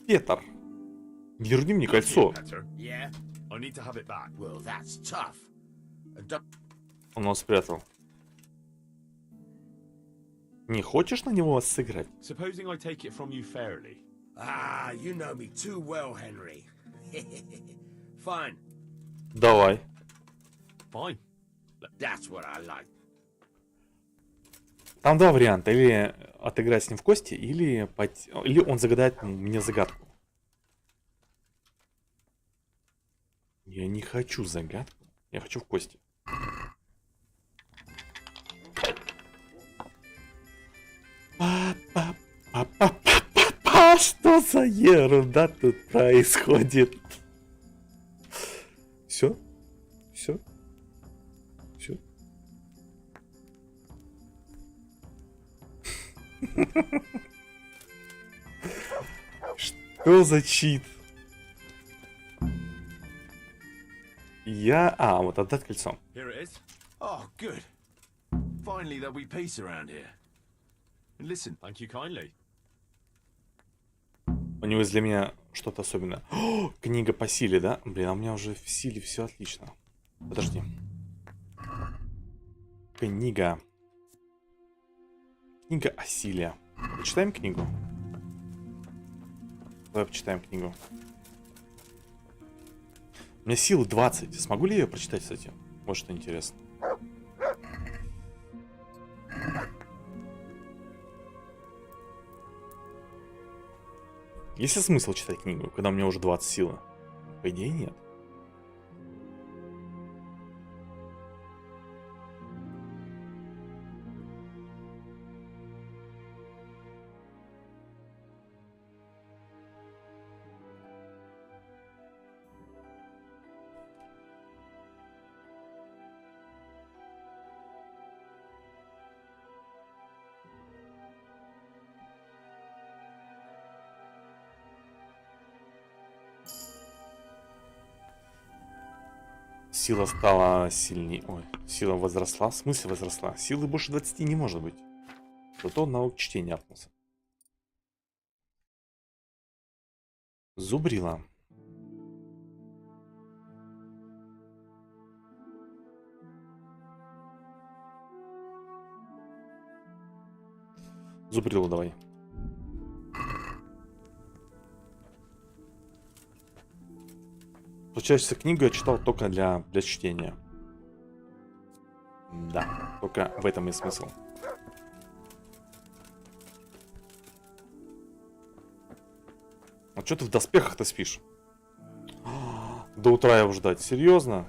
Петр, верни мне кольцо. Yeah, I need to have it back. Well, that's tough. Он его спрятал. Не хочешь на него сыграть? Supposing I take it from you fairly. Ah, you know me too well, Henry. Fine. Давай. Fine. That's what I like. Там два варианта. Или отыграть с ним в кости, или он загадает мне загадку. Я не хочу загадку. Я хочу в кости. Что за ерунда тут происходит? Все? Все? Все? Что за чит? Вот отдать кольцо. Oh, good. Finally, there'll be peace around here. And listen. Thank you kindly. У него есть для меня что-то особенное. О, книга по силе, да? Блин, а у меня уже в силе все отлично. Подожди. Книга. Книга о силе. Почитаем книгу? Давай почитаем книгу. У меня силы 20. Смогу ли я ее прочитать, кстати? Вот что интересно. Есть ли смысл читать книгу, когда у меня уже 20 силы? По идее, нет. Сила стала сильнее. Ой, сила возросла. В смысле возросла? Силы больше 20 не может быть. Зато навык чтения апнулся. Зубрила. Зубрилу давай. Получается, книгу я читал только для чтения. Да, только в этом и смысл. А что ты в доспехах-то спишь? До утра его ждать. Серьезно?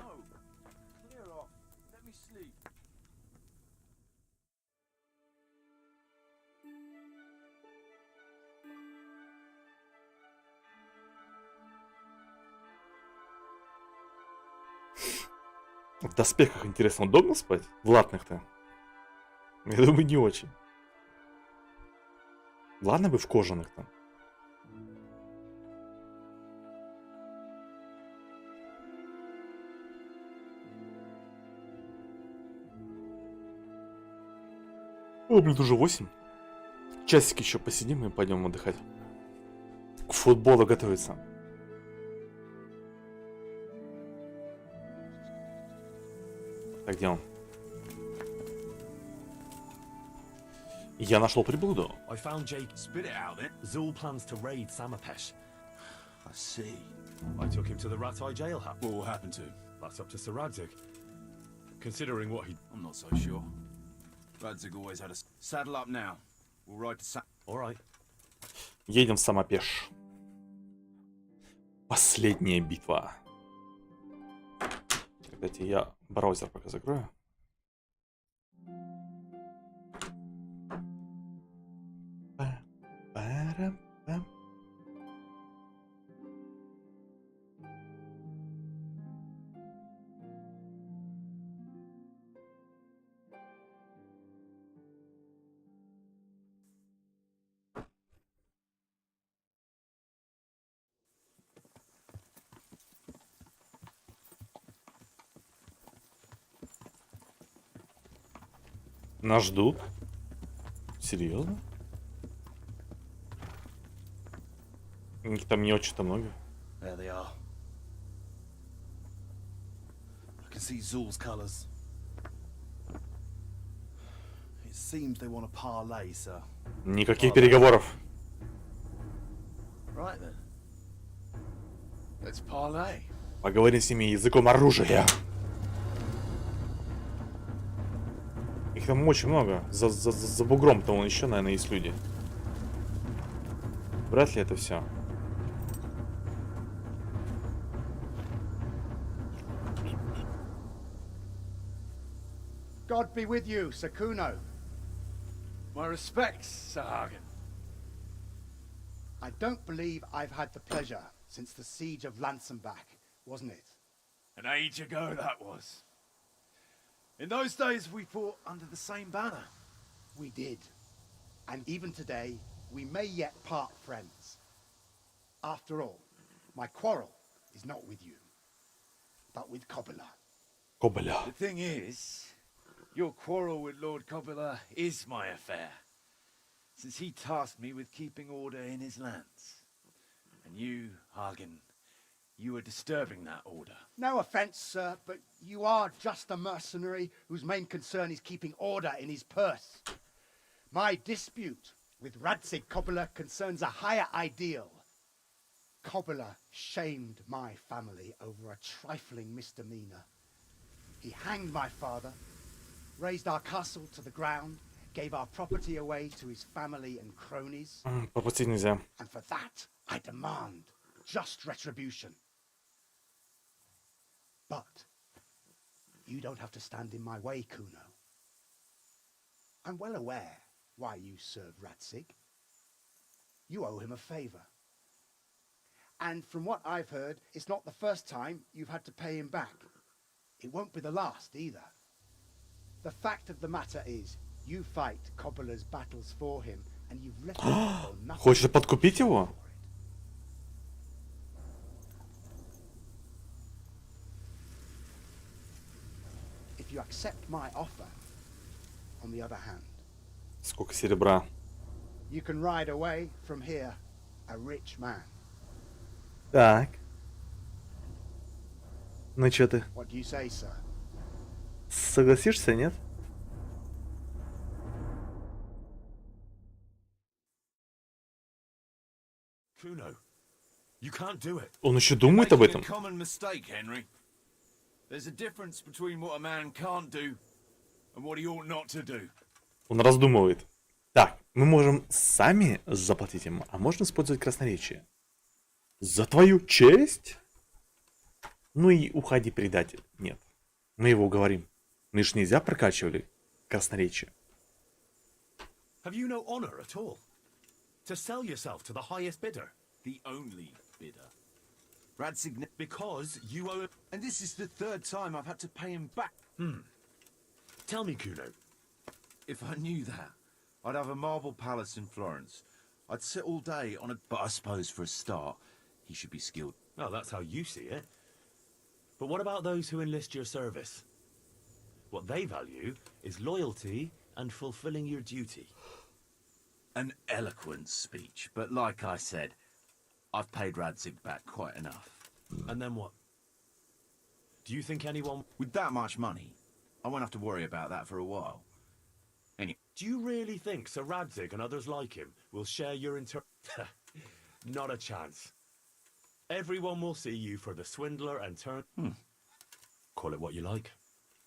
В доспехах, интересно, удобно спать? В латных-то? Я думаю, не очень. Ладно бы в кожаных-то. О, блин, уже 8. Часик еще посидим и пойдем отдыхать. К футболу готовиться. Так, где он? Я нашел приблуду. I found Jake. Spit it out then. Zul plans to raid Samapesh. I see. I took him to the Ratai jail hut. What will happen to him? That's up to Sir Radzig. Considering what he... I'm not so sure. Radzig always had a... Saddle up now. We'll ride to Sam... Alright. Едем в Самопеш. Последняя битва. Кстати, я браузер пока закрою. Нас ждут? Серьезно? Их там не очень-то много. There they are. I can see Zul's colours. It seems they want to parlay, sir. Никаких переговоров. Right then. Let's parlay. Поговорим с ними языком оружия. Их там очень много. За бугром-то вон еще, наверное, есть люди. Вряд ли это все. God be with you, Sakuno. My respects, Sir Hagen. I don't believe I've had the pleasure since the siege of Lansenbach, wasn't it? An age ago that was. In those days we fought under the same banner. We did. And even today, we may yet part friends. After all, my quarrel is not with you, but with Kobila. Кобыля. The thing is, Your quarrel with Lord Coppola is my affair, since he tasked me with keeping order in his lands. And you, Hagen, you are disturbing that order. No offence, sir, but you are just a mercenary whose main concern is keeping order in his purse. My dispute with Radzig Coppola concerns a higher ideal. Coppola shamed my family over a trifling misdemeanor. He hanged my father, razed our castle to the ground, gave our property away to his family and cronies. Пропустить нельзя. And for that, I demand just retribution. But you don't have to stand in my way, Kuno. I'm well aware why you serve Radzig. You owe him a favor. And from what I've heard, it's not the first time you've had to pay him back. It won't be the last either. The fact of the matter is, you fight Coppola's battles for him, and you've left him for nothing. Хочешь подкупить его? If you accept my offer, on the other hand, Сколько серебра? you can ride away from here a rich man. Так. Ну чё ты? What do you say, sir? Согласишься, нет? Kuno, you can't do it. Он еще думает об этом. Common mistake, Henry. There's a difference between what a man can't do and what he ought not to do. Он раздумывает. Так, мы можем сами заплатить ему, а можно использовать красноречие. За твою честь? Ну и уходи, предатель. Нет. Мы его уговорим. Мы ж нельзя прокачивали красноречие. Have you no honor at all? To sell yourself to the highest bidder? The only bidder. Radzig, because you owe... And this is the third time I've had to pay him back. Tell me, Kuno. If I knew that, I'd have a marble palace in Florence. I'd sit all day on a... But I suppose for a start, he should be skilled. Oh, that's how you see it. But what about those who enlist your service? What they value is loyalty and fulfilling your duty. An eloquent speech, but like I said, I've paid Radzig back quite enough. And then what? Do you think anyone... With that much money, I won't have to worry about that for a while. Anyway. Do you really think Sir Radzig and others like him will share your Not a chance. Everyone will see you for the swindler and turn... Call it what you like.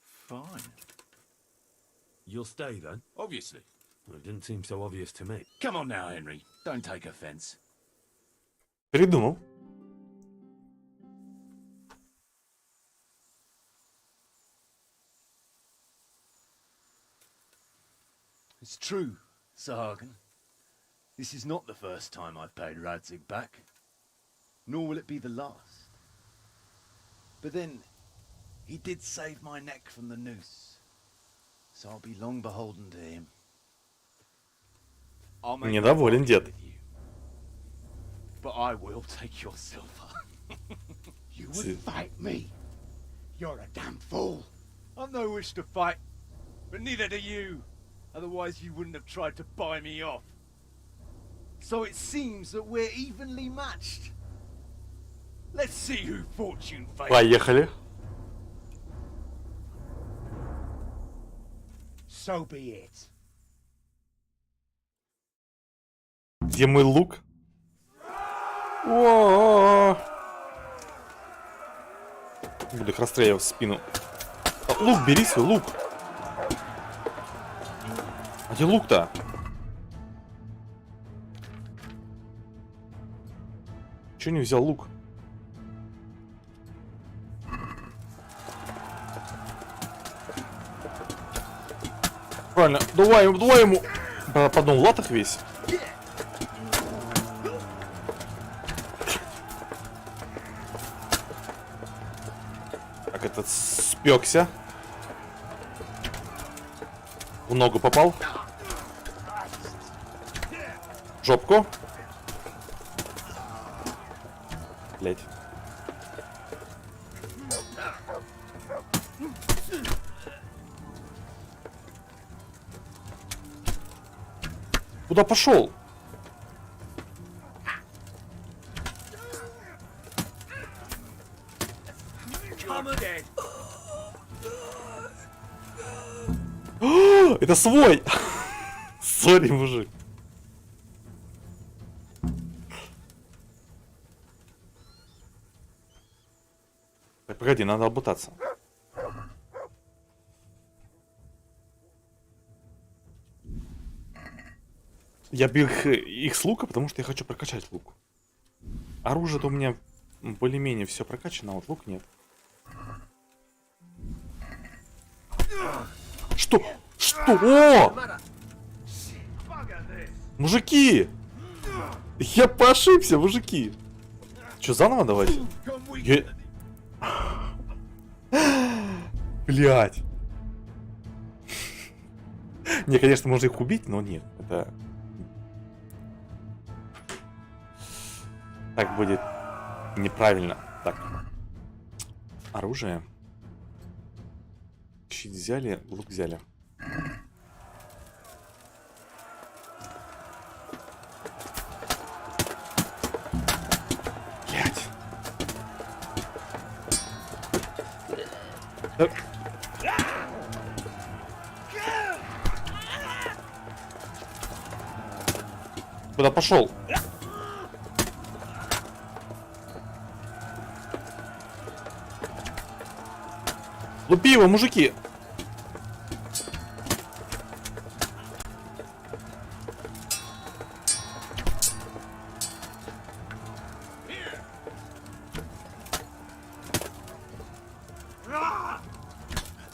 Fine. You'll stay then? Obviously. Well, it didn't seem so obvious to me. Come on now, Henry. Don't take offense. Придумал. It's true, Sir Hagen. This is not the first time I've paid Radzig back. Nor will it be the last. But then, he did save my neck from the noose. So I'll be long beholden to him. I'll make Недоволен дед. But I will take your silver. You would fight me? You're a damn fool. I've no wish to fight, but neither do you. Otherwise you wouldn't have tried to buy me off. So it seems that we're evenly matched. Let's see who fortune favors. Поехали. So be it. Где мой лук? О-о-о. Буду их расстреливать в спину. Лук, бери свой лук. А где лук-то? Чё не взял лук? Правильно, давай ему. Под одном в латах весь. Так, этот спекся. В ногу попал. Жопку. Блять. Куда пошел? Это свой! Сори, мужик. Так, погоди, надо обутаться. Я бил их с лука, потому что я хочу прокачать лук. Оружие-то у меня более-менее все прокачано, а вот лук нет. Что? Что? О! Мужики! Я ошибся, мужики! Че, заново давайте? Блять. Не, конечно, можно их убить, но нет. Это... Так будет неправильно. Так. Оружие. Щит взяли, лук взяли. Блять. Куда пошел? Лупи его, мужики!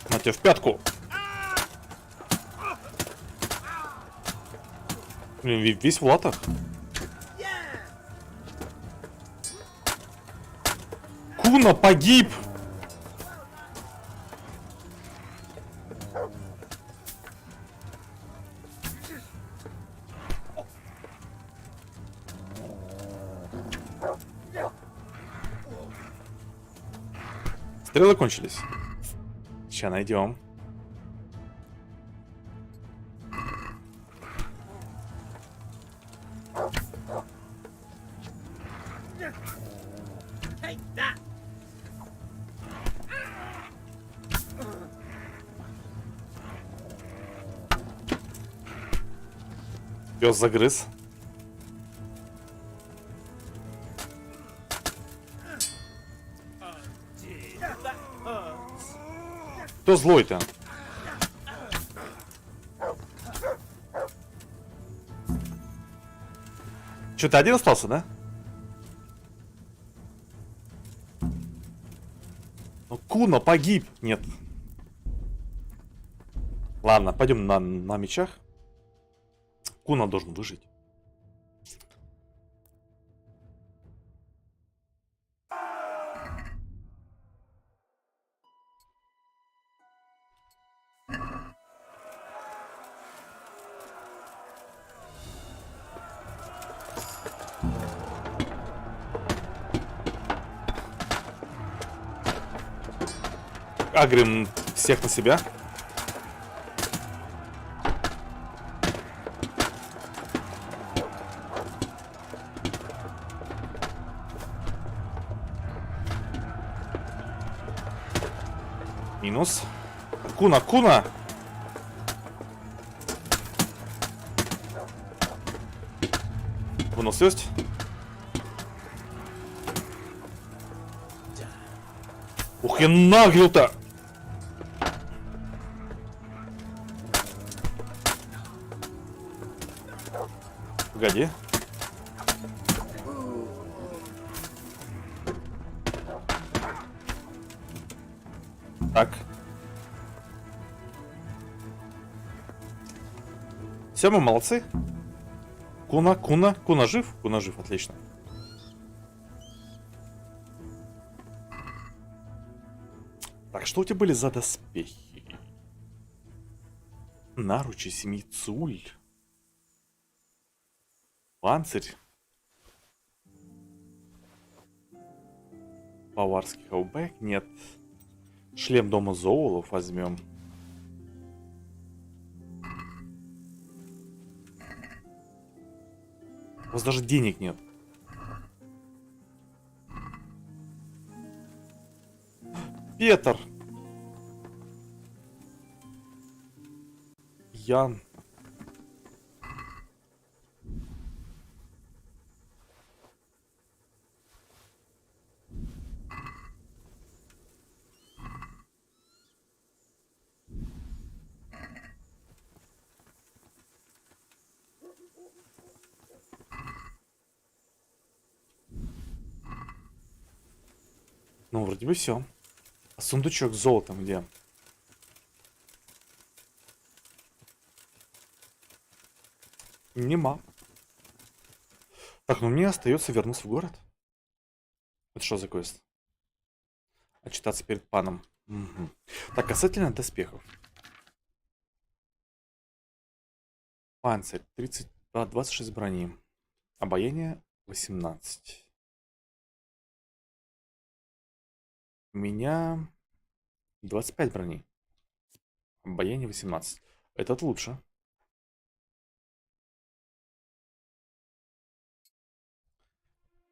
На тебе в пятку! Блин, весь в латах. Куна погиб! Стрелы кончились. Сейчас найдем. Пес загрыз. Кто злой-то? Че, ты один остался, да? Ну, Куна погиб. Нет. Ладно, пойдем на мечах. Куна должен выжить. Агрим всех на себя. Минус. Куна, Куна! Выносливость. Ух, я нагрел-то! Погоди. Так. Все, мы молодцы. Куна жив? Куна жив, отлично. Так, что у тебя были за доспехи? Наручи 7 цуль. Панцирь. Поварский хаубек? Нет. Шлем дома Зоулов возьмем. У вас даже денег нет. Петр! Ян. Ну, вроде бы все. А сундучок с золотом где? Нема. Так, ну мне остается вернуться в город. Это что за квест? Отчитаться перед паном. Угу. Так, касательно доспехов. Панцирь 26 брони. Обаяние 18. У меня 25 брони. Обаяние 18. Этот лучше.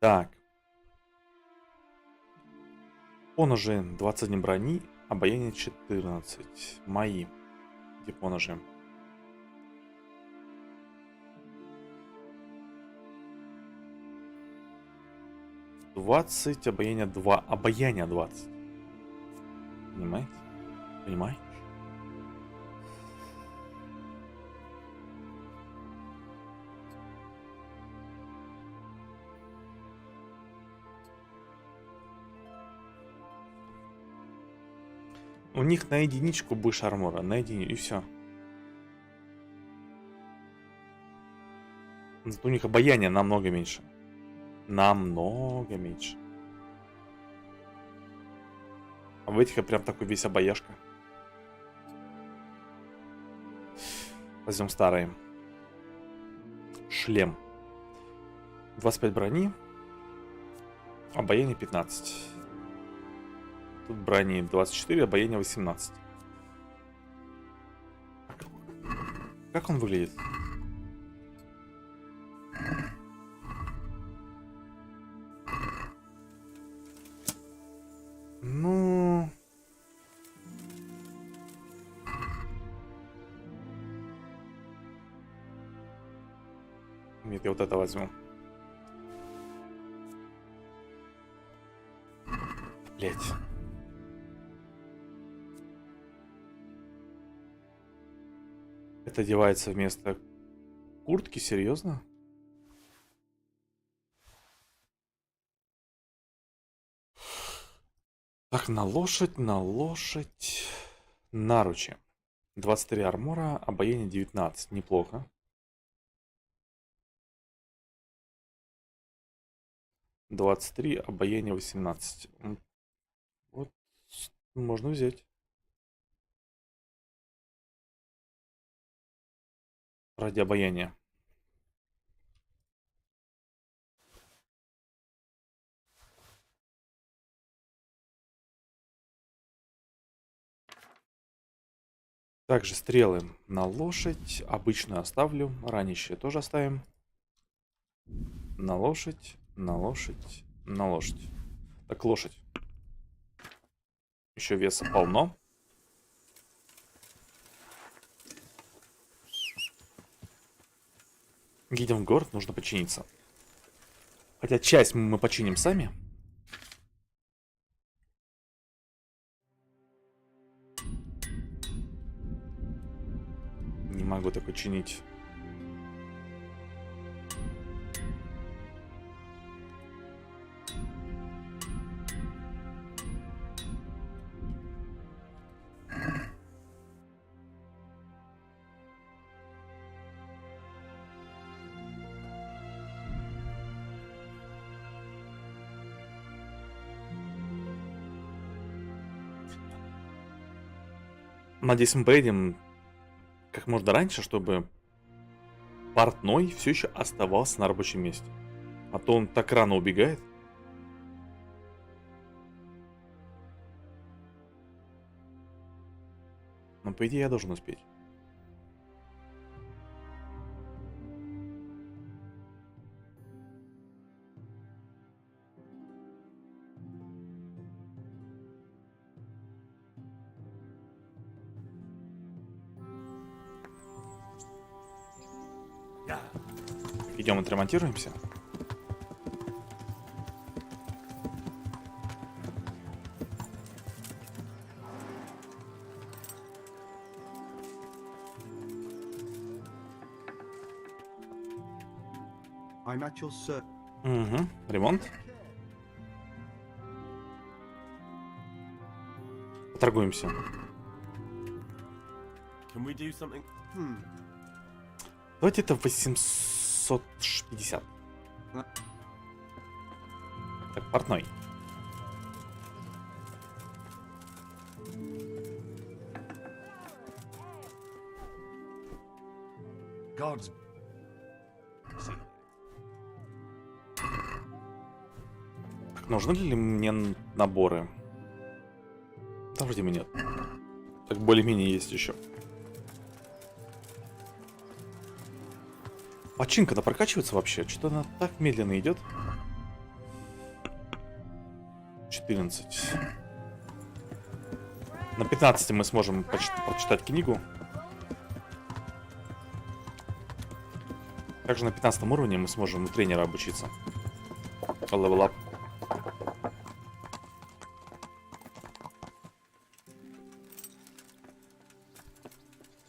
Так. Поножи 21 брони. Обаяние 14. Мои. Где поножи? Обаяние 2. Обаяние 20. Понимаете? Понимаете? У них на единичку больше армора. На единичку. И все. Зато у них обаяние намного меньше. Намного меньше. А в этих прям такой весь обаяшка. Возьмем старые. Шлем. 25 брони. Обаяние 15. Тут брони 24, обаяние 18. Как он выглядит? Ну... Нет, я вот это возьму. Блять. Это одевается вместо куртки? Серьезно? Так, на лошадь, наручи. 23 армора, обаяние 19. Неплохо. — 23, обаяние 18. Вот, можно взять. Ради обаяния. Также стрелы на лошадь. Обычную оставлю. Ранящие тоже оставим. На лошадь, на лошадь, на лошадь. Так, лошадь. Еще веса полно. Едем в город, нужно починиться. Хотя часть мы починим сами. Не могу такой чинить. Надеюсь, мы поедем как можно раньше, чтобы портной все еще оставался на рабочем месте. А то он так рано убегает. Но по идее я должен успеть. Идем отремонтируемся. Угу, ремонт. Поторгуемся. Can we do something? Давайте это 850. Так, портной. God's. Так, нужны ли мне наборы? Да, вроде бы нет. Так, более-менее есть еще. Починка-то прокачивается вообще? Что-то она так медленно идет. 14. На 15 мы сможем прочитать книгу. Также на 15 уровне мы сможем у тренера обучиться. Level up.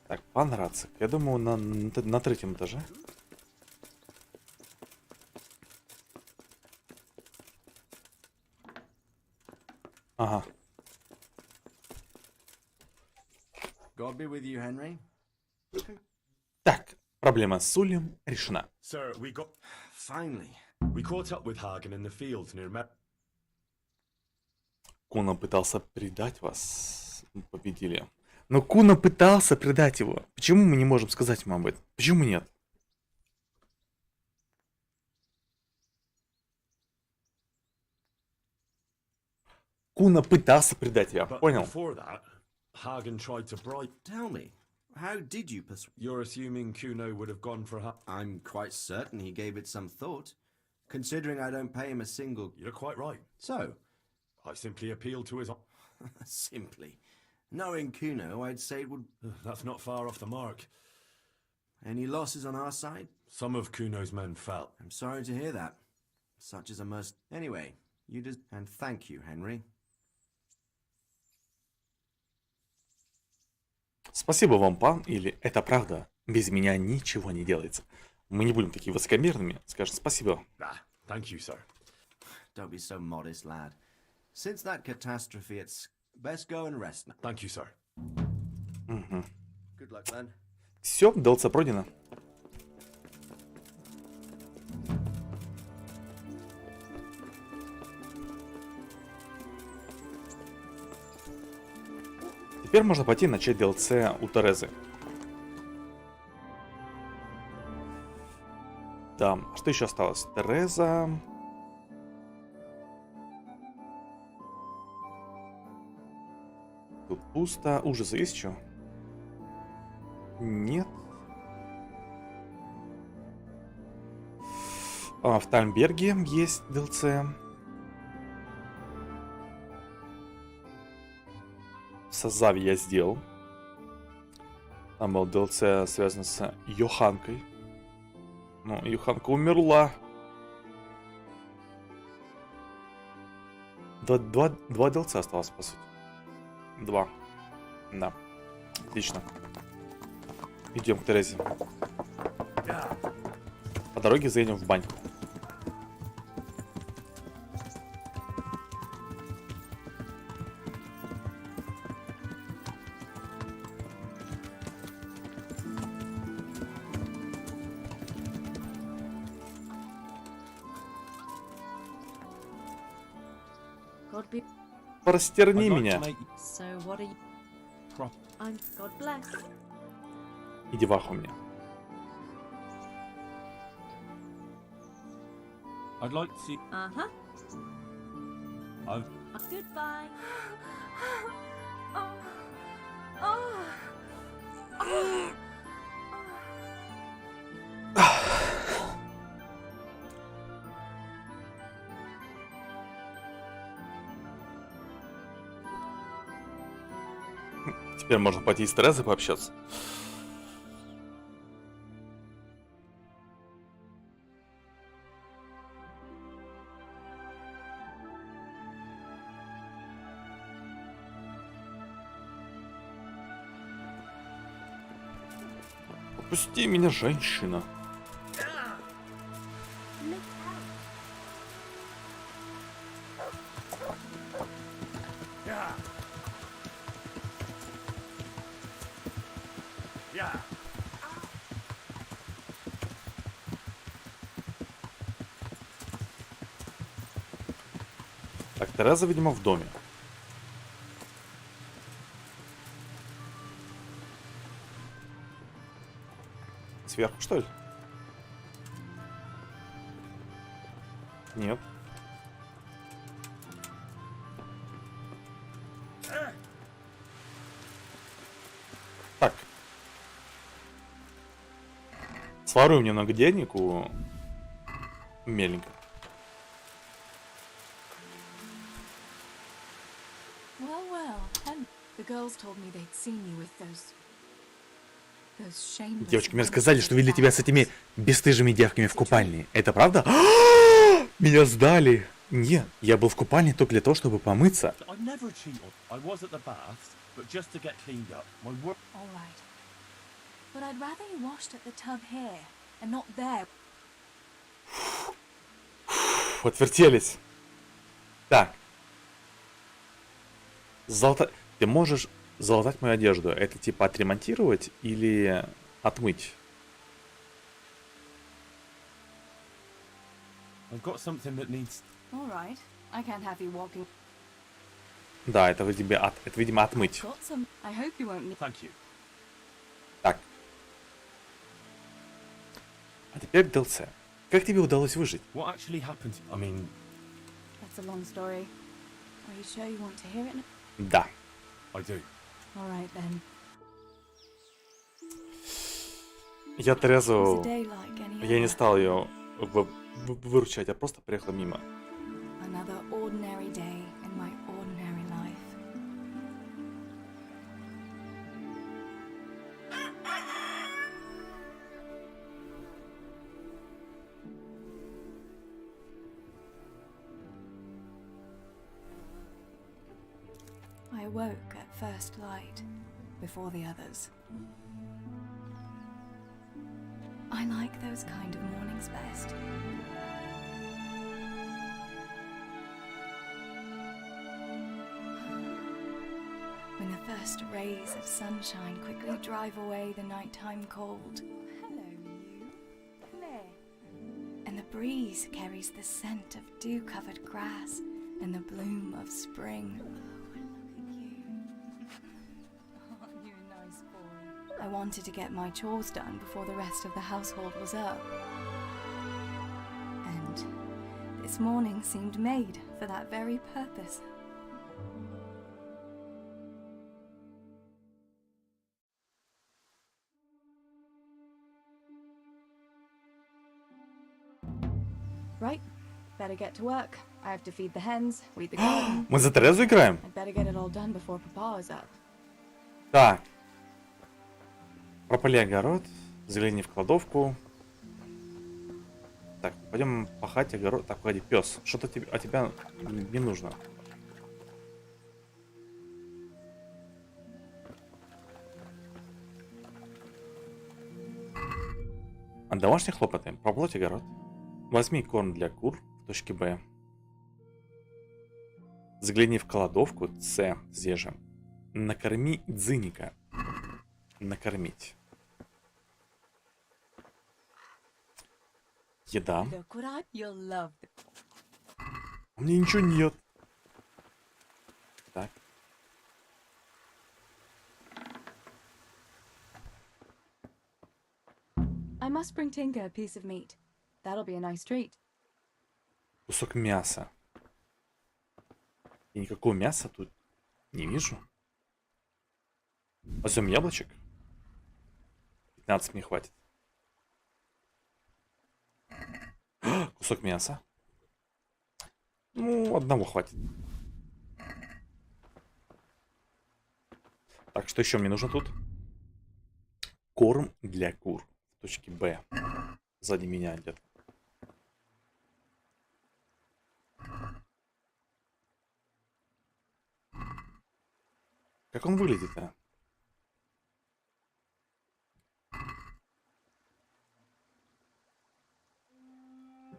Так, пан Рацик. Я думаю, на третьем этаже. Ага. God be with you, Henry. Так, проблема с Ульем решена. Sir, we got. Finally. We caught up with Hagen in the fields near Met. Куна пытался предать вас. Мы победили. Но Куна пытался предать его. Почему мы не можем сказать ему об этом? Почему нет? Куна пытался предать тебя, понял? Before that, Hagen tried to bribe. Tell me, how did you persuade? You're assuming Kuno would have gone for her. I'm quite certain he gave it some thought, considering I don't pay him a single. You're quite right. So, I simply appealed to his. simply. Knowing Kuno, I'd say it would. That's not far off the mark. Any losses on our side? Some of Kuno's men fell. I'm sorry to hear that. Such is a must. Anyway, you just. And thank you, Henry. Спасибо вам, пан, или это правда? Без меня ничего не делается. Мы не будем такими высокомерными. Скажем спасибо. Thank you, sir. Don't be so modest, lad. Since that catastrophe, it's best go and rest now. Thank you, sir. Угу. Good luck, then. Все, DLC пройдено. Теперь можно пойти и начать DLC у Терезы. Да, что еще осталось? Тереза. Тут пусто. Ужасы есть еще? Нет. В Тальмберге есть DLC. Сазави я сделал. Там был DLC связан с Йоханкой. Ну, Йоханка умерла. Два DLC осталось, по сути. 2. Да. Отлично. Идем к Терезе. По дороге заедем в баньку. Простерни меня. So what are you? I'm God bless. Иди в аху меня. I'd like to see. Uh-huh. I've. Goodbye. Теперь можно пойти с Терезой пообщаться. Пусти меня, женщина. Так, Тереза, видимо, в доме. Сверху, что ли? Нет. Так. Своруем немного денег у меленько. Девочки мне рассказали, что видели тебя с этими бесстыжими девками в купальне. Это правда? Меня сдали. Нет, я был в купальне только для того, чтобы помыться. Отвертелись. Так. Ты можешь залатать мою одежду. Это типа отремонтировать или отмыть? Да, это видимо отмыть. Так. А теперь DLC. Как тебе удалось выжить? Да. Я Терезу... Я не стал ее выручать, а просто приехал мимо. I awoke at first light, before the others. I like those kind of mornings best. When the first rays of sunshine quickly drive away the nighttime cold. Hello, you. Come here. And the breeze carries the scent of dew-covered grass and the bloom of spring. I wanted to get my chores done before the rest of the household was up. And this morning seemed made for that very purpose. Right, better get to work. I have to feed the hens, weed the garden. Мы за Терезу играем? I'd better get it all done before Papa is up. Так. Пропали огород, загляни в кладовку. Так, пойдем пахать огород. Так, погоди, пес. Что-то от тебя не нужно. От домашних хлопоты. Проплоть огород. Возьми корм для кур в точке Б. Загляни в кладовку С. Здесь же. Накорми дзыника. Накормить. Еда. У меня ничего нет. Так. I must bring Tinker a piece of meat. That'll be a nice treat. Кусок мяса. И никакого мяса тут не вижу. Возьмем яблочек. 15 мне хватит. Кусок мяса. Ну, одного хватит. Так, что еще мне нужно тут? Корм для кур в точке Б. Сзади меня идет. Как он выглядит-то?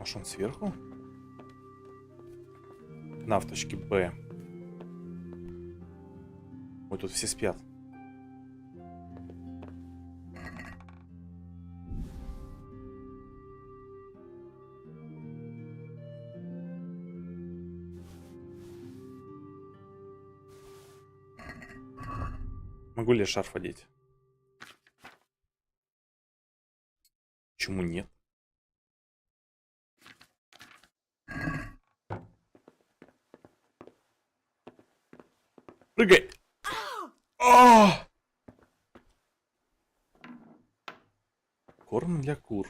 Может, он сверху? На, в точке Б. Ой, тут все спят. Могу ли я шарф одеть? Почему нет? Прыгай! А! Корм для кур.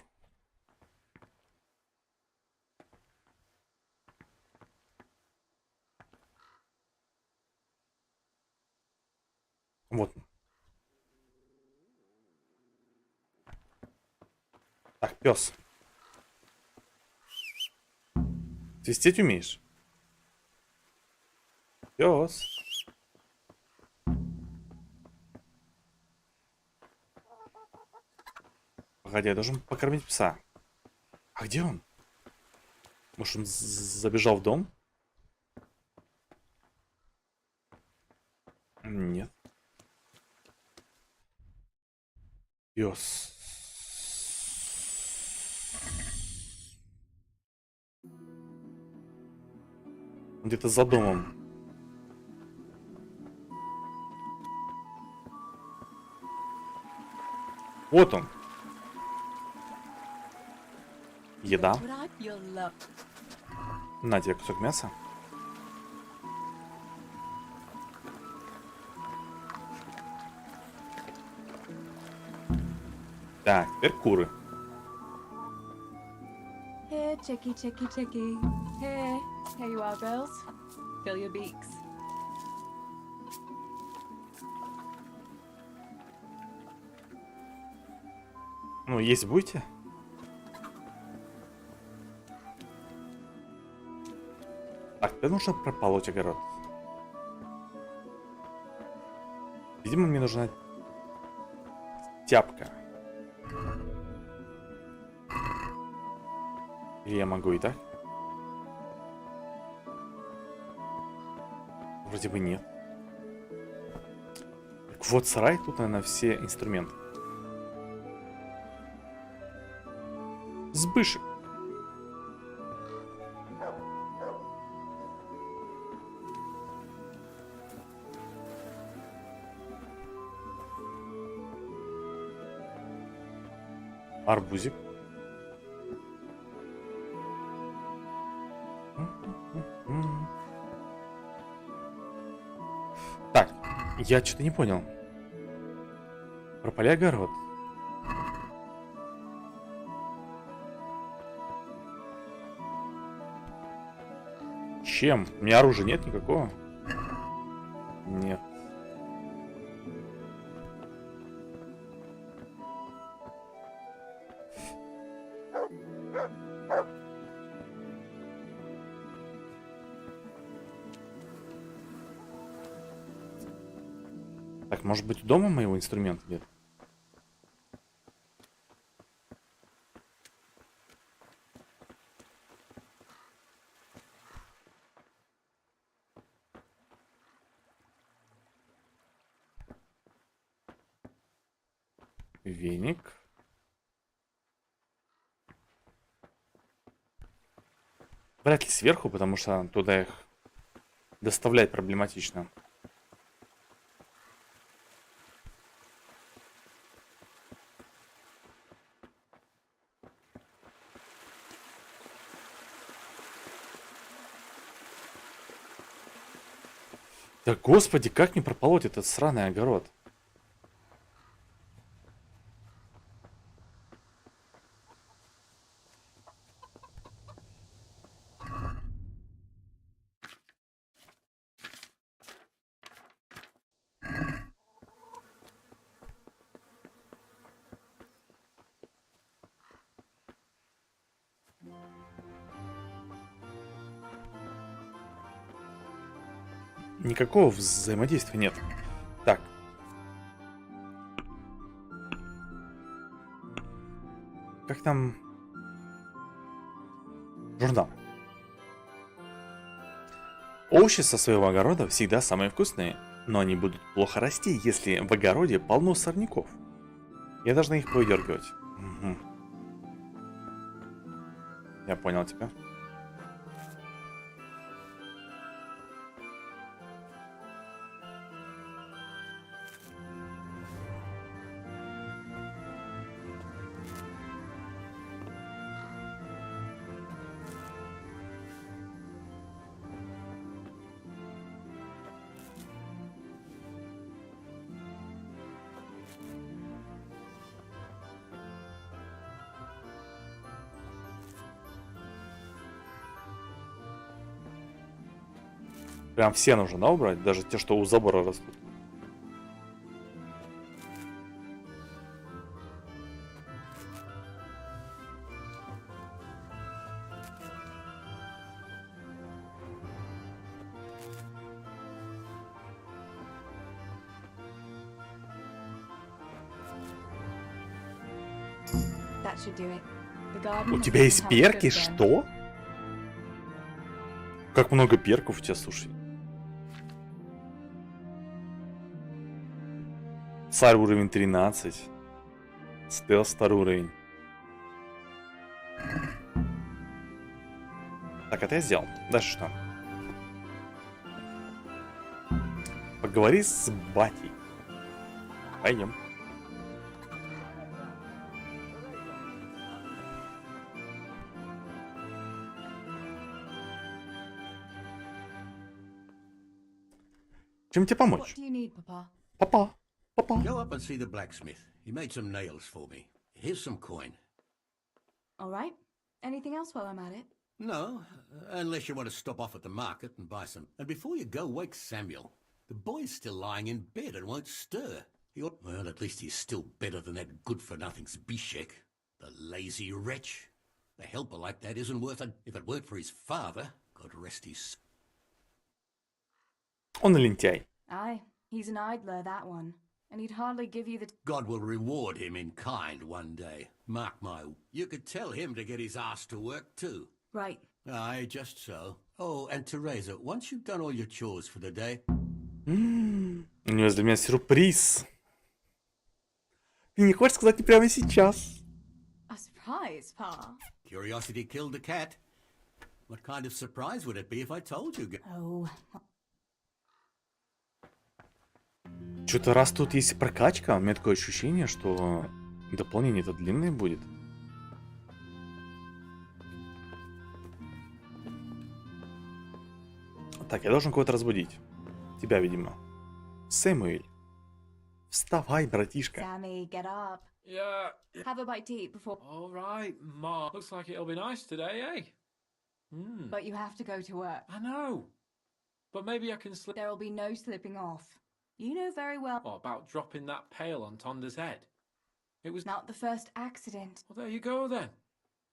Вот. Так, пес. Свистеть умеешь? Пес. Погоди, я должен покормить пса. А где он? Может, он забежал в дом? Нет. Пес. Где-то за домом. Вот он. Еда. На тебе кусок мяса. Так, теперь куры. Here, chickie, chickie, chickie. Here you are, girls. Fill your beaks. Ну, есть будете? Так, тебе нужно прополоть огород. Видимо, мне нужна тяпка. Или я могу и так? Вроде бы нет. Так вот, сарай, тут, наверное, все инструменты. Сбышек. Арбузик. Так, я что-то не понял. Пропали огород. Чем? У меня оружия нет никакого? Нет. Так, может быть, дома моего инструмента нет? Веник. Вряд ли сверху, потому что туда их доставлять проблематично. Да господи, как не прополоть этот сраный огород? Никакого взаимодействия нет. Так. Как там... Журнал. Овощи со своего огорода всегда самые вкусные, но они будут плохо расти, если в огороде полно сорняков. Я должна их повыдергивать. Угу. Я понял тебя. Прям все нужно, да, убрать? Даже те, что у забора растут. That should do it. The garden У has тебя been есть helped перки? good then. Что? Как много перков у тебя, слушай. Царь уровень 13. Стелс 2 уровень. Так, это я сделал. Дальше что? Поговори с батей. Пойдем. Чем тебе помочь? What do you need, Papa? Папа. Папа. Go up and see the blacksmith. He made some nails for me. Here's some coin. All right. Anything else while I'm at it? No, unless you want to stop off at the market and buy some. And before you go, wake Samuel. The boy's still lying in bed and won't stir. Well, at least he's still better than that good-for-nothing Zbyszek. The lazy wretch. A helper like that isn't worth it. If it weren't for his father, God rest his... Он лентяй. Aye, he's an idler, that one. And he'd hardly give you the... God will reward him in kind one day. Mark my... You could tell him to get his ass to work too. Right. Aye, just so. Oh, and Teresa, once you've done all your chores for the day... У него для меня сюрприз. Ты не хочешь сказать мне прямо сейчас? A surprise, Pa. Curiosity killed the cat. What kind of surprise would it be if I told you? Oh. Что-то раз тут есть прокачка, у меня такое ощущение, что дополнение-то длинное будет. Так, я должен кого-то разбудить. Тебя, видимо. Сэмюэль. Вставай, братишка. Sammy, get up. Yeah. Have a bite to eat before... All right, Ma. Looks like it'll be nice today, eh? But you have to go to work. I know. But maybe I can slip... There'll be no slipping off. You know very well... What about dropping that pail on Tonda's head? It was... Not the first accident. Well, there you go, then.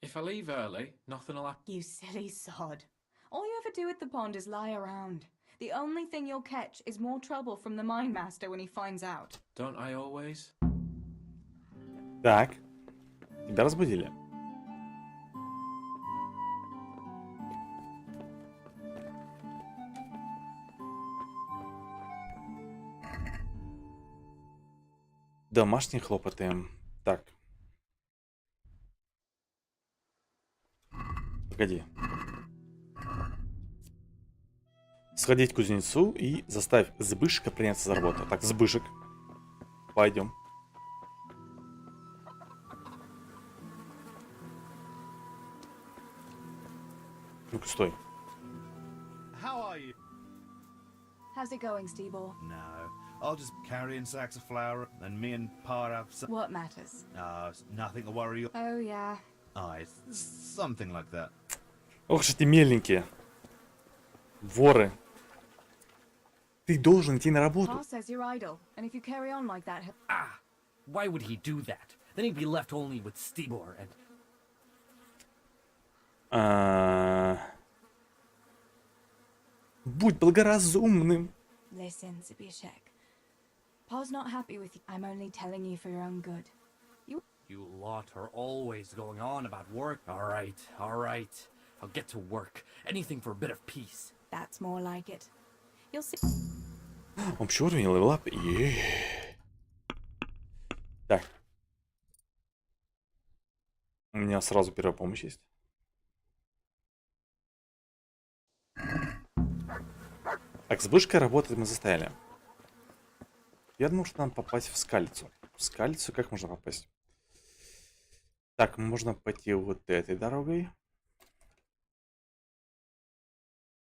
If I leave early, nothing'll happen. You silly sod. All you ever do at the pond is lie around. The only thing you'll catch is more trouble from the mine master when he finds out. Don't I always? Так. Тебя разбудили. Домашние хлопоты. Так. Погоди. Сходить к кузнецу и заставь Збышика приняться за работу. Так, Збышек. Пойдем. Ну-ка, стой. How are you? How's it going, Steebor? No, I'll just carry in sacks of flour, and me and Pa have some... What matters? It's nothing to worry you. Oh, yeah. It's something like that. Ох же эти меленькие. Воры. Ты должен идти на работу. Pa says you're idle, and if you carry on like that... Why would he do that? Then he'd be left only with Steebor and... Будь благоразумным. Listen, Zbyszek. Pa's not happy with you. I'm only telling you for your own good. You lot are always going on about work. All right. I'll get to work. Anything for a bit of peace. That's more like it. You'll see. Общий уровень, левелап. Так. У меня сразу первая помощь есть. Так, с вышкой работать мы заставили. Теперь нужно нам попасть в скалицу. В скалицу как можно попасть? Так, можно пойти вот этой дорогой.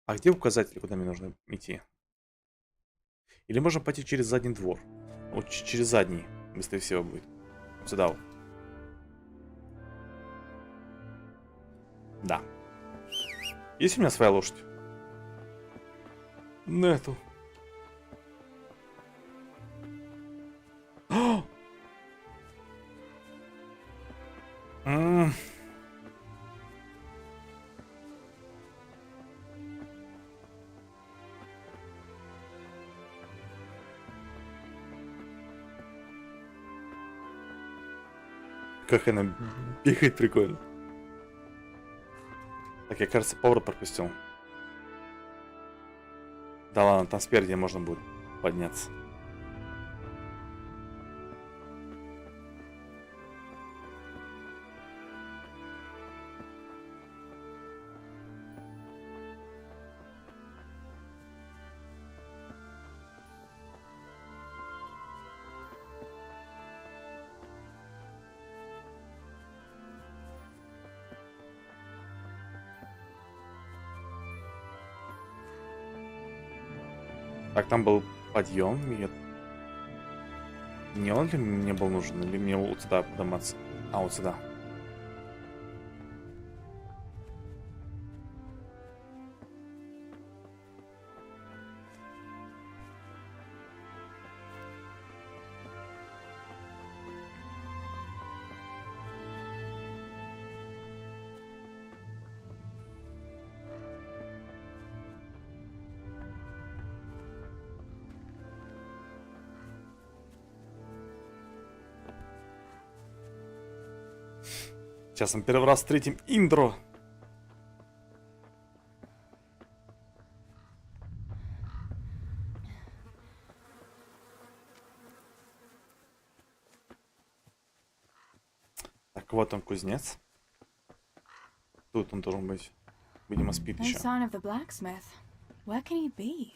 А где указатели, куда мне нужно идти? Или можно пойти через задний двор? Вот через задний, быстрее всего будет. Вот сюда вот. Да. Есть у меня своя лошадь? Нету. Как она бегает прикольно. Так, я, кажется, поворот пропустил. Да ладно, там спереди можно будет подняться. Так, там был подъем. Не он ли мне был нужен? Или мне вот сюда подниматься? А, вот сюда. Сейчас мы первый раз встретим интро. Так, вот он, кузнец. Тут он должен быть. Видимо, спит No еще. sign of the blacksmith. Where can he be?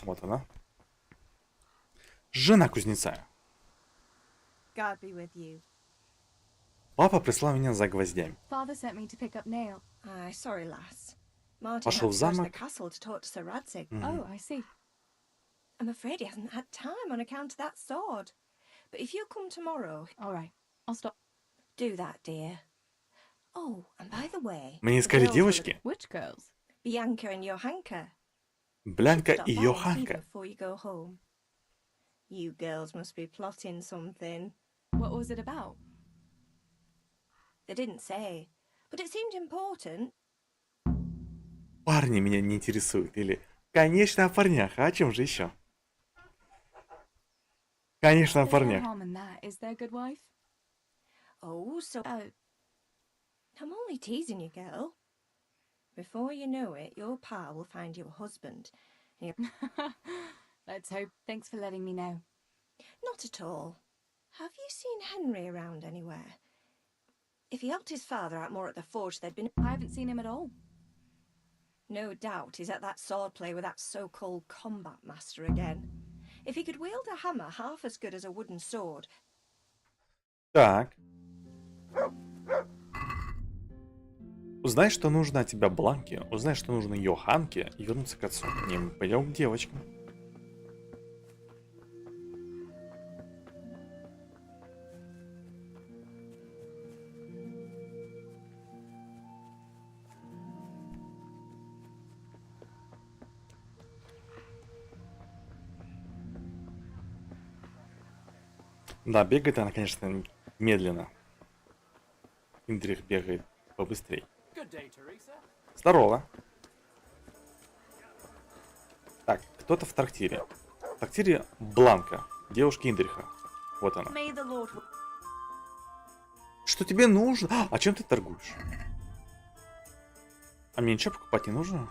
Вот она. Жена кузнеца. God be with you. Папа прислал меня за гвоздями. Father sent me to pick up nail. Aye, sorry, lass. Martin Пошел had в to go to the замок. castle to talk to Sir Radzig. Oh, I see. I'm afraid he hasn't had time on account of that sword. But if you come tomorrow... All right, I'll stop. Do that, dear. Oh, and by the way... Мне the искали girls were девочки. Which girls? Bianca and Johanka. Блянка Stop и by and see them Йоханка. before you go home. You girls must be plotting something. What was it about? They didn't say, but it seemed important. Парни меня не интересуют. Или, конечно, о парнях. А о чем же еще? Конечно, о There's no парнях. harm in that, is there, good wife? Oh, so... I'm only teasing you, girl. Before you know it, your pa will find you a husband. Let's hope. Thanks for letting me know. Not at all. Have you seen Henry around anywhere? If he helped his father out more at the forge, there'd been... I haven't seen him at all. No doubt he's at that swordplay with that so-called combat master again. If he could wield a hammer half as good as a wooden sword... Так. Узнай, что нужно от тебя Бланке, узнай, что нужно Йоханке, и вернуться к отцу. Не, мы пойдем к девочкам. Да, бегает она, конечно, медленно. Индрих бегает побыстрее. Good day, Teresa. Здорово. Так, кто-то в трактире. В трактире Бланка, девушка Индриха. Вот она. May the Lord... Что тебе нужно? А чем ты торгуешь? А мне ничего покупать не нужно?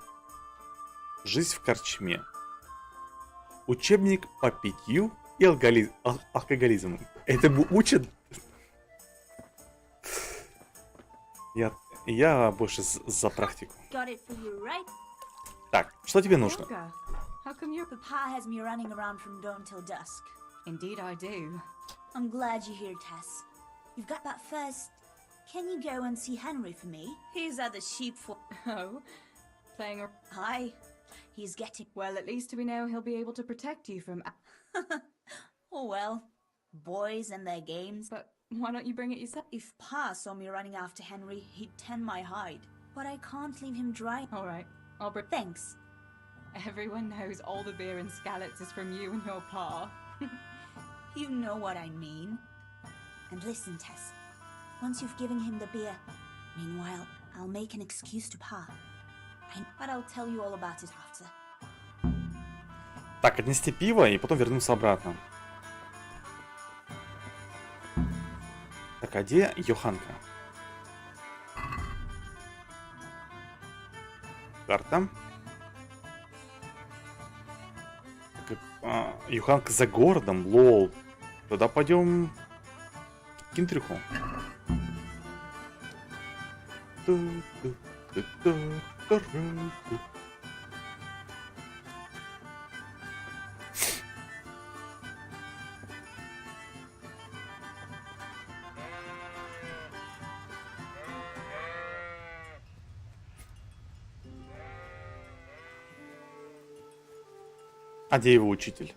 Жизнь в корчме. Учебник по питью и алкоголизму. Это учат? Я больше за практику. Got it for you, right? Так, что тебе нужно? How come your papa has me running around from dawn till dusk? Indeed I do. I'm glad you're here, Tess. You've got that first... Can you go and see Henry for me? He's at the sheep for... Oh, playing a... Hi. He's getting... Well, at least we know he'll be able to protect you from... Oh well. Boys and their games. But why don't you bring it yourself? If Pa saw me running after Henry, he'd tend my hide. But I can't leave him dry. All right, I'll bring... Thanks. Everyone knows all the beer and scallops is from you and your pa. You know what I mean. And listen, Tess. Once you've given him the beer, meanwhile, I'll make an excuse to Pa. But I'll tell you all about it after. Так, отнести пиво и потом вернуться обратно. Так, а где Йоханка? Карта. Йоханка за городом, лол. Туда пойдем к Кинтрюху. А где его учитель?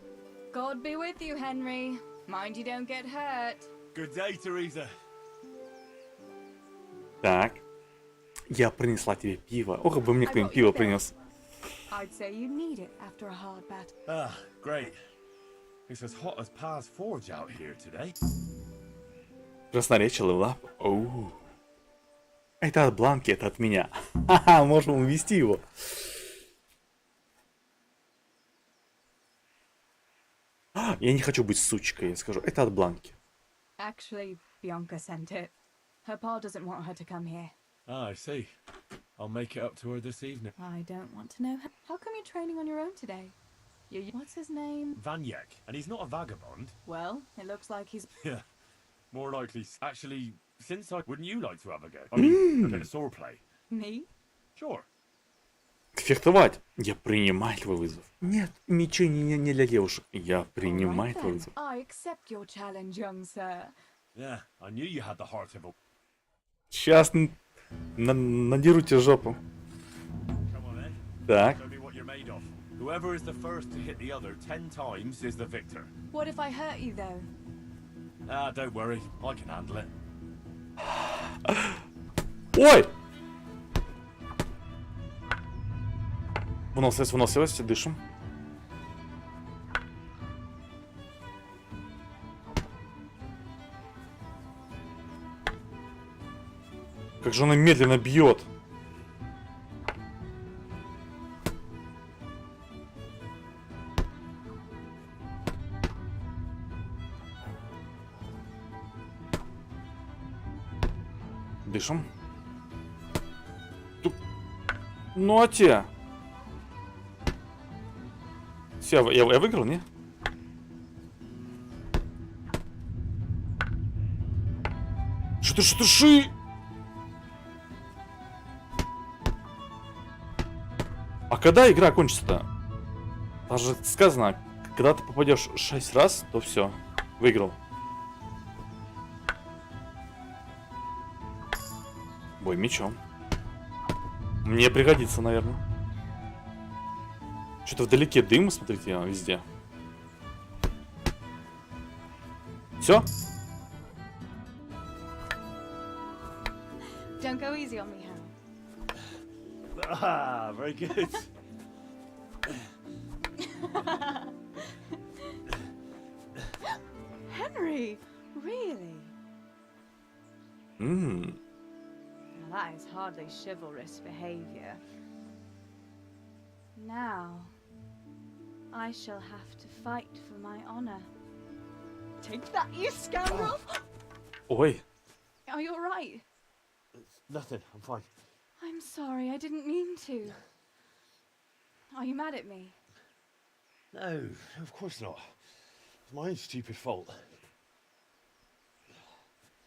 God be with you, Henry. Mind you don't get hurt. Good day, Teresa. Так. Я принесла тебе пиво. Ох, бы мне кто-нибудь пиво принес. I'd say you need it after a hard battle. Ah, great. It's as hot as Pa's forge out here today. Красноречие левелап. Оу. Это от Бланки, это от меня. Ха-ха, можем увести его. Я не хочу быть сучкой, я скажу. Это от Бланки. Actually, Bianca sent it. Her pa doesn't want her to come here. Ah, I see. I'll make it up to her this evening. I don't want to know. How come you're training on your own today? What's his name? Vanyek, and he's not a vagabond. Well, it looks like he's... Yeah, more likely. Actually, since wouldn't you like to have a go? I mean, a bit of swordplay. Me? Sure. Фехтовать. Я принимаю твой вызов. Нет, мечи не для девушек. Я принимаю твой вызов. I accept your challenge, young sir. Yeah, I knew you had the heart of a... Сейчас надеру тебе жопу. Come on then. Так. Show me what you're made of. Whoever is the first to hit the other 10 times is the victor. What if I hurt you, though? Ah, don't worry. I can handle it. Ой! Выносливость, дышим. Как же она медленно бьет. Дышим. Ну а те. Все, я выиграл, не? Ши! А когда игра кончится-то? Там же сказано, когда ты попадешь 6 раз, то все, выиграл. Бой мечом. Мне пригодится, наверное. Что-то вдалеке дым, смотрите, везде. Все? Don't go easy on me, Harry. Ah, very good. Henry, really? Mmm. Now that is hardly chivalrous behavior. Now, I shall have to fight for my honor. Take that, you scoundrel! Ой. Are you alright? Nothing. I'm fine. I'm sorry, I didn't mean to. Are you mad at me? No, of course not. It's my own stupid fault.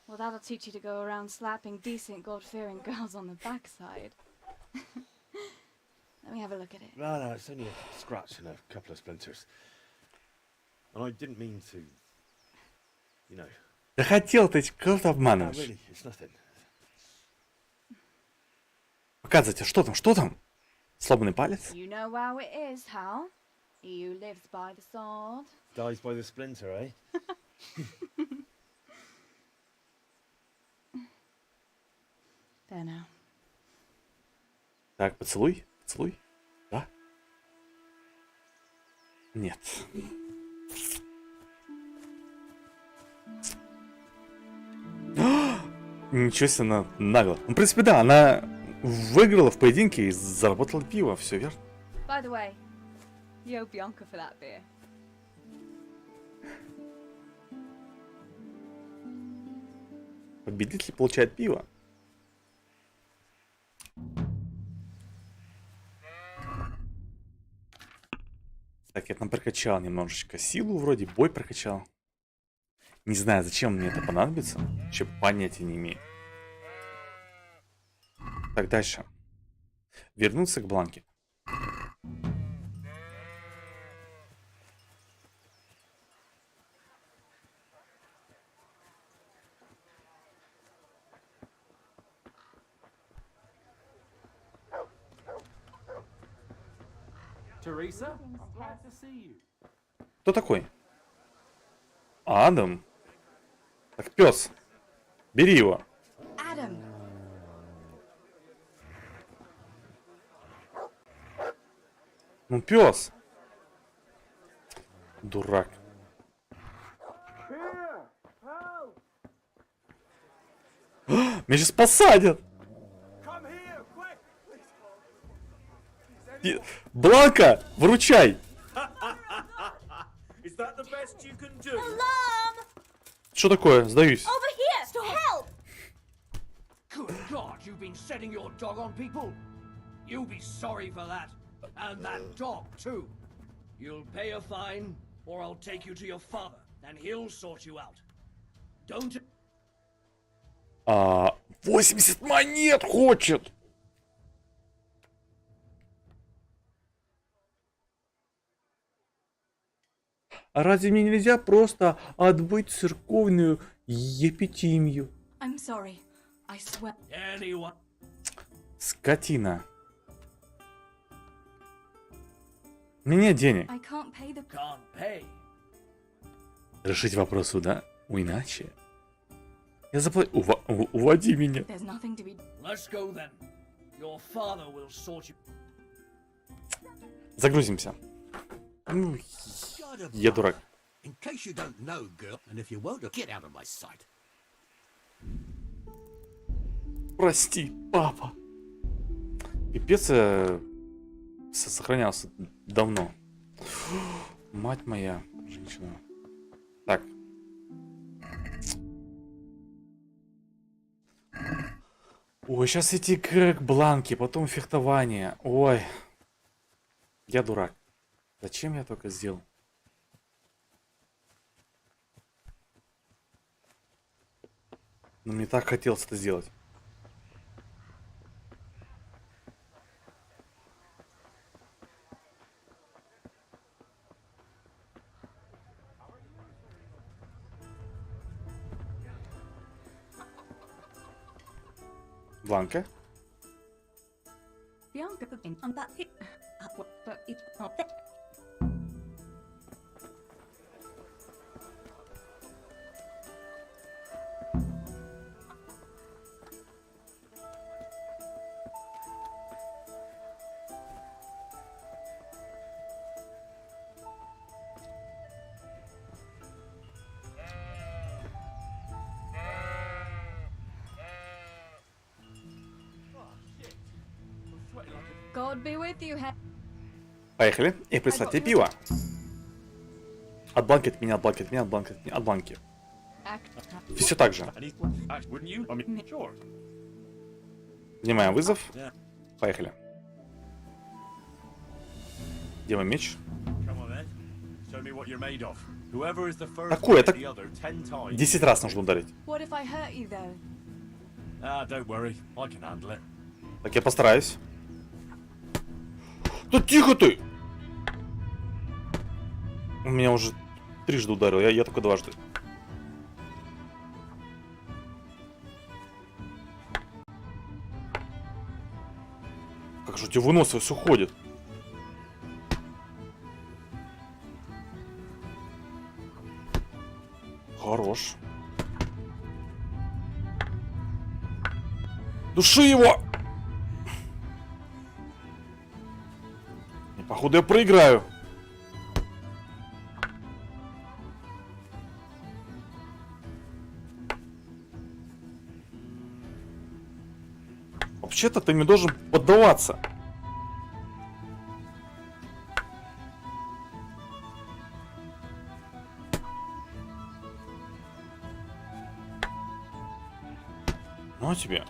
Well, that'll teach you to go around slapping decent, God-fearing girls on the backside. Let me have a look at it. No, it's only a scratch and a couple of splinters. And I didn't mean to, you know. Да хотел ты, кого ты No, обманываешь? really, it's nothing. Показывайте, что там, что там? Сломанный палец? You know how it is, Hal. He who lives by the sword. Dies by the splinter, eh? There now. Так, поцелуй, поцелуй. Да? Нет. Ничего себе, она нагло. Ну, в принципе, да, она выиграла в поединке и заработала пиво, все верно. By the way, you owe Bianca for that beer. Победитель получает пиво. Так, я там прокачал немножечко силу, вроде бой прокачал. Не знаю, зачем мне это понадобится. Вообще понятия не имею. Так, дальше. Вернуться к бланке. Teresa, I'm glad to see you. Кто такой? Адам. Так, пес. Бери его. Adam. Ну, пес. Дурак. Меня сейчас посадят. Бланка, выручай. Is that the best you can do? Alarm! Что такое? Сдаюсь. Over here! Help! Good God, you've been setting your dog on people? You'll be sorry for that. And that dog, too. You'll pay a fine, or I'll take you to your father, and he'll sort you out. Don't... 80 монет хочет. А разве мне нельзя просто отбыть церковную епитимию? I'm sorry. I swear. Anyone... Скотина. У меня нет денег. I can't pay the... Can't pay. Решить вопрос суда, иначе. Я заплачу. Уводи меня. There's nothing to be... Let's go then. Your father will sort you... Загрузимся. Ну, я дурак. In case you don't know, girl, and if you won't, get out of my sight. Прости, папа. Пипец сохранялся давно. Мать моя, женщина. Так. Ой, сейчас идти к бланке, потом фехтование. Ой. Я дурак. Зачем я только сделал? Но мне так хотелось это сделать. Бланка? Bianca put in on that hit. But it's not there. God be with you, Поехали. И прислать тебе пиво. От бланки от меня, от бланки от меня, от бланки от меня, от бланки. Все так же. Снимаем вызов. Поехали. Где мой меч? Такое, так 10 раз нужно ударить. What if I hurt you, though? Don't worry, I can handle it. Так, я постараюсь. Да тихо ты! Он меня уже трижды ударил, я только дважды. Как же у тебя выносливость уходит? Хорош. Души его! И, походу, я проиграю. Вообще-то ты мне должен поддаваться. Ну а тебе?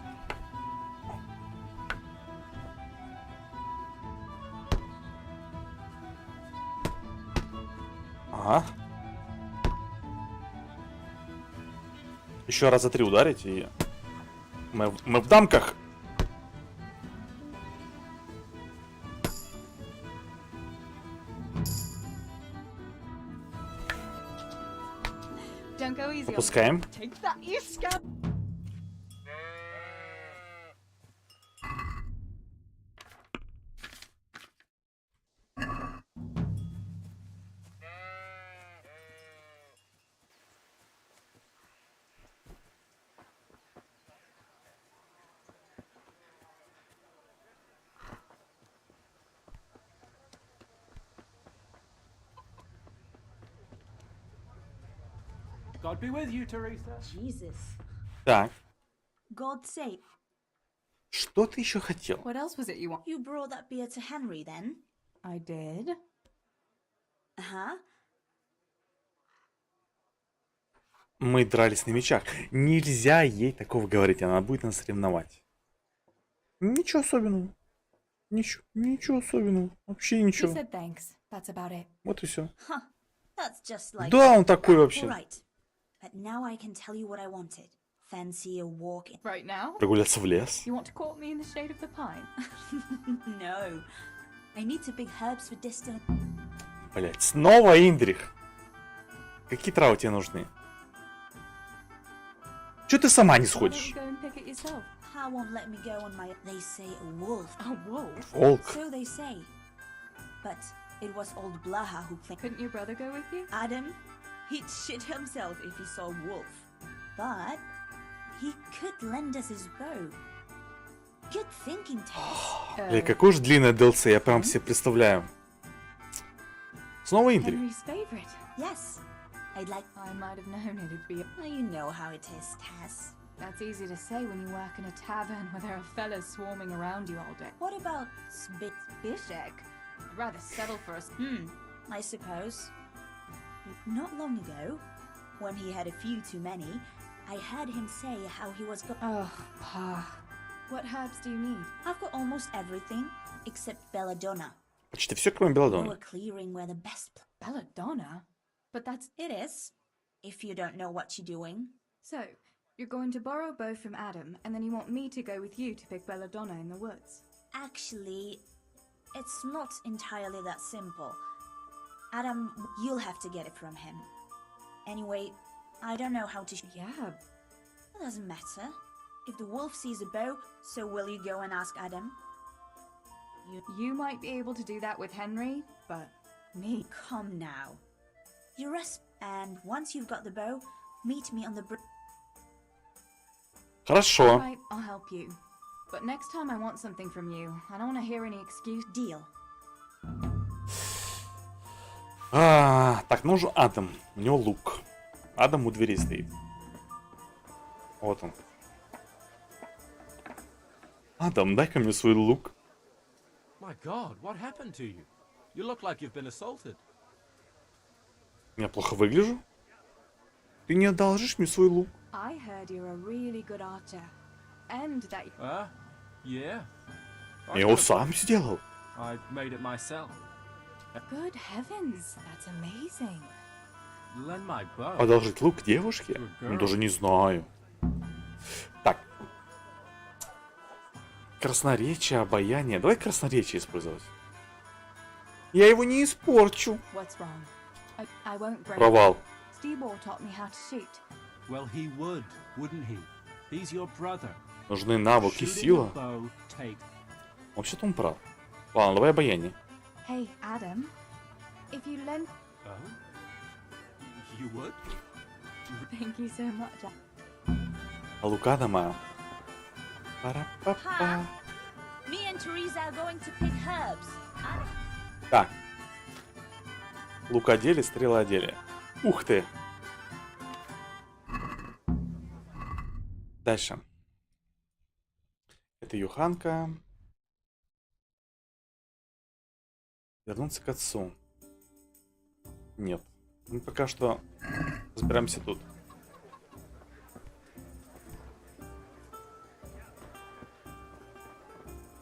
Ага. Еще раза 3 ударить, и мы в дамках. Don't go easy on me. Опускаем. Take that, you scab. God be with you, Teresa. Jesus. Так. God's sake. Что ты еще хотел? What else was it you want? You brought that beer to Henry then? I did. Uh-huh. Мы дрались на мечах. Нельзя ей такого говорить, она будет нас ревновать. Ничего особенного. Ничего особенного. Вообще He ничего. said thanks. That's about it. Вот и все. Huh. That's just like... Да, он такой вообще. All right. But now I can tell you what I wanted. Fancy a walk in... Right now? Прогуляться в лес. You want to court me in the shade of the pine? No. I need some big herbs for distilling... Блять, снова Индрих. Какие травы тебе нужны? Че ты сама не сходишь? Go and pick it yourself. Pa won't let me go on my... They say a wolf. A wolf? Волк. So they say. But it was old Blaha who claimed... Couldn't your brother go with you? Adam? He'd shit himself if he saw a wolf. But he could lend us his bow. Good thinking, Tess. Бля, какое же длинное DLC, я прям себе представляю. Снова Индрих. Henry's favorite. Yes. I'd like... I might have known it'd be... Well, you know how it is, Tess. That's easy to say when you work in a tavern where there are fellas swarming around you all day. What about Bishek? I'd rather settle for a... I suppose. Not long ago, when he had a few too many, I heard him say how he was Oh, Pa. What herbs do you need? I've got almost everything, except belladonna. Почти все, кроме We белладона. were clearing where the best... Belladonna? But that's... It is, if you don't know what you're doing. So, you're going to borrow a bow from Adam, and then you want me to go with you to pick belladonna in the woods? Actually, it's not entirely that simple. Adam, you'll have to get it from him. Anyway, I don't know how to... Yeah. It doesn't matter. If the wolf sees a bow, so will you go and ask Adam? You might be able to do that with Henry, but me... Come now. You rest, and once you've got the bow, meet me on the bridge. Хорошо. Right, I'll help you. But next time I want something from you. I don't want to hear any excuse. Deal. Так, нужен Адам. У него лук. Адам у двери стоит. Вот он. Адам, дай-ка мне свой лук. My God, what happened to you? You look like you've been assaulted. Я плохо выгляжу? Ты не одолжишь мне свой лук? I heard you're a really good archer. And that Yeah. Я его сам сделал. I made it myself. Good heavens, that's amazing. Lend my bow. Одолжить лук девушке? Ну, даже не знаю. Так. Красноречие, обаяние. Давай красноречие использовать. Я его не испорчу. What's wrong? I won't break. Провал. Steve taught me how to shoot. Well, he would, wouldn't he? He's your brother. Нужны навыки, сила. Вообще-то он прав. Ладно, давай обаяние. Hey, Adam, if you lend... Oh? You would? Thank you so much. А лука дома. Pa, me and Teresa are going to pick herbs. Так. Лукоделие, стрелоделие. Ух ты. Дальше. Это Юханка. Вернуться к отцу. Нет. Мы пока что разбираемся тут.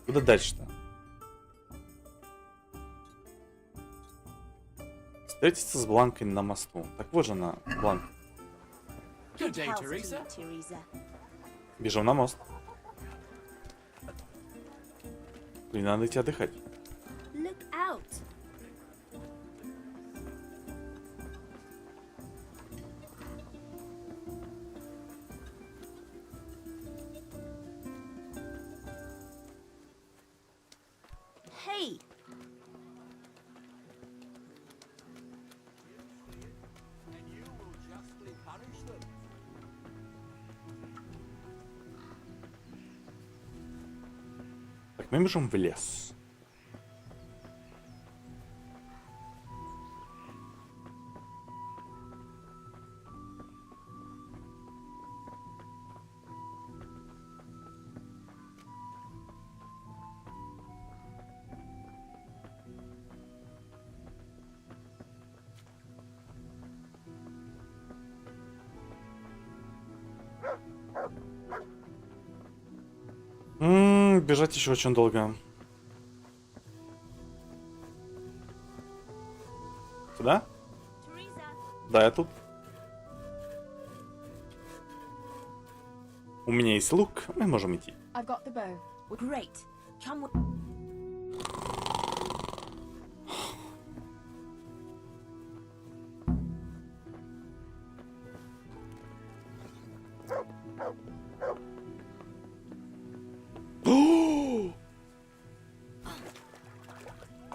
Куда дальше-то? Встретиться с Бланкой на мосту. Так вот же она, Бланка. Good day, Teresa. Бежим на мост. Блин, надо идти отдыхать. Look out. Hey. Так, мы бежим в лес. Бежать еще очень долго. Сюда? Да, я тут. У меня есть лук, мы можем идти. I've got the bow. Great. Come with...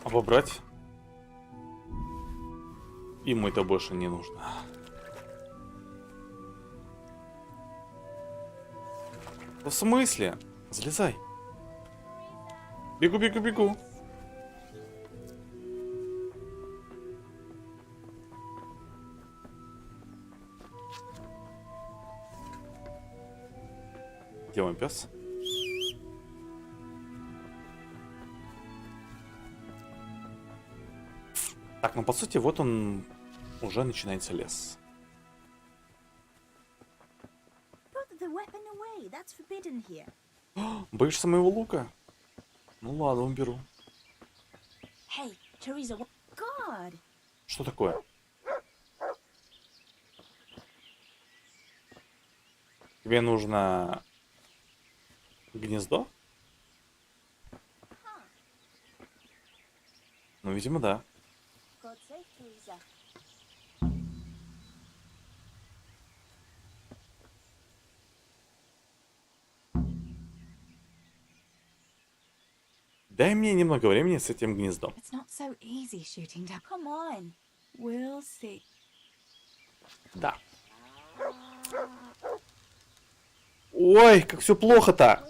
Обобрать. Ему это больше не нужно. В смысле? Залезай. Бегу, бегу, бегу. Где мой пес? Так, ну по сути, вот он уже начинается лес. Put the weapon away. That's forbidden here. Боишься моего лука? Ну ладно, уберу. Hey, Teresa, what? God. Что такое? Тебе нужно гнездо? Ну, видимо, да. God save Teresa. Дай мне немного времени с этим гнездом. It's not so easy shooting down. Come on. We'll see. Да. Ой, как все плохо-то.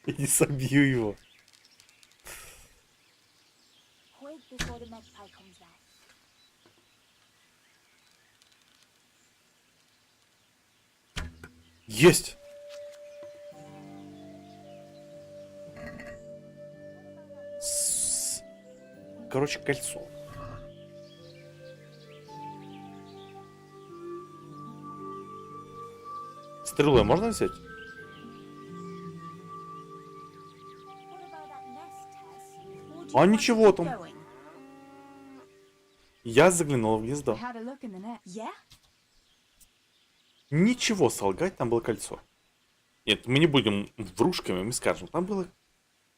Я не собью его. Wait before the magpie comes back. Есть. короче, кольцо. Стрелой можно взять? А ничего там. Я заглянул в гнездо. Ничего солгать, там было кольцо. Нет, мы не будем врушками, мы скажем, там было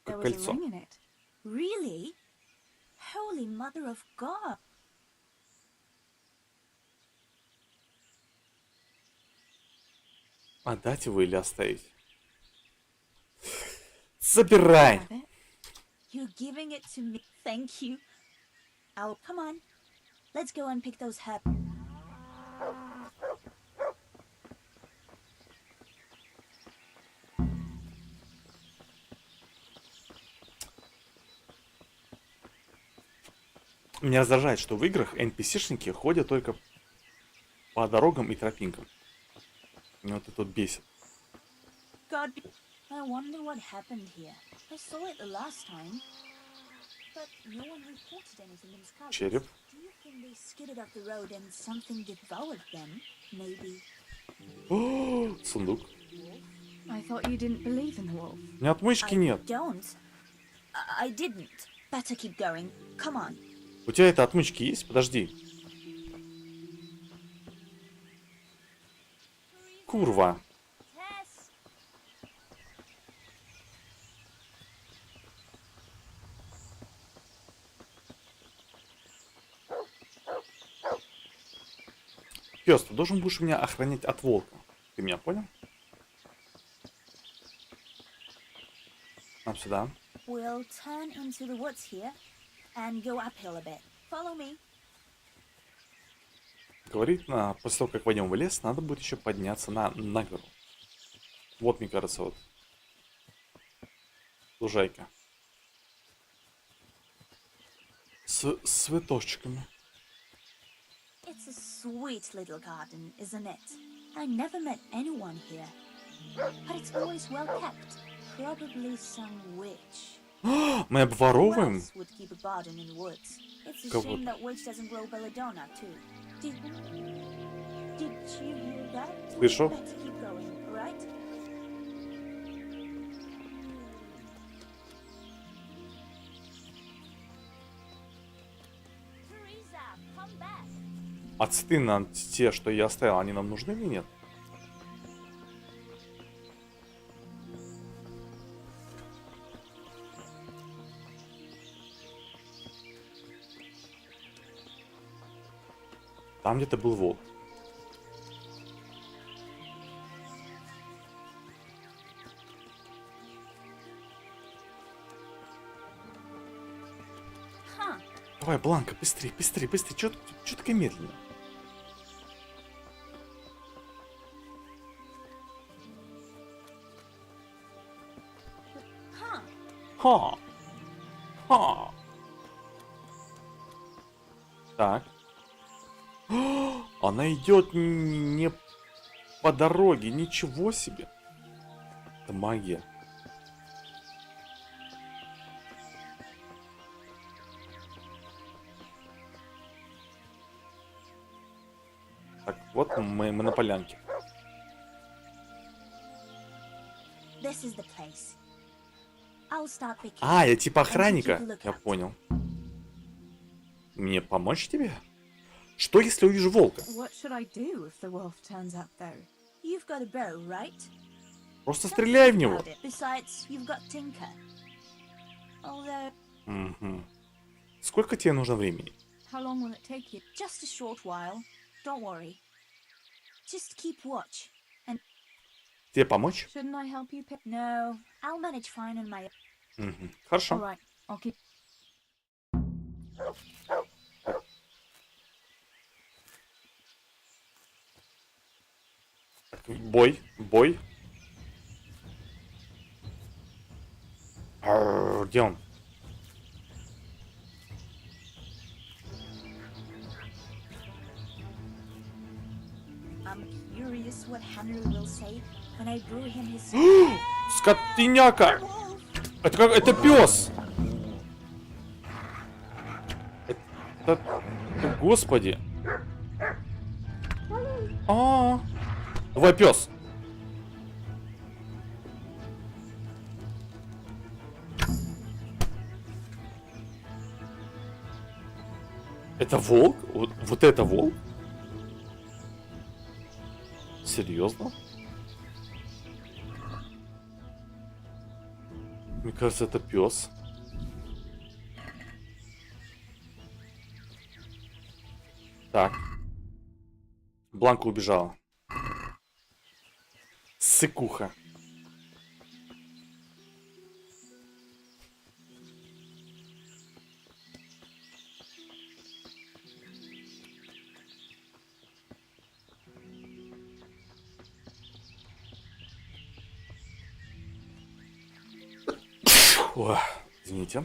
кольцо. Really? Holy Mother of God. Отдать его или оставить? Забирай! You're giving it to me. Thank you. I'll come on. Let's go and pick those herbs. Меня раздражает, что в играх NPC-шники ходят только по дорогам и тропинкам. Меня вот это вот бесит. God, I wonder what happened here. I saw it the last time, but no one reported anything in Scotland. Череп. Do you think they skidded off the road and something devoured them? Maybe. О, сундук. I thought you didn't believe in the wolf. У меня отмычки нет. Don't. I didn't. Better keep going. Come on. У тебя это отмычки есть? Подожди. Курва. Пёс, ты должен будешь меня охранять от волка. Ты меня понял? Нам сюда. We'll turn into the woods here and go uphill a bit. Follow me. Говорит, после того, как войдем в лес, надо будет еще подняться на гору. Вот, мне кажется, вот. Лужайка. С цветочками. It's a sweet little garden, isn't it? I never met anyone here. But it's always well kept. Probably some witch. Мы обворовываем? Who else would keep a garden in the woods? It's a Кого-то. shame that witch doesn't grow belladonna too. Did you hear that? Слышу. Better keep going, alright? Teresa, come back. А цветы нам те, что я оставил, они нам нужны или нет? Там где-то был волк. Huh. Давай, Бланка, быстрее, быстрее, быстрее. Чё такая медленная? Huh. Ха! Ха! Так. Она идет не по дороге, ничего себе. Это магия. Так, вот мы на полянке. This is the place. I'll start picking. А, я типа And you keep a охранника. lookout. Я понял. Мне помочь тебе? Что если увижу волка? What should I do if the wolf turns up, though? You've got a bow, right? Просто стреляй в него. About it. Besides, you've got Tinker. Although, Угу. Сколько тебе нужно времени? How long will it take you? just a short while. Don't worry. Just keep watch. And Тебе помочь? Shouldn't I help you pick? no, I'll manage fine on my. Угу. Хорошо. All right, I'll keep. Бой, бой. Где он? I'm curious what Henry will say when I drew him his. Скотиняка! Это как? Это пес! Да, господи. Давай, пес. Это волк? Вот это волк? Серьезно? Мне кажется, это пес. Так. Бланка убежала. Сыкуха. Ой, извините.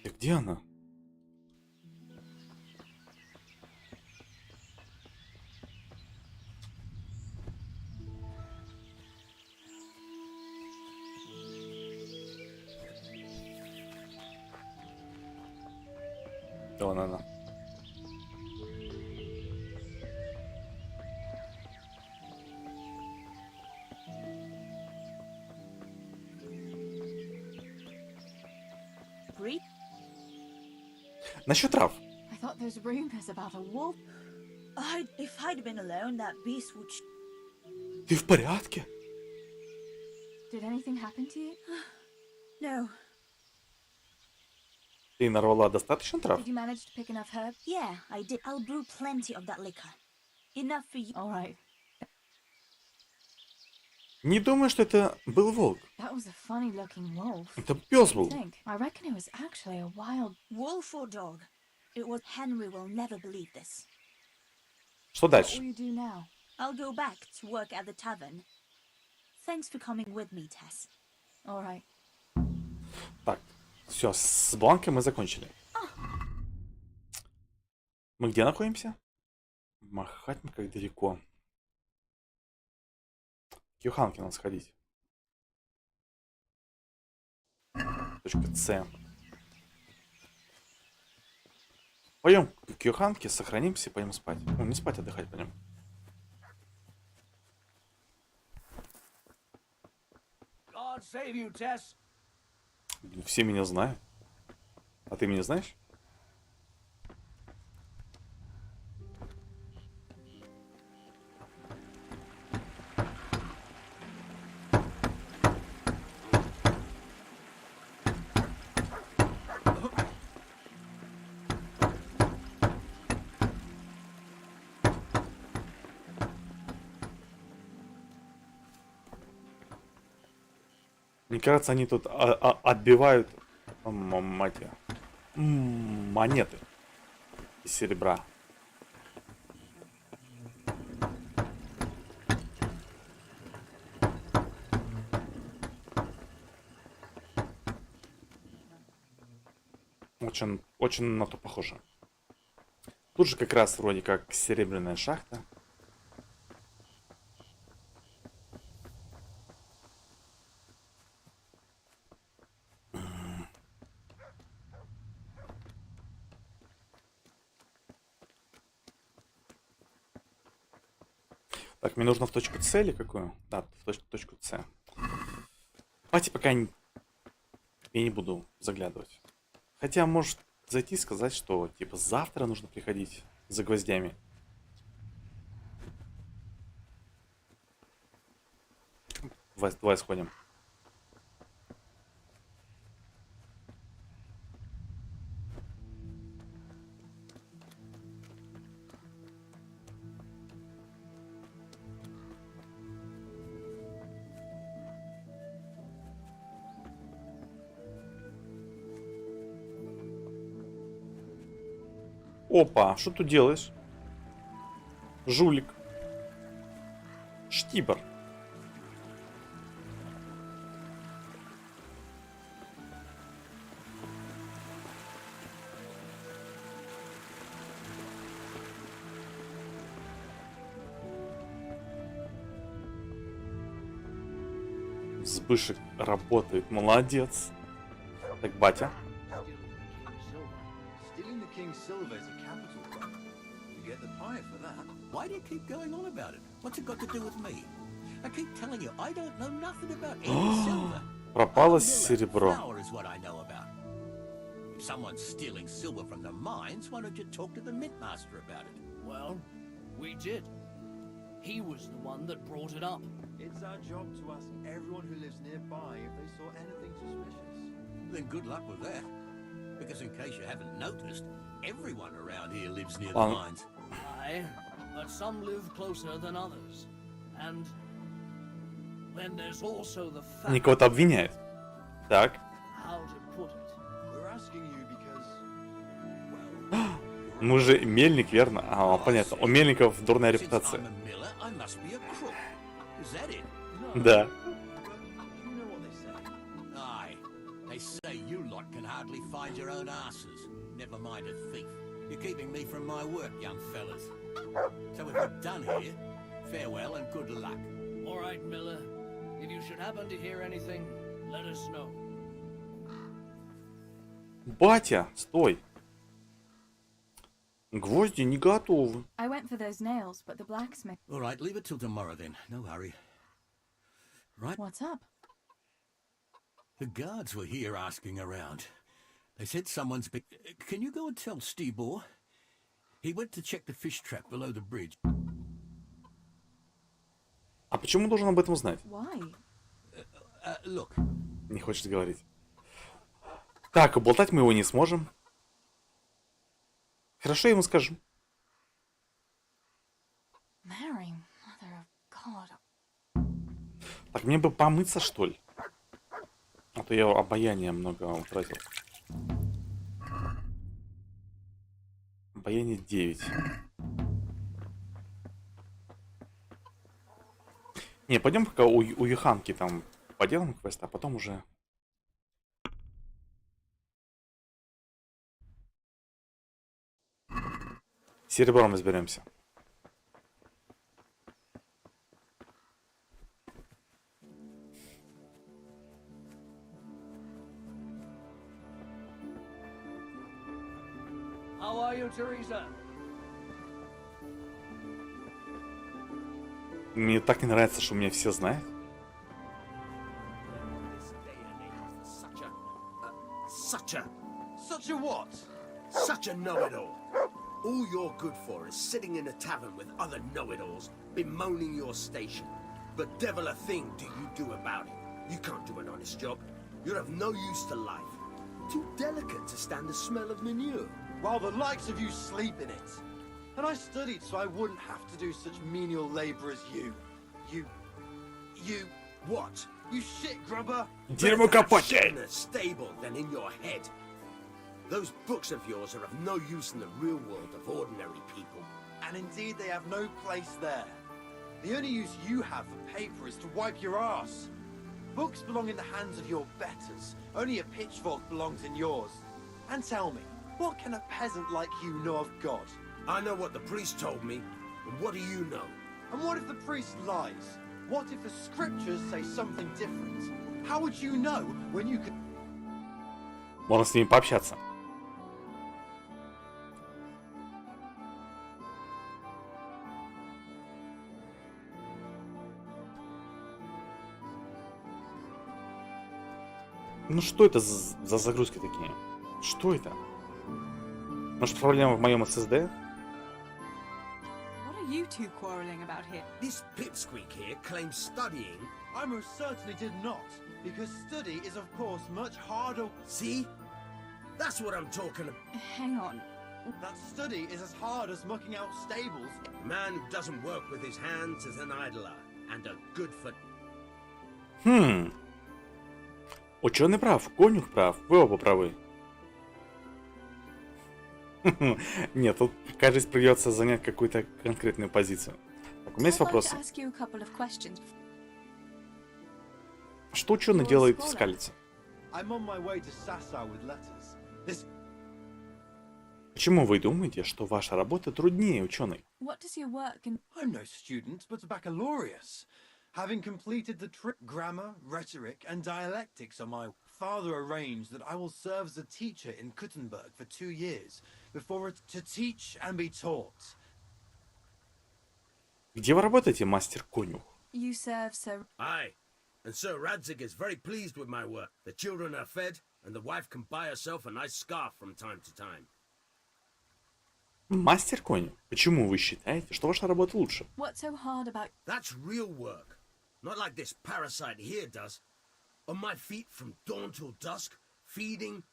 И где она? Да, вон она. Насчет трав. I thought there's rumors about a wolf. If I'd been alone, that beast would. Ты в порядке? Did anything happen to you? No. Ты нарвала достаточно трав? Did you manage to pick enough herbs? Yeah, I did. I'll brew plenty of that liquor. Enough for you. All right. Не думаю, что это был волк. That was a funny-looking wolf. Это пес был. I reckon it was actually a wild wolf or dog. It was. Henry will never believe this. Что дальше? What will you do now? I'll go back to work at the tavern. Thanks for coming with me, Tess. All right. Так, все, с бланкой мы закончили. Мы где находимся? Махать мы как далеко. К Юханке надо сходить. Точка С. Пойдем к Юханке, сохранимся и пойдем спать. Ну, не спать, отдыхать пойдем. God save you, Tess. Все меня знают. А ты меня знаешь? Мне кажется, они тут отбивают монеты из серебра. Очень на то похоже. Тут же как раз вроде как серебряная шахта. Так, мне нужно в точку С или какую? Да, в точку С. Давайте пока я не буду заглядывать. Хотя, может зайти и сказать, что типа завтра нужно приходить за гвоздями. Давай сходим. Опа, что тут делаешь? Жулик. Штибер. Сбышек работает, молодец. Так, батя. Stealing the king's silver is a capital crime. You get the pie for that. Why do you keep going on about it? What's it got to do with me? I keep telling you, I don't know nothing about any silver. Пропало серебро. Flour is what I know about. If someone's stealing silver from the mines, why don't you talk to the mint master about it? Well, we did. He was the one that brought it up. It's our job to ask everyone who lives nearby if they saw anything suspicious. Then good luck with that. Because in case you haven't noticed, everyone around here lives near the Ладно. mines. Aye, but some live closer than others. And then there's also the fact. Они кого-то обвиняют. Так. How to put it? We're asking you because, Мы же мельник, верно? А, понятно. У мельников дурная репутация. I'm a miller, I must be a crook. Is that it? Да. you know what they say. Aye. They say you lot can hardly find your own asses. Never mind a thief. You're keeping me from my work, young fellas. So if we're done here, farewell and good luck. All right, Miller. If you should happen to hear anything, let us know. Батя, стой. Гвозди не готовы. I went for those nails, but the blacksmith... All right, leave it till tomorrow then. No hurry. Right? What's up? The guards were here asking around. They said someone's been... Can you go and tell Stebor? He went to check the fish trap below the bridge. А почему должен об этом знать? Why? Look. Не хочет говорить. Так, уболтать мы его не сможем. Хорошо, я ему скажу. Mary, mother of God. Так, мне бы помыться, что ли? А то я обаяния много утратил. Обаяние 9. Не, пойдем пока у Юханки там поделаем квест, а потом уже... С серебром разберемся. How are you, Teresa? Мне так не нравится, что меня все знают. Such a what? Such a know-it-all. All you're good for is sitting in a tavern with other know-it-alls, bemoaning your station. But devil a thing do you do about it. You can't do an honest job. You're of no use to life. Too delicate to stand the smell of manure. While the likes of you sleep in it. And I studied so I wouldn't have to do such menial labor as you. You what? You shit grubber? Дерьмо копатель! In a stable than in your head. Those books of yours are of no use in the real world of ordinary people. And indeed they have no place there. The only use you have for paper is to wipe your ass. Books belong in the hands of your betters. Only a pitchfork belongs in yours. And tell me, what can a peasant like you know of God? I know what the priest told me. And what do you know? And what if the priest lies? What if the scriptures say something different? How would you know when you could... Можно с ними пообщаться. Ну что это за загрузки такие? Что это? Может, проблема в моем SSD? What are you two quarreling about here? This pipsqueak here claims studying. I most certainly did not, because study is of course much harder. See? That's what I'm talking about. Hang on. That study is as hard as mucking out stables. A man who doesn't work with his hands is an idler, and a good for... Ученый прав, конюх прав, вы оба правы. Нет, тут, кажется, придется занять какую-то конкретную позицию. Так, у меня есть вопросы. Что ученый делает в Скалице? Почему вы думаете, что ваша работа труднее ученой? I'm no student, but a baccalaureus. Having completed the grammar, rhetoric, and dialectics are my Father arranged that I will serve as a teacher in Kuttenberg for 2 years, before it to teach and be taught. Где вы работаете, мастер-конюх? You serve Sir... Aye, and Sir Radzig is very pleased with my work. The children are fed, and the wife can buy herself a nice scarf from time to time. Мастер-конюх? Почему вы считаете, что ваша работа лучше? What's so hard about... That's real work. Not like this parasite here does. On my feet from dawn till dusk, feeding,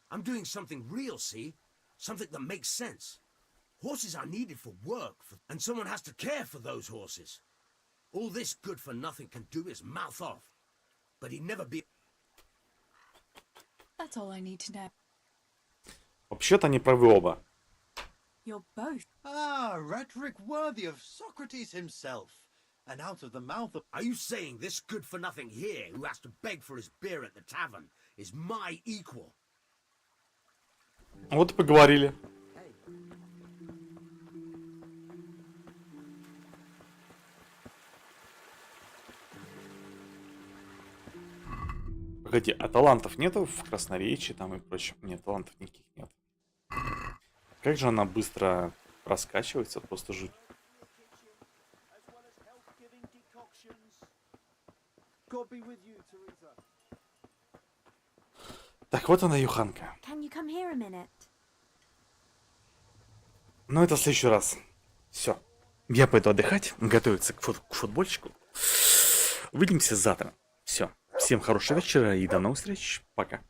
I'm doing something real, see? Something that makes sense. Horses are needed for work, and someone has to care for those horses. All this good-for-nothing can do is mouth off. But he'd never be... That's all I need to know. Вообще-то они правы оба. You're both. Ah, rhetoric worthy of Socrates himself. And out of the mouth of... Are you saying this good-for-nothing here, who has to beg for his beer at the tavern, is my equal? Вот и поговорили. Погоди, а талантов нету в красноречии там и прочем? Нет, талантов никаких нет. Как же она быстро раскачивается, просто жуть. Так, вот она, Юханка. Can you come here a minute? Но это в следующий раз. Все. Я пойду отдыхать, готовиться к футбольчику. Увидимся завтра. Все. Всем хорошего вечера и до новых встреч. Пока.